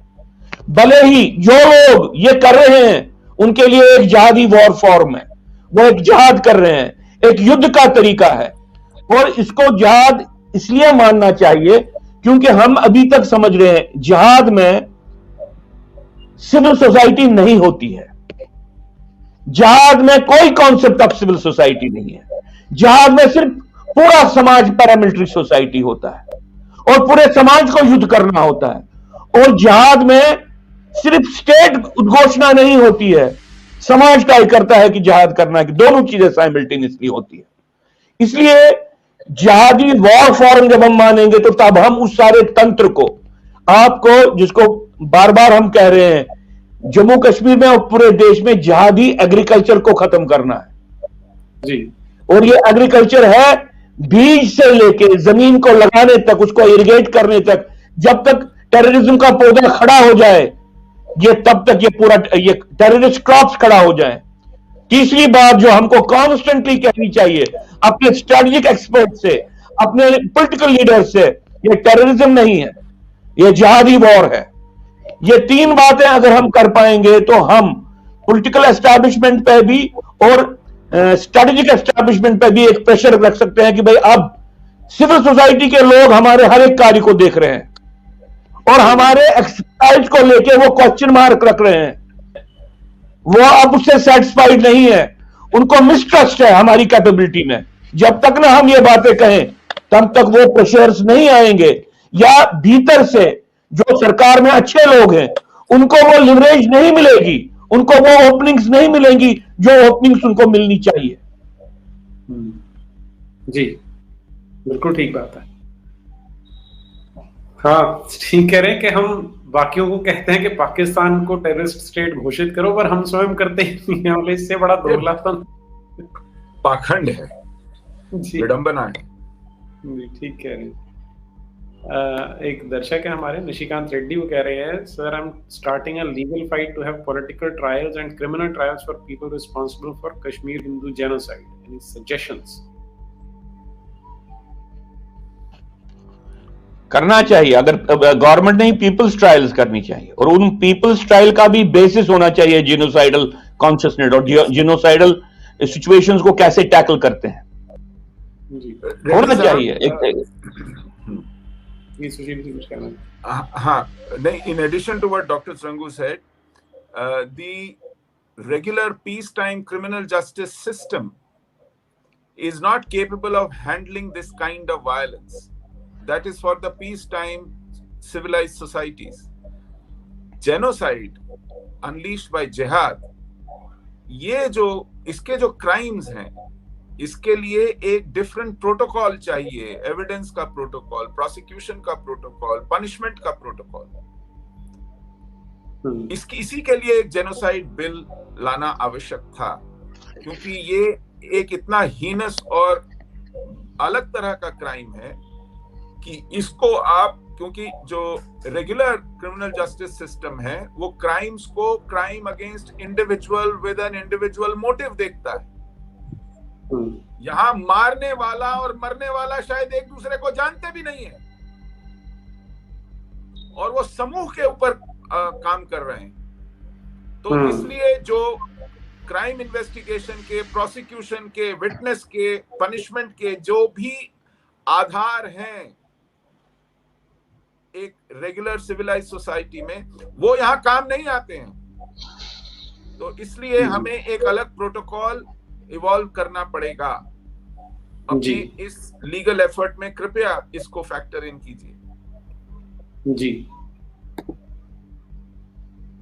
भले ही जो लोग ये कर रहे हैं उनके लिए एक जिहादी वॉर फॉर्म है, वो एक जिहाद कर रहे हैं, एक युद्ध का तरीका है, और इसको जिहाद इसलिए मानना चाहिए क्योंकि हम अभी तक समझ रहे हैं जिहाद में सिविल सोसाइटी नहीं होती है। जिहाद में कोई कॉन्सेप्ट ऑफ सिविल सोसाइटी नहीं है। जिहाद में सिर्फ पूरा समाज पैरामिलिट्री सोसाइटी होता है और पूरे समाज को युद्ध करना होता है। और जिहाद में सिर्फ स्टेट उद्घोषणा नहीं होती है, समाज तय करता है कि जिहाद करना है, कि दोनों चीजें साइमल्टेनियसली होती है। इसलिए जिहादी वॉर फॉर्म जब हम मानेंगे तो तब हम उस सारे तंत्र को, आपको जिसको बार बार हम कह रहे हैं, जम्मू कश्मीर में और पूरे देश में जिहादी एग्रीकल्चर को खत्म करना है जी। और ये एग्रीकल्चर है बीज से लेके जमीन को लगाने तक, उसको इरिगेट करने तक। जब तक टेररिज्म का पौधा खड़ा हो जाए, ये तब तक ये पूरा ये टेररिस्ट क्रॉप्स खड़ा हो जाए। तीसरी बात जो हमको कॉन्स्टेंटली कहनी चाहिए अपने स्ट्रेटेजिक एक्सपर्ट से, अपने पॉलिटिकल लीडर से, ये टेररिज्म नहीं है, ये जिहादी वॉर है। ये 3 बातें अगर हम कर पाएंगे तो हम पॉलिटिकल एस्टैब्लिशमेंट पे भी और स्ट्रेटेजिक एस्टैब्लिशमेंट पे भी एक प्रेशर रख सकते हैं कि भाई अब सिविल सोसाइटी के लोग हमारे हर एक कार्य को देख रहे हैं और हमारे एक्सरसाइज को लेके वो क्वेश्चन मार्क रख रहे हैं। वो अब उससे सेटिस्फाइड नहीं है, उनको मिसट्रस्ट है हमारी कैपेबिलिटी में। जब तक ना हम ये बातें कहें तब तक वो प्रेशर्स नहीं आएंगे, या भीतर से जो सरकार में अच्छे लोग हैं उनको वो लिवरेज नहीं मिलेगी, उनको वो ओपनिंग्स नहीं मिलेंगी जो ओपनिंग्स उनको मिलनी चाहिए। जी बिल्कुल ठीक बात है। हाँ ठीक कह रहे हैं कि हम बाकियों को कहते हैं कि पाकिस्तान को टेररिस्ट स्टेट घोषित करो, पर हम स्वयं करते ही नहीं हैं। मतलब इससे बड़ा दोगलापन, पाखंड है, जी विडंबना है। जी, ठीक कह रहे हैं। एक दर्शक है हमारे, निशिकांत रेड्डी, वो कह रहे हैं, sir I am starting a legal fight to have political trials and criminal trials for people responsible for Kashmir Hindu genocide, any suggestions? करना चाहिए, अगर गवर्नमेंट नहीं, पीपल्स ट्रायल्स करनी चाहिए, और उन पीपल्स ट्रायल का भी बेसिस होना चाहिए जिनोसाइडल कॉन्शियसनेस और जिनोसाइडल सिचुएशंस को कैसे टैकल करते हैं, होना चाहिए। सुशील जी कुछ कहना? हाँ, नहीं, in addition to what Dr. Srangu said, the regular peacetime criminal justice system is not capable of handling this kind of violence. That is for the peacetime civilized societies. Genocide unleashed by jihad, ये जो इसके जो क्राइम्स हैं, इसके लिए एक डिफरेंट प्रोटोकॉल चाहिए, एविडेंस का प्रोटोकॉल, प्रोसिक्यूशन का प्रोटोकॉल, पनिशमेंट का प्रोटोकॉल। इसी के लिए एक जेनोसाइड बिल लाना आवश्यक था, क्योंकि ये एक इतना हीनस और अलग तरह का क्राइम है कि इसको आप, क्योंकि जो रेगुलर क्रिमिनल जस्टिस सिस्टम है वो क्राइम्स को crime against individual with an individual motive देखता है। यहां मारने वाला और मरने वाला शायद एक दूसरे को जानते भी नहीं है, और वो समूह के ऊपर काम कर रहे हैं। तो इसलिए जो क्राइम इन्वेस्टिगेशन के, प्रोसिक्यूशन के, विटनेस के, पनिशमेंट के जो भी आधार हैं एक रेगुलर सिविलाइज्ड सोसाइटी में, वो यहां काम नहीं आते हैं। तो इसलिए हमें एक अलग प्रोटोकॉल इवॉल्व करना पड़ेगा अपनी इस लीगल एफर्ट में। कृपया इसको फैक्टर इन कीजिए। जी,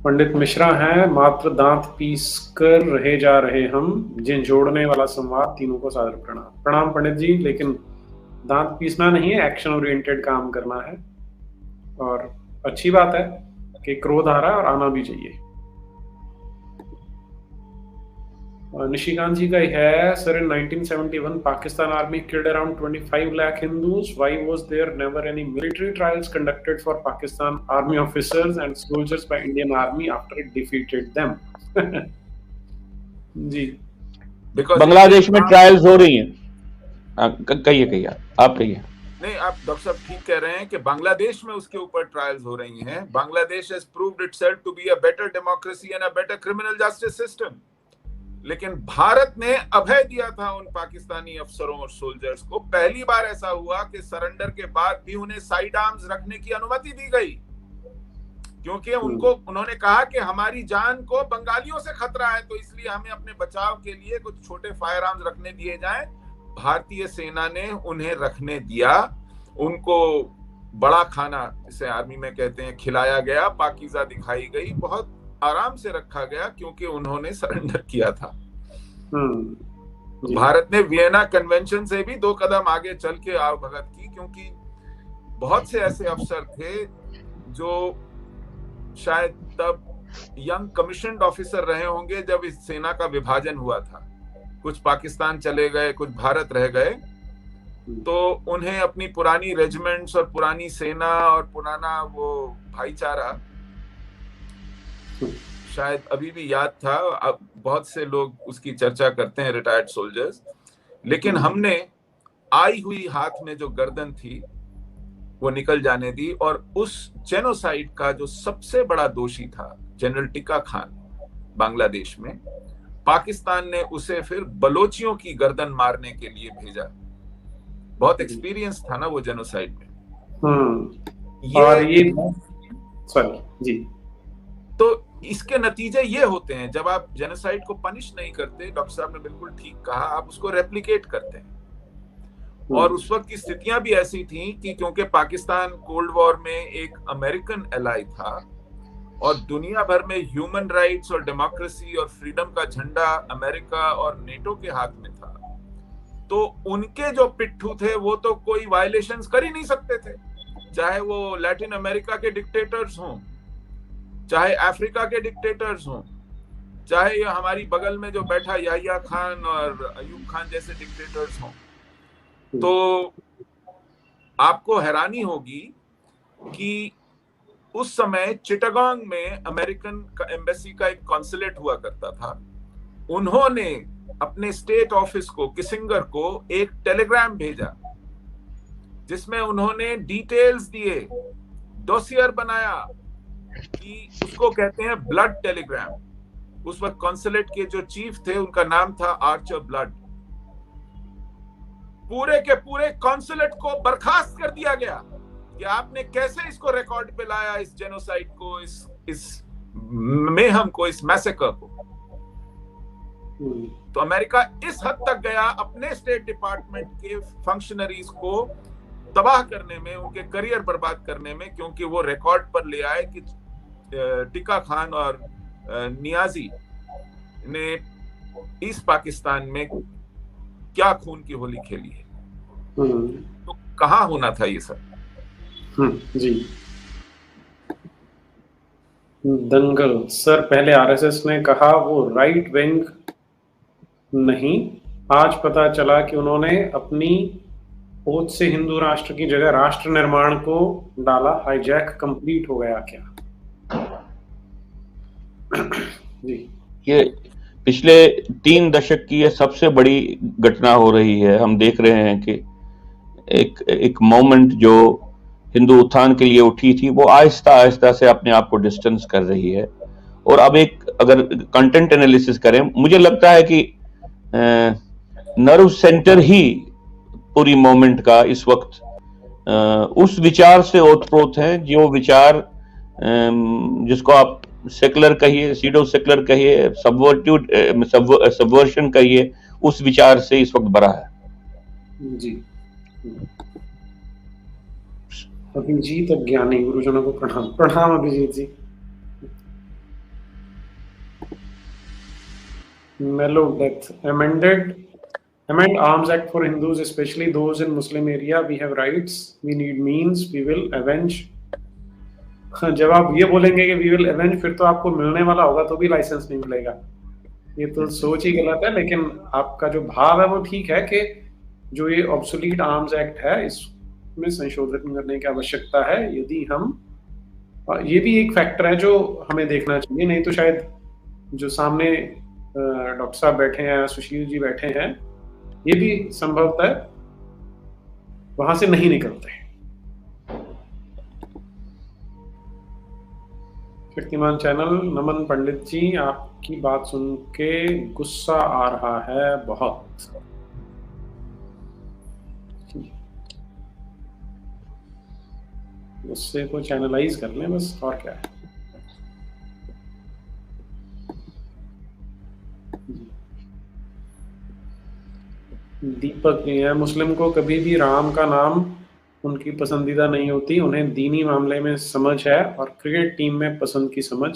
पंडित मिश्रा हैं, मात्र दांत पीस कर रहे जा रहे हम, जिन जोड़ने वाला संवाद, तीनों को सादर प्रणाम। प्रणाम पंडित जी, लेकिन दांत पीसना नहीं है, एक्शन ओरिएंटेड काम करना है, और अच्छी बात है कि क्रोध आ रहा है और आना भी चाहिए। निशिकांत जी का है, sir in 1971 Pakistan army killed around 25 lakh Hindus. Why was there never any military trials conducted for Pakistan army officers and soldiers by Indian army after it defeated them? जी, बांग्लादेश में ट्रायल्स हो रही हैं। कहिए आप कहिए। नहीं, आप डॉक्टर साहब ठीक कह रहे हैं कि बांग्लादेश में उसके ऊपर ट्रायल्स हो रही हैं। Bangladesh has proved itself to be a better democracy and a better criminal justice system. लेकिन भारत ने अभय दिया था उन पाकिस्तानी अफसरों और सोल्जर्स को। पहली बार ऐसा हुआ कि सरेंडर के बाद भी उन्हें साइड आर्म्स रखने की अनुमति दी गई, क्योंकि उन्होंने कहा कि हमारी जान को बंगालियों से खतरा है, तो इसलिए हमें अपने बचाव के लिए कुछ छोटे फायर आर्म्स रखने दिए जाएं। भारतीय सेना ने उन्हें रखने दिया, उनको बड़ा खाना, जिसे आर्मी में कहते हैं, खिलाया गया, पाकीज़ा दिखाई गई, बहुत आराम से रखा गया, क्योंकि उन्होंने सरेंडर किया था। भारत ने वियना कन्वेंशन से भी 2 कदम आगे चल के आवभगत की, क्योंकि बहुत से ऐसे अफसर थे जो शायद तब यंग कमीशन्ड ऑफिसर रहे होंगे जब इस सेना का विभाजन हुआ था। कुछ पाकिस्तान चले गए, कुछ भारत रह गए, तो उन्हें अपनी पुरानी रेजिमेंट्स और पुरानी सेना और पुराना वो भाईचारा शायद अभी भी याद था। अब बहुत से लोग उसकी चर्चा करते हैं, रिटायर्ड सोल्जर्स। लेकिन हमने आई हुई हाथ में जो गर्दन थी वो निकल जाने दी, और उस जेनोसाइड का जो सबसे बड़ा दोषी था, जनरल टिक्का खान, बांग्लादेश में, पाकिस्तान ने उसे फिर बलोचियों की गर्दन मारने के लिए भेजा। बहुत एक्सपीरियंस था ना वो जेनोसाइड में। जी, तो इसके नतीजे ये होते हैं, जब आप जेनोसाइड को पनिश नहीं करते, डॉक्टर साहब ने बिल्कुल ठीक कहा, आप उसको रेप्लिकेट करते हैं। और उस वक्त की स्थितियां भी ऐसी थी कि क्योंकि पाकिस्तान कोल्ड वॉर में एक अमेरिकन एलाई था और दुनिया भर में ह्यूमन राइट्स और डेमोक्रेसी और फ्रीडम का झंडा अमेरिका और नेटो के हाथ में था, तो उनके जो पिट्ठू थे वो तो कोई वायलेशंस कर ही नहीं सकते थे, चाहे वो लैटिन अमेरिका के डिक्टेटर्स हों, चाहे अफ्रीका के डिक्टेटर्स हों, चाहे ये हमारी बगल में जो बैठा याहिया खान और अयूब खान जैसे डिक्टेटर्स हों, तो आपको हैरानी होगी कि उस समय चिटागोंग में अमेरिकन एम्बेसी का एक कॉन्सुलेट हुआ करता था। उन्होंने अपने स्टेट ऑफिस को, किसिंगर को, एक टेलीग्राम भेजा जिसमें उन्होंने डिटेल्स दिए, डोसियर बनाया, कि उसको कहते हैं ब्लड टेलीग्राम। उस वक्त कॉन्सुलेट के जो चीफ थे उनका नाम था आर्चर ब्लड। पूरे के पूरे कॉन्सुलेट को बर्खास्त कर दिया गया कि आपने कैसे इसको रिकॉर्ड पे लाया, इस जेनोसाइड को, इस मेहम को, इस मैसेकर को। तो अमेरिका इस हद तक गया अपने स्टेट डिपार्टमेंट के फंक्शनरीज को तबाह करने में, उनके करियर बर्बाद करने में, क्योंकि वो रिकॉर्ड पर ले आए कि टिक्का खान और नियाजी ने ईस्ट पाकिस्तान में क्या खून की होली खेली है। तो कहाँ होना था ये सब। जी, दंगल सर, पहले आरएसएस ने कहा वो राइट विंग नहीं, आज पता चला कि उन्होंने अपनी ओथ से हिंदू राष्ट्र की जगह राष्ट्र निर्माण को डाला। हाईजैक कंप्लीट हो गया क्या? जी, ये पिछले 3 दशक की ये सबसे बड़ी घटना हो रही है। हम देख रहे हैं कि एक मोमेंट जो हिंदू उत्थान के लिए उठी थी, वो आहिस्ता आहिस्ता से अपने आप को डिस्टेंस कर रही है। और अब एक अगर कंटेंट एनालिसिस करें, मुझे लगता है कि नर्व सेंटर ही पूरी मोमेंट का इस वक्त उस विचार से ओतप्रोत है, जो विचार जिसको आप सेकुलर कहिए, सीडो सेकुलर कहिए, सबवर्शन कहिए, उस विचार से इस वक्त भरा है। जी, अभिजीत अज्ञानी, गुरुजनों को प्रणाम। प्रणाम अभिजीत जी। Mellow Death, amend Arms Act for Hindus, especially those in Muslim area. We have rights, we need means, we will avenge. जब आप ये बोलेंगे कि we will avenge, फिर तो आपको मिलने वाला होगा तो भी लाइसेंस नहीं मिलेगा। ये तो सोच ही गलत है। लेकिन आपका जो भाव है वो ठीक है कि जो ये ऑब्सोलीट आर्म्स एक्ट है, इसमें संशोधन करने की आवश्यकता है। यदि हम, ये भी एक फैक्टर है जो हमें देखना चाहिए, नहीं तो शायद जो सामने डॉक्टर साहब बैठे हैं, सुशील जी बैठे हैं, ये भी संभवतः वहां से नहीं निकलते। शक्तिमान चैनल, नमन पंडित जी, आपकी बात सुन के गुस्सा आ रहा है बहुत। गुस्से को चैनलाइज कर लें बस, और क्या है। दीपक जी है, मुस्लिम को कभी भी राम का नाम उनकी पसंदीदा नहीं होती, उन्हें दीनी मामले में समझ है और क्रिकेट टीम में पसंद की समझ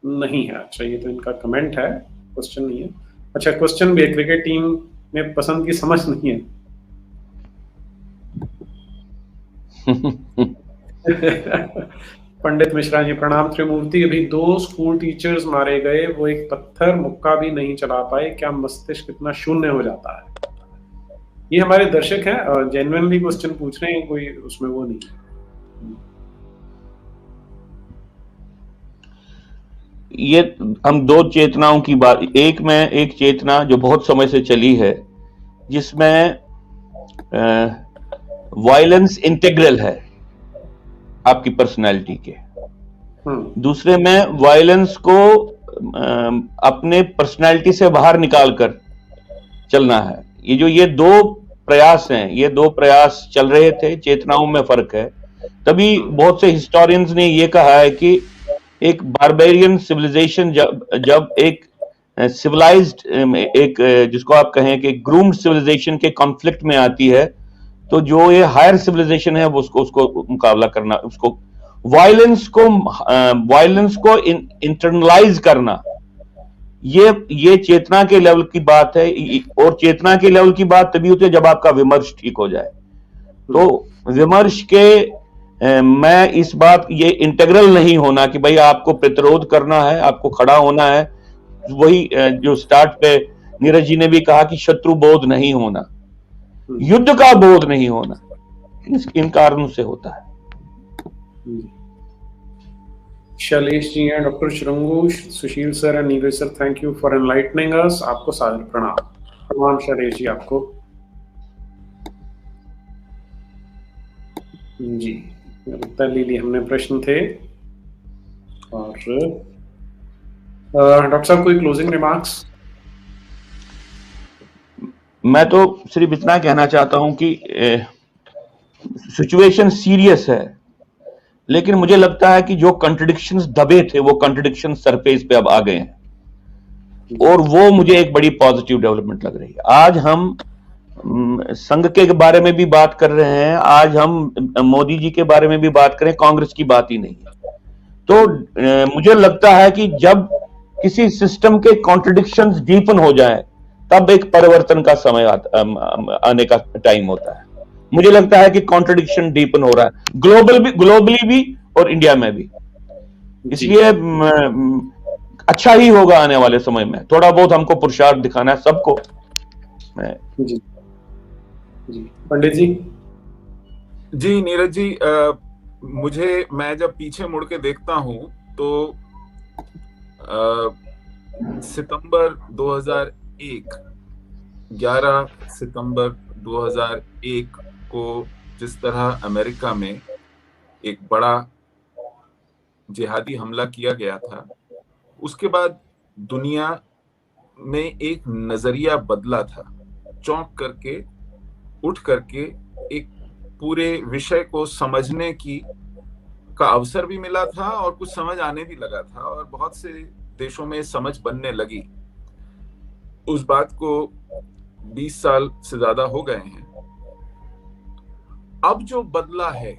नहीं है। अच्छा, ये तो इनका कमेंट है, क्वेश्चन नहीं है। अच्छा, क्वेश्चन भी है, क्रिकेट टीम में पसंद की समझ नहीं है। पंडित मिश्रा जी, प्रणाम त्रिमूर्ति। अभी 2 स्कूल टीचर्स मारे गए, वो एक पत्थर मुक्का भी नहीं चला पाए, क्या मस्तिष्क कितना शून्य हो जाता है? ये हमारे दर्शक हैं, जेन्युइनली क्वेश्चन पूछ रहे हैं, कोई उसमें वो नहीं। ये हम 2 चेतनाओं की बात, एक चेतना जो बहुत समय से चली है, जिसमें वायलेंस इंटीग्रल है आपकी पर्सनैलिटी के। दूसरे में वायलेंस को अपने पर्सनैलिटी से बाहर निकालकर चलना है। ये 2 प्रयास हैं, ये 2 प्रयास चल रहे थे, चेतनाओं में फर्क है। तभी बहुत से हिस्टोरियंस ने ये कहा है कि एक बारबेरियन सिविलाइजेशन जब एक सिविलाइज्ड, एक जिसको आप कहें कि ग्रूम्ड सिविलाइजेशन के कॉन्फ्लिक्ट में आती है, तो जो ये हायर सिविलाइजेशन है वो उसको मुकाबला करना, उसको वायलेंस को इंटरनलाइज करना, ये चेतना के लेवल की बात है। और चेतना के लेवल की बात तभी होती है जब आपका विमर्श ठीक हो जाए। तो विमर्श के मैं इस बात ये इंटीग्रल नहीं होना कि भाई आपको प्रतिरोध करना है, आपको खड़ा होना है। वही जो स्टार्ट पे नीरज जी ने भी कहा कि शत्रु बोध नहीं होना, युद्ध का बोध नहीं होना, इन कारणों से होता है। शैलेश जी एंड डॉक्टर शुरंगू, Sushil sir and Neeraj sir, thank you for enlightening us. आपको सादर प्रणाम। प्रणाम शैलेश जी आपको। जी, उत्तर ले लिए हमने, प्रश्न थे। और डॉक्टर साहब कोई क्लोजिंग रिमार्क्स? मैं तो सिर्फ इतना कहना चाहता हूं कि सिचुएशन सीरियस है, लेकिन मुझे लगता है कि जो कॉन्ट्रडिक्शंस दबे थे वो कॉन्ट्रडिक्शन सरफेस पे अब आ गए हैं, और वो मुझे एक बड़ी पॉजिटिव डेवलपमेंट लग रही है। आज हम संघ के बारे में भी बात कर रहे हैं, आज हम मोदी जी के बारे में भी बात करें, कांग्रेस की बात ही नहीं है। तो मुझे लगता है कि जब किसी सिस्टम के कॉन्ट्रडिक्शंस डीपन हो जाए तब एक परिवर्तन का समय आने का टाइम होता है। मुझे लगता है कि कॉन्ट्रडिक्शन डीपन हो रहा है, ग्लोबली भी और इंडिया में भी। इसलिए अच्छा ही होगा आने वाले समय में। थोड़ा बहुत हमको पुरुषार्थ दिखाना है सबको। जी जी, पंडित जी। जी नीरज जी, मैं जब पीछे मुड़ के देखता हूं तो सितंबर 2001, 11 सितंबर 2001 को जिस तरह अमेरिका में एक बड़ा जिहादी हमला किया गया था, उसके बाद दुनिया में एक नजरिया बदला था। चौंक करके, उठ करके एक पूरे विषय को समझने का अवसर भी मिला था और कुछ समझ आने भी लगा था, और बहुत से देशों में समझ बनने लगी। उस बात को 20 साल से ज्यादा हो गए हैं। अब जो बदला है,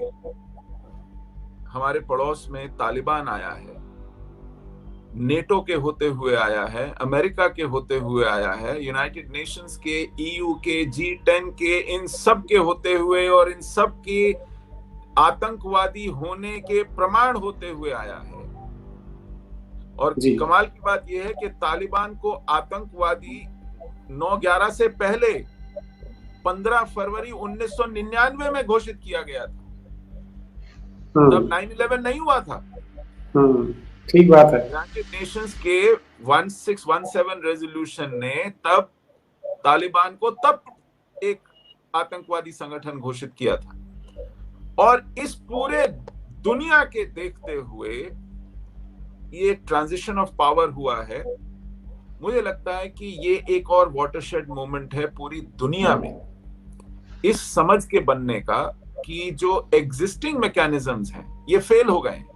हमारे पड़ोस में तालिबान आया है, नेटो के होते हुए आया है, अमेरिका के होते हुए आया है, यूनाइटेड नेशंस के, ईयू के, G10 के, इन सब के होते हुए और इन सब के आतंकवादी होने के प्रमाण होते हुए आया है। और कमाल की बात यह है कि तालिबान को आतंकवादी 9/11 से पहले 15 फरवरी 1999 में घोषित किया गया था। तब 9/11 नहीं हुआ था। ठीक बात है। यूनाइटेड नेशंस के 1617 रेजोल्यूशन ने तब तालिबान को तब एक आतंकवादी संगठन घोषित किया था। और इस पूरे दुनिया के देखते हुए ये ट्रांजिशन ऑफ पावर हुआ है। मुझे लगता है कि ये एक और वाटरशेड मोमेंट है पूरी दुनिया में, इस समझ के बनने का कि जो एग्जिस्टिंग मैकेनिज्म्स हैं ये फेल हो गए हैं।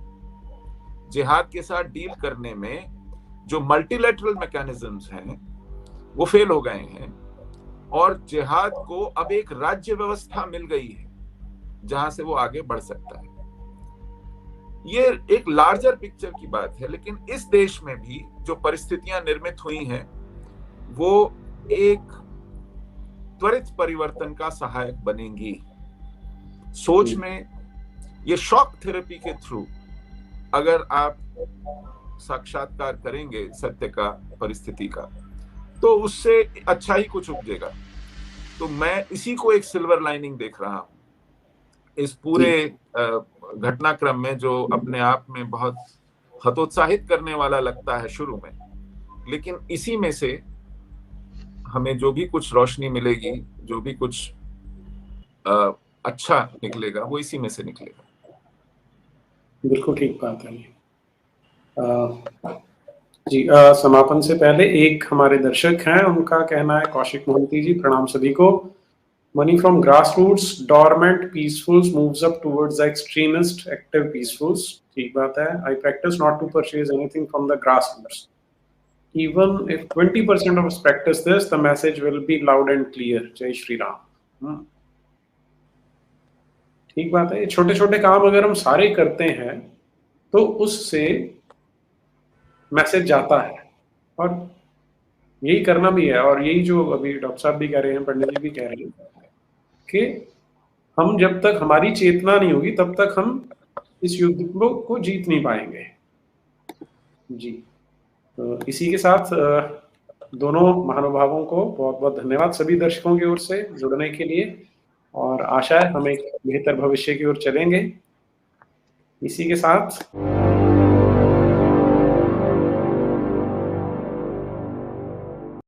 जिहाद के साथ डील करने में जो मल्टीलैटरल मैकेनिज्म्स हैं वो फेल हो गए हैं, और जिहाद को अब एक राज्य व्यवस्था मिल गई है जहां से वो आगे बढ़ सकता है। ये एक लार्जर पिक्चर की बात है, लेकिन इस देश में भी जो परिस्थितियां निर्मित हुई हैं वो एक त्वरित परिवर्तन का सहायक बनेंगी। सोच में ये शॉक थेरेपी के थ्रू अगर आप साक्षात्कार करेंगे सत्य का, परिस्थिति का, तो उससे अच्छा ही कुछ उपजेगा। तो मैं इसी को एक सिल्वर लाइनिंग देख रहा हूं इस पूरे घटनाक्रम में, जो अपने आप में बहुत हतोत्साहित करने वाला लगता है शुरू में, लेकिन इसी में से हमें जो भी कुछ रोशनी मिलेगी, जो भी कुछ अच्छा निकलेगा, वो इसी में से निकलेगा। बिल्कुल ठीक बात है। जी, समापन से पहले एक हमारे दर्शक हैं, उनका कहना है, कौशिक मोहंती जी, प्रणाम सभी को। Money from grassroots, dormant peacefuls moves up towards the extremist active peacefuls. ठीक बात है। I practice not to purchase anything from the grassroots. Even if 20% of us practice this, the message will be loud and clear. जय श्री राम। ठीक बात है। छोटे छोटे काम अगर हम सारे करते हैं तो उससे मैसेज जाता है, और यही करना भी है। और यही जो अभी डॉक्टर साहब भी कह रहे हैं, पंडित जी भी कह रहे हैं कि हम जब तक हमारी चेतना नहीं होगी तब तक हम इस युद्ध को जीत नहीं पाएंगे। जी, तो इसी के साथ दोनों महानुभावों को बहुत बहुत धन्यवाद सभी दर्शकों की ओर से जुड़ने के लिए, और आशा है हम एक बेहतर भविष्य की ओर चलेंगे। इसी के साथ